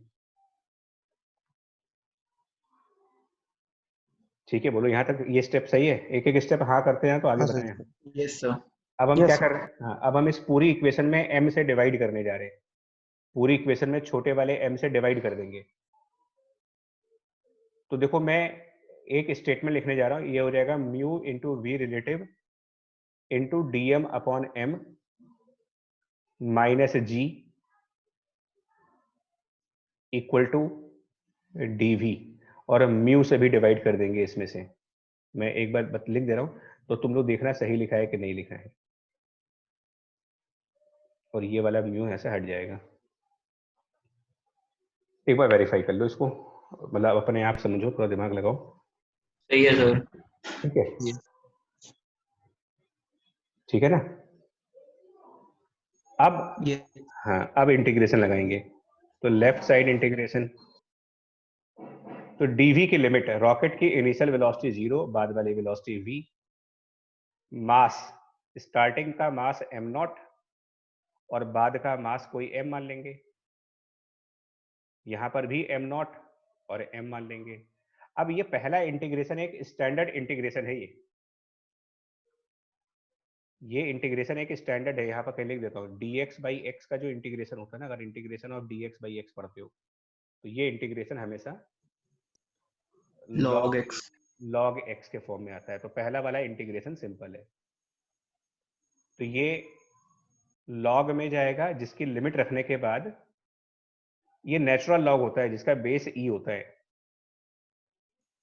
ठीक है, बोलो यहां तक ये स्टेप सही है? एक एक स्टेप हाँ करते हैं तो आगे हाँ बताएं। सर। Yes sir. अब हम Yes, क्या sir. कर रहे हैं, हाँ, अब हम इस पूरी इक्वेशन में m से डिवाइड करने जा रहे हैं, पूरी इक्वेशन में छोटे वाले m से डिवाइड कर देंगे। तो देखो मैं एक स्टेटमेंट लिखने जा रहा हूं, ये हो जाएगा mu into v relative into dm upon m minus g equal to dv, और म्यू से भी डिवाइड कर देंगे इसमें से। मैं एक बार लिख दे रहा हूं, तो तुम लोग देखना सही लिखा है कि नहीं लिखा है, और ये वाला म्यू ऐसे हट जाएगा। एक बार वेरीफाई कर लो इसको, मतलब अपने आप समझो, थोड़ा दिमाग लगाओ। सही है सर। ठीक है, Yes. ठीक है ना? अब ये हाँ, अब इंटीग्रेशन लगाएंगे, तो लेफ्ट साइड इंटीग्रेशन, तो dv की लिमिट है, रॉकेट की इनिशियल वेलोसिटी 0, बाद वाली वेलोसिटी v, मास स्टार्टिंग का मास m0 और बाद का मास कोई m मान लेंगे, यहां पर भी m0 और m मान लेंगे। अब ये पहला इंटीग्रेशन एक स्टैंडर्ड इंटीग्रेशन है, ये इंटीग्रेशन एक स्टैंडर्ड है, यहाँ पर कहीं लिख देता हूँ, dx/x का जो इंटीग्रेशन होता है ना, अगर इंटीग्रेशन ऑफ dx/x पढ़ते हो, तो ये इंटीग्रेशन हमेशा log x। log x के फॉर्म में आता है। तो पहला वाला इंटीग्रेशन सिंपल है, तो ये log में जाएगा, जिसकी लिमिट रखने के बाद, ये नेचुरल लॉग होता है जिसका बेस e होता है,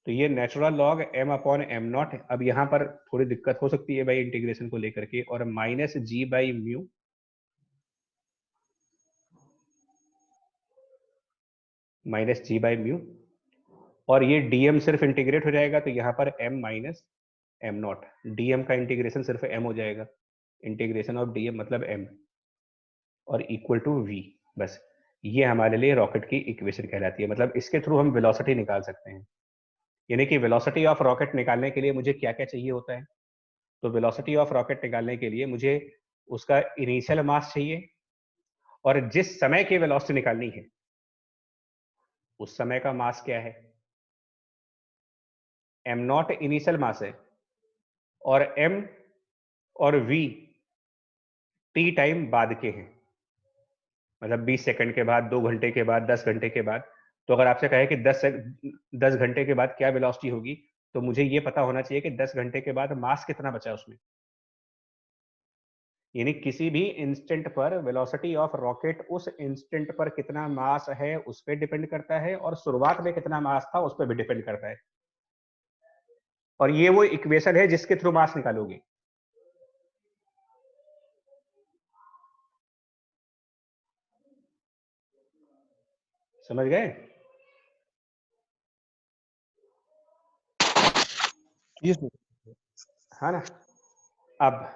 तो ये natural log m upon m0। अब यहाँ पर थोड़ी दिक्कत हो सकती है भाई इंटीग्रेशन को लेकर के, और minus g by mu, minus g by mu, और ये dm सिर्फ इंटीग्रेट हो जाएगा, तो यहाँ पर m माइनस m0, dm का इंटीग्रेशन सिर्फ m हो जाएगा, इंटीग्रेशन ऑफ dm मतलब m, और इक्वल टू v। बस ये हमारे लिए रॉकेट की इक्वेशन कहलाती है, मतलब इसके थ्रू हम वेलोसिटी निकाल सकते हैं। यानी कि वेलोसिटी ऑफ रॉकेट निकालने के लिए मुझे क्या क्या चाहिए होता है, तो वेलोसिटी ऑफ रॉकेट निकालने के लिए मुझे उसका इनिशियल मास चाहिए और जिस समय की वेलोसिटी निकालनी है उस समय का मास क्या है। एम नॉट इनिशियल मास है और एम और वी टी टाइम बाद के हैं, मतलब 20 सेकंड के बाद, 2 घंटे के बाद, 10 घंटे के बाद। तो अगर आपसे कहे कि 10 घंटे के बाद क्या वेलोसिटी होगी, तो मुझे ये पता होना चाहिए कि 10 घंटे के बाद मास कितना बचा उसमें। यानी किसी भी इंस्टेंट पर वेलोसिटी ऑफ रॉकेट उस इंस्टेंट पर कितना मास है उस पर डिपेंड करता है और शुरुआत में कितना मास था उस पर भी डिपेंड करता है। और ये वो इक्वेशन है जिसके थ्रू मास निकालोगे। समझ गए? ये सर हाँ ना। अब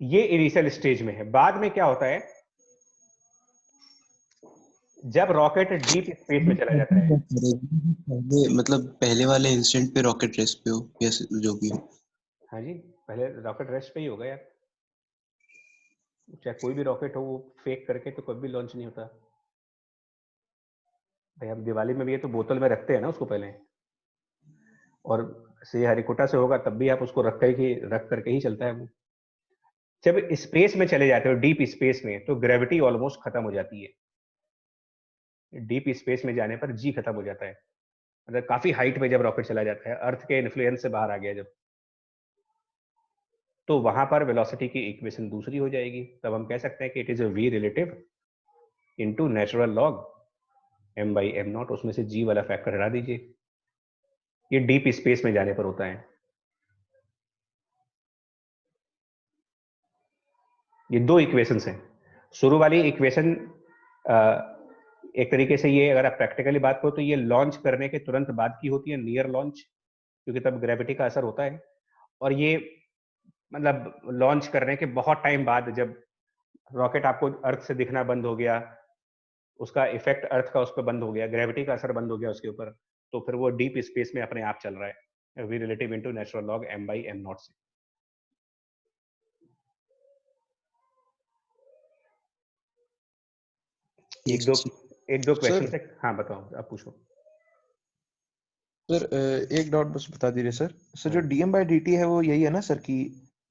ये इनिशियल स्टेज में है। बाद में क्या होता है, जब रॉकेट डीप स्पेस में चला जाता है। पहले मतलब पहले वाले इंस्टेंट पे रॉकेट रेस्ट पे हो या जो भी हो। हाँ जी, पहले रॉकेट रेस्ट पे ही होगा यार। चाहे कोई भी रॉकेट हो, वो फेक करके तो कभी लॉन्च नहीं होता भाई। हम दिवाली में भी ये तो बोतल में रखते हैं ना उसको पहले, और से हरिकोटा से होगा तब भी आप उसको रख करके ही चलता है वो। जब स्पेस में चले जाते हो, डीप स्पेस में, तो ग्रेविटी ऑलमोस्ट खत्म हो जाती है। डीप स्पेस में जाने पर जी खत्म हो जाता है, मतलब काफी हाइट पे जब रॉकेट चला जाता है, अर्थ के इन्फ्लुएंस से बाहर आ गया जब, तो वहां पर वेलोसिटी की इक्वेशन दूसरी हो जाएगी। तब हम कह सकते हैं कि it is v relative into natural log m by m naught. उसमें से g वाला फैक्टर हटा दीजिए। ये डीप स्पेस में जाने पर होता है। ये दो इक्वेशंस हैं। शुरू वाली इक्वेशन एक तरीके से, ये अगर आप प्रैक्टिकली बात करो तो ये लॉन्च करने के तुरंत बाद की होती है, नियर लॉन्च, क्योंकि तब ग्रेविटी का असर होता है। और ये मतलब लॉन्च करने के बहुत टाइम बाद, जब रॉकेट आपको अर्थ से दिखना बंद हो गया, उसका इफेक्ट अर्थ का उस पर बंद हो गया, ग्रेविटी का असर बंद हो गया उसके ऊपर, तो फिर वो डीप स्पेस में अपने आप चल रहा है, v relative into natural log m by m naught से। एक दो क्वेश्चन सर से। हाँ बताओ, आप पूछो। सर एक डाउट बस बता दीजिए सर। सर जो हाँ। डीएम बाई डी है वो यही है ना सर कि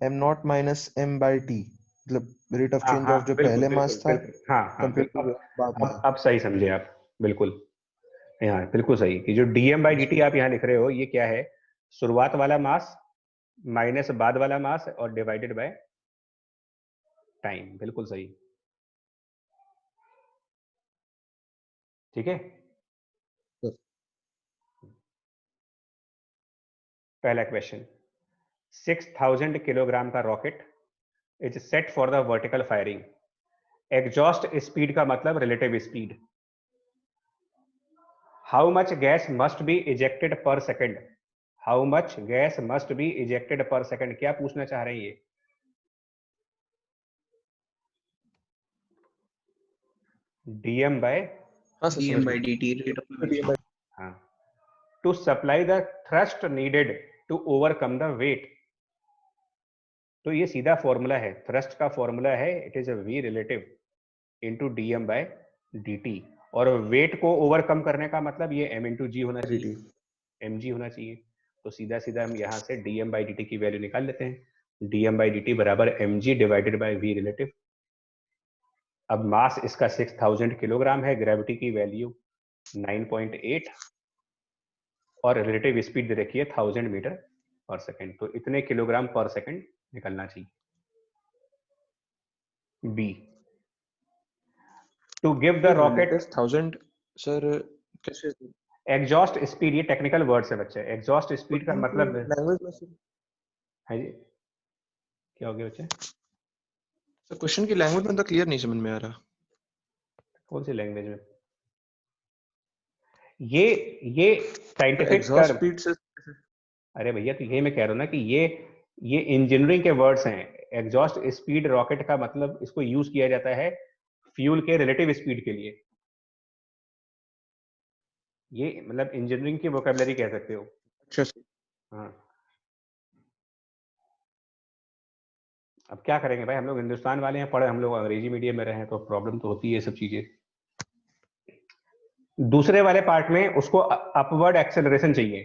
m naught minus m by t, मतलब रेट ऑफ हाँ चेंज हाँ, ऑफ जो बिल्कुल पहले बिल्कुल मास था बिल्कुल, हाँ हाँ, कंपेयर टू बाद में। अब सही समझे आप, बिल्कुल। हाँ बिल्कुल सही कि जो dm बाई dt आप यहाँ लिख रहे हो, ये क्या है, शुरुआत वाला मास माइनस बाद वाला मास और डिवाइडेड बाय टाइम। बिल्कुल सही, ठीक है। सर पहला क्वेश्चन, 6000 किलोग्राम का rocket is set for the vertical firing. Exhaust speed का मतलब relative speed. How much gas must be ejected per second. How much gas must be ejected per second, क्या पूछना चाह रहे हैं ये? dm बाय, हाँ सर समझ dm by गए। dt rate of तो डीएम motion. हाँ, to supply the thrust needed to overcome the weight. तो ये सीधा फॉर्मूला है, थ्रस्ट का फॉर्मूला है, it is a v relative into dm by dt। और वेट को ओवरकम करने का मतलब ये m इंटू जी होना चाहिए, mg होना चाहिए। तो सीधा सीधा हम यहाँ से dm बाई dt की वैल्यू निकाल लेते हैं। dm बाई dt बराबर mg divided by v relative. अब मास इसका 6000 किलोग्राम है, ग्रेविटी की वैल्यू 9.8 और रिलेटिव स्पीड दे रखी है 1000 मीटर पर सेकेंड। तो इतने किलोग्राम पर सेकेंड निकलना चाहिए। B, to give the rocket relative 1000 sir कैसे? एग्जॉस्ट स्पीड, ये टेक्निकल वर्ड्स है बच्चे, एग्जॉस्ट स्पीड का मतलब लैंग्वेज में सर, है जी। क्या हो गया बच्चे? सर क्वेश्चन की लैंग्वेज में तो क्लियर नहीं समझ में आ रहा। कौन सी लैंग्वेज में? ये साइंटिफिक एग्जॉस्ट टर्म। स्पीड से अरे भैया, तो ये मैं कह रहा हूँ ना कि ये इंजीनियरिंग के वर्ड्स हैं। एग्जॉस्ट स्पीड रॉकेट का मतलब, इसको यूज किया जाता है फ्यूल के रिलेटिव स्पीड के लिए। ये मतलब इंजीनियरिंग की वोकेबलरी कह सकते हो। अच्छा सर। हाँ, अब क्या करेंगे भाई, हम लोग हिंदुस्तान वाले हैं, पढ़े हम लोग अंग्रेजी मीडियम में रहे हैं, तो प्रॉब्लम तो होती है ये सब चीजें। दूसरे वाले पार्ट में उसको अपवर्ड एक्सेलरेशन चाहिए,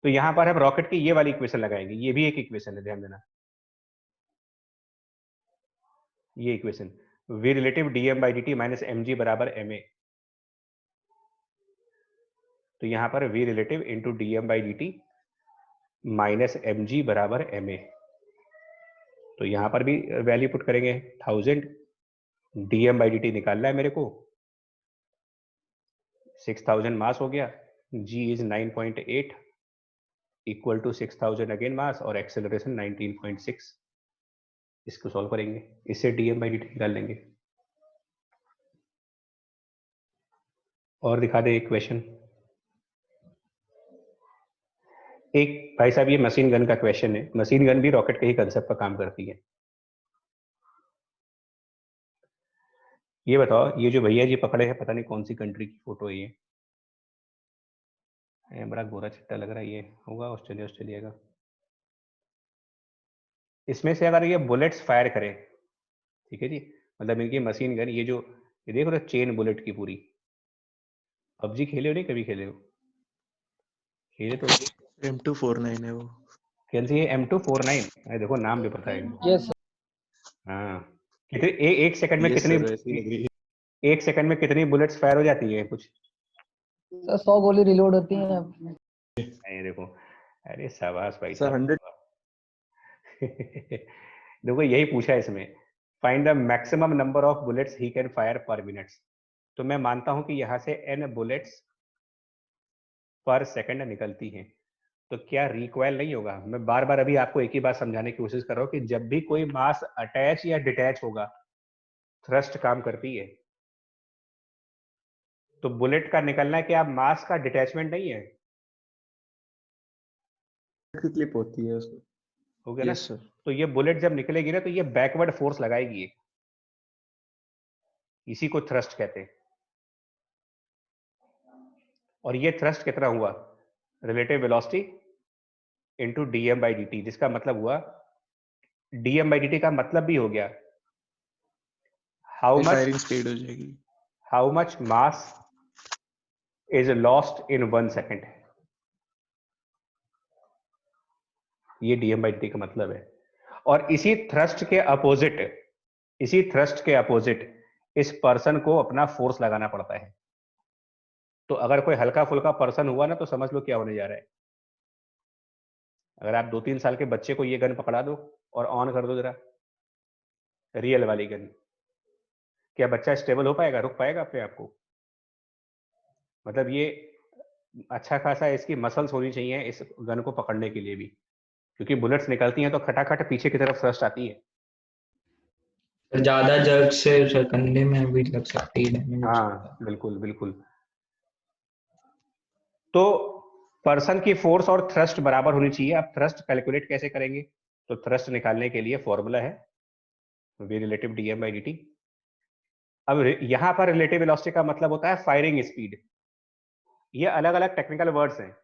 तो यहां पर हम रॉकेट की ये वाली इक्वेशन लगाएंगे, ये भी एक इक्वेशन है, ध्यान देना, ये equation v relative dm by dt minus mg बराबर ma। तो यहां पर v relative into dm by dt minus mg बराबर ma। तो यहां पर भी वैल्यू पुट करेंगे 1000, dm बाई dt निकालना है मेरे को, 6000 मास हो गया, g is 9.8 equal to 6000 again mass और एक्सेलरेशन 19.6। इसको सॉल्व करेंगे, इससे dm बाई dt निकाल लेंगे। और दिखा दे एक क्वेश्चन, एक भाई साहब ये मशीन गन का क्वेश्चन है, मशीन गन भी रॉकेट के ही कंसेप्ट पर काम करती है। ये बताओ, ये जो भैया जी पकड़े हैं, पता नहीं कौन सी कंट्री की फोटो है ये, बड़ा गोरा चिट्टा लग रहा है, ये होगा ऑस्ट्रेलिया, ऑस्ट्रेलिया का। इसमें से अगर ये बुलेट्स फायर करे, ठीक है जी, मतलब इनकी मशीन गन, ये जो ये देखो ना चेन बुलेट की पूरी। पबजी खेले हो नहीं, कभी खेले हो? खेले तो M249 है वो। कौन सी है? M249? अरे देखो नाम भी पता है इनको। यस हाँ, कितने एक सेकंड में Yes कितनी, sir, वैसी लग रही है। एक सेकंड में कितनी बुलेट्स फायर हो जाती है कुछ? सर 100 गोली रिलोड होती है। नहीं देखो, अरे शाबाश भाई सर साहब। 100 देखो यही पूछा है इसमें, find the maximum number of bullets he can fire पर मिनट्स। तो मैं मानता हूं कि यहां से n बुलेट्स पर सेकंड निकलती हैं, तो क्या रिकॉइल नहीं होगा? मैं बार बार अभी आपको एक ही बात समझाने की कोशिश कर रहा हूं कि जब भी कोई मास अटैच या डिटैच होगा, थ्रस्ट काम करती है। तो बुलेट का निकलना है कि आप मास का डिटैचमेंट नहीं है, की क्लिप होती है उसमें। हो गया ना? Yes sir. तो ये बुलेट जब निकलेगी ना, तो ये बैकवर्ड फोर्स लगाएगी एक, इसी को थ्रस्ट कहते हैं। और ये थ्रस्ट कितना हुआ? Relative velocity into dm by dt, जिसका मतलब हुआ dm बाई dt का मतलब भी हो गया फायरिंग स्पीड हो जाएगी। How much mass is lost in 1 second. ये dm बाई dt का मतलब है। और इसी थ्रस्ट के अपोजिट, इसी थ्रस्ट के अपोजिट इस पर्सन को अपना फोर्स लगाना पड़ता है। तो अगर कोई हल्का फुल्का पर्सन हुआ ना, तो समझ लो क्या होने जा रहा है। अगर आप 2-3 साल के बच्चे को ये गन पकड़ा दो और ऑन कर दो जरा, रियल वाली गन, क्या बच्चा स्टेबल हो पाएगा, रुक पाएगा अपने आप को? मतलब ये अच्छा खासा इसकी मसल्स होनी चाहिए इस गन को पकड़ने के लिए भी, क्योंकि बुलेट्स निकलती हैं तो खटाखट पीछे की तरफ थ्रस्ट आती है। ज्यादा जर्क से कंधे में भी लग सकती है। हाँ बिल्कुल बिल्कुल। तो पर्सन की फोर्स और थ्रस्ट बराबर होनी चाहिए। आप थ्रस्ट कैलकुलेट कैसे करेंगे? तो थ्रस्ट निकालने के लिए फॉर्मूला है v relative dm by dt। अब यहां पर रिलेटिव वेलोसिटी का मतलब होता है फायरिंग स्पीड। ये अलग अलग टेक्निकल वर्ड्स हैं।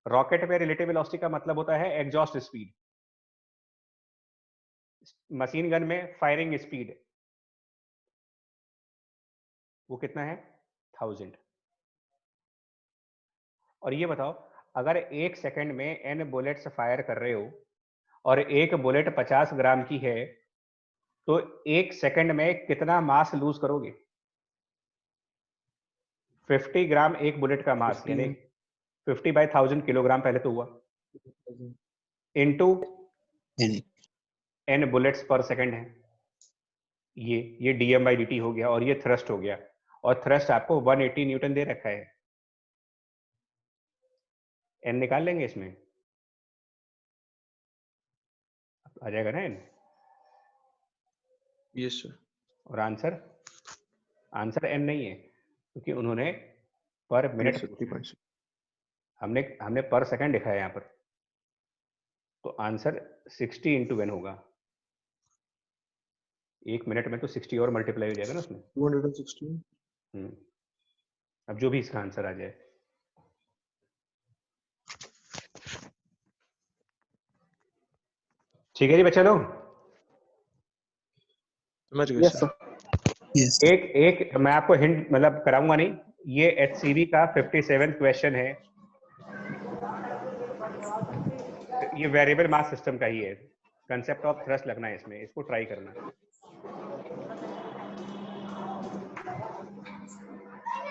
रॉकेट में रिलेटिव वेलोसिटी का मतलब होता है एग्जॉस्ट स्पीड, मशीन गन में फायरिंग स्पीड वो कितना है? 1000। और ये बताओ, अगर एक सेकंड में n बुलेट्स फायर कर रहे हो और एक बुलेट 50 ग्राम की है, तो एक सेकंड में कितना मास लूज करोगे? 50 ग्राम एक बुलेट का मास, 50 यानी 50 बाई 1000 किलोग्राम पहले तो हुआ, इनटू N n बुलेट्स पर सेकंड है। ये dm बाई dt हो गया, और ये थ्रस्ट हो गया, और थ्रस्ट आपको 180 न्यूटन दे रखा है। n निकाल लेंगे इसमें, आ जाएगा ना n। Yes sir. और आंसर, आंसर n नहीं है, क्योंकि उन्होंने पर मिनट, 360.6। हमने हमने पर सेकंड लिखा है यहाँ पर। तो आंसर 60 इंटू n होगा। एक मिनट में तो 60 और मल्टीप्लाई हो जाएगा ना उसमें। 216। अब जो भी इसका आंसर आ जाए। ठीक है जी बच्चा लोग, समझ गए यस सर। सर। यस एक मैं आपको हिंट मतलब कराऊंगा नहीं, ये HCV का 57 क्वेश्चन है, ये वेरिएबल मास सिस्टम का ही है, कंसेप्ट ऑफ थ्रस्ट लगना है इसमें, इसको ट्राई करना।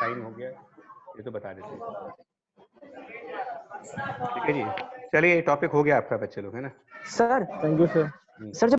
टाइम हो गया, ये तो बता देते हैं। ठीक है जी, चलिए टॉपिक हो गया आपका बच्चे लोग, है ना? Sir thank you sir. Sir जब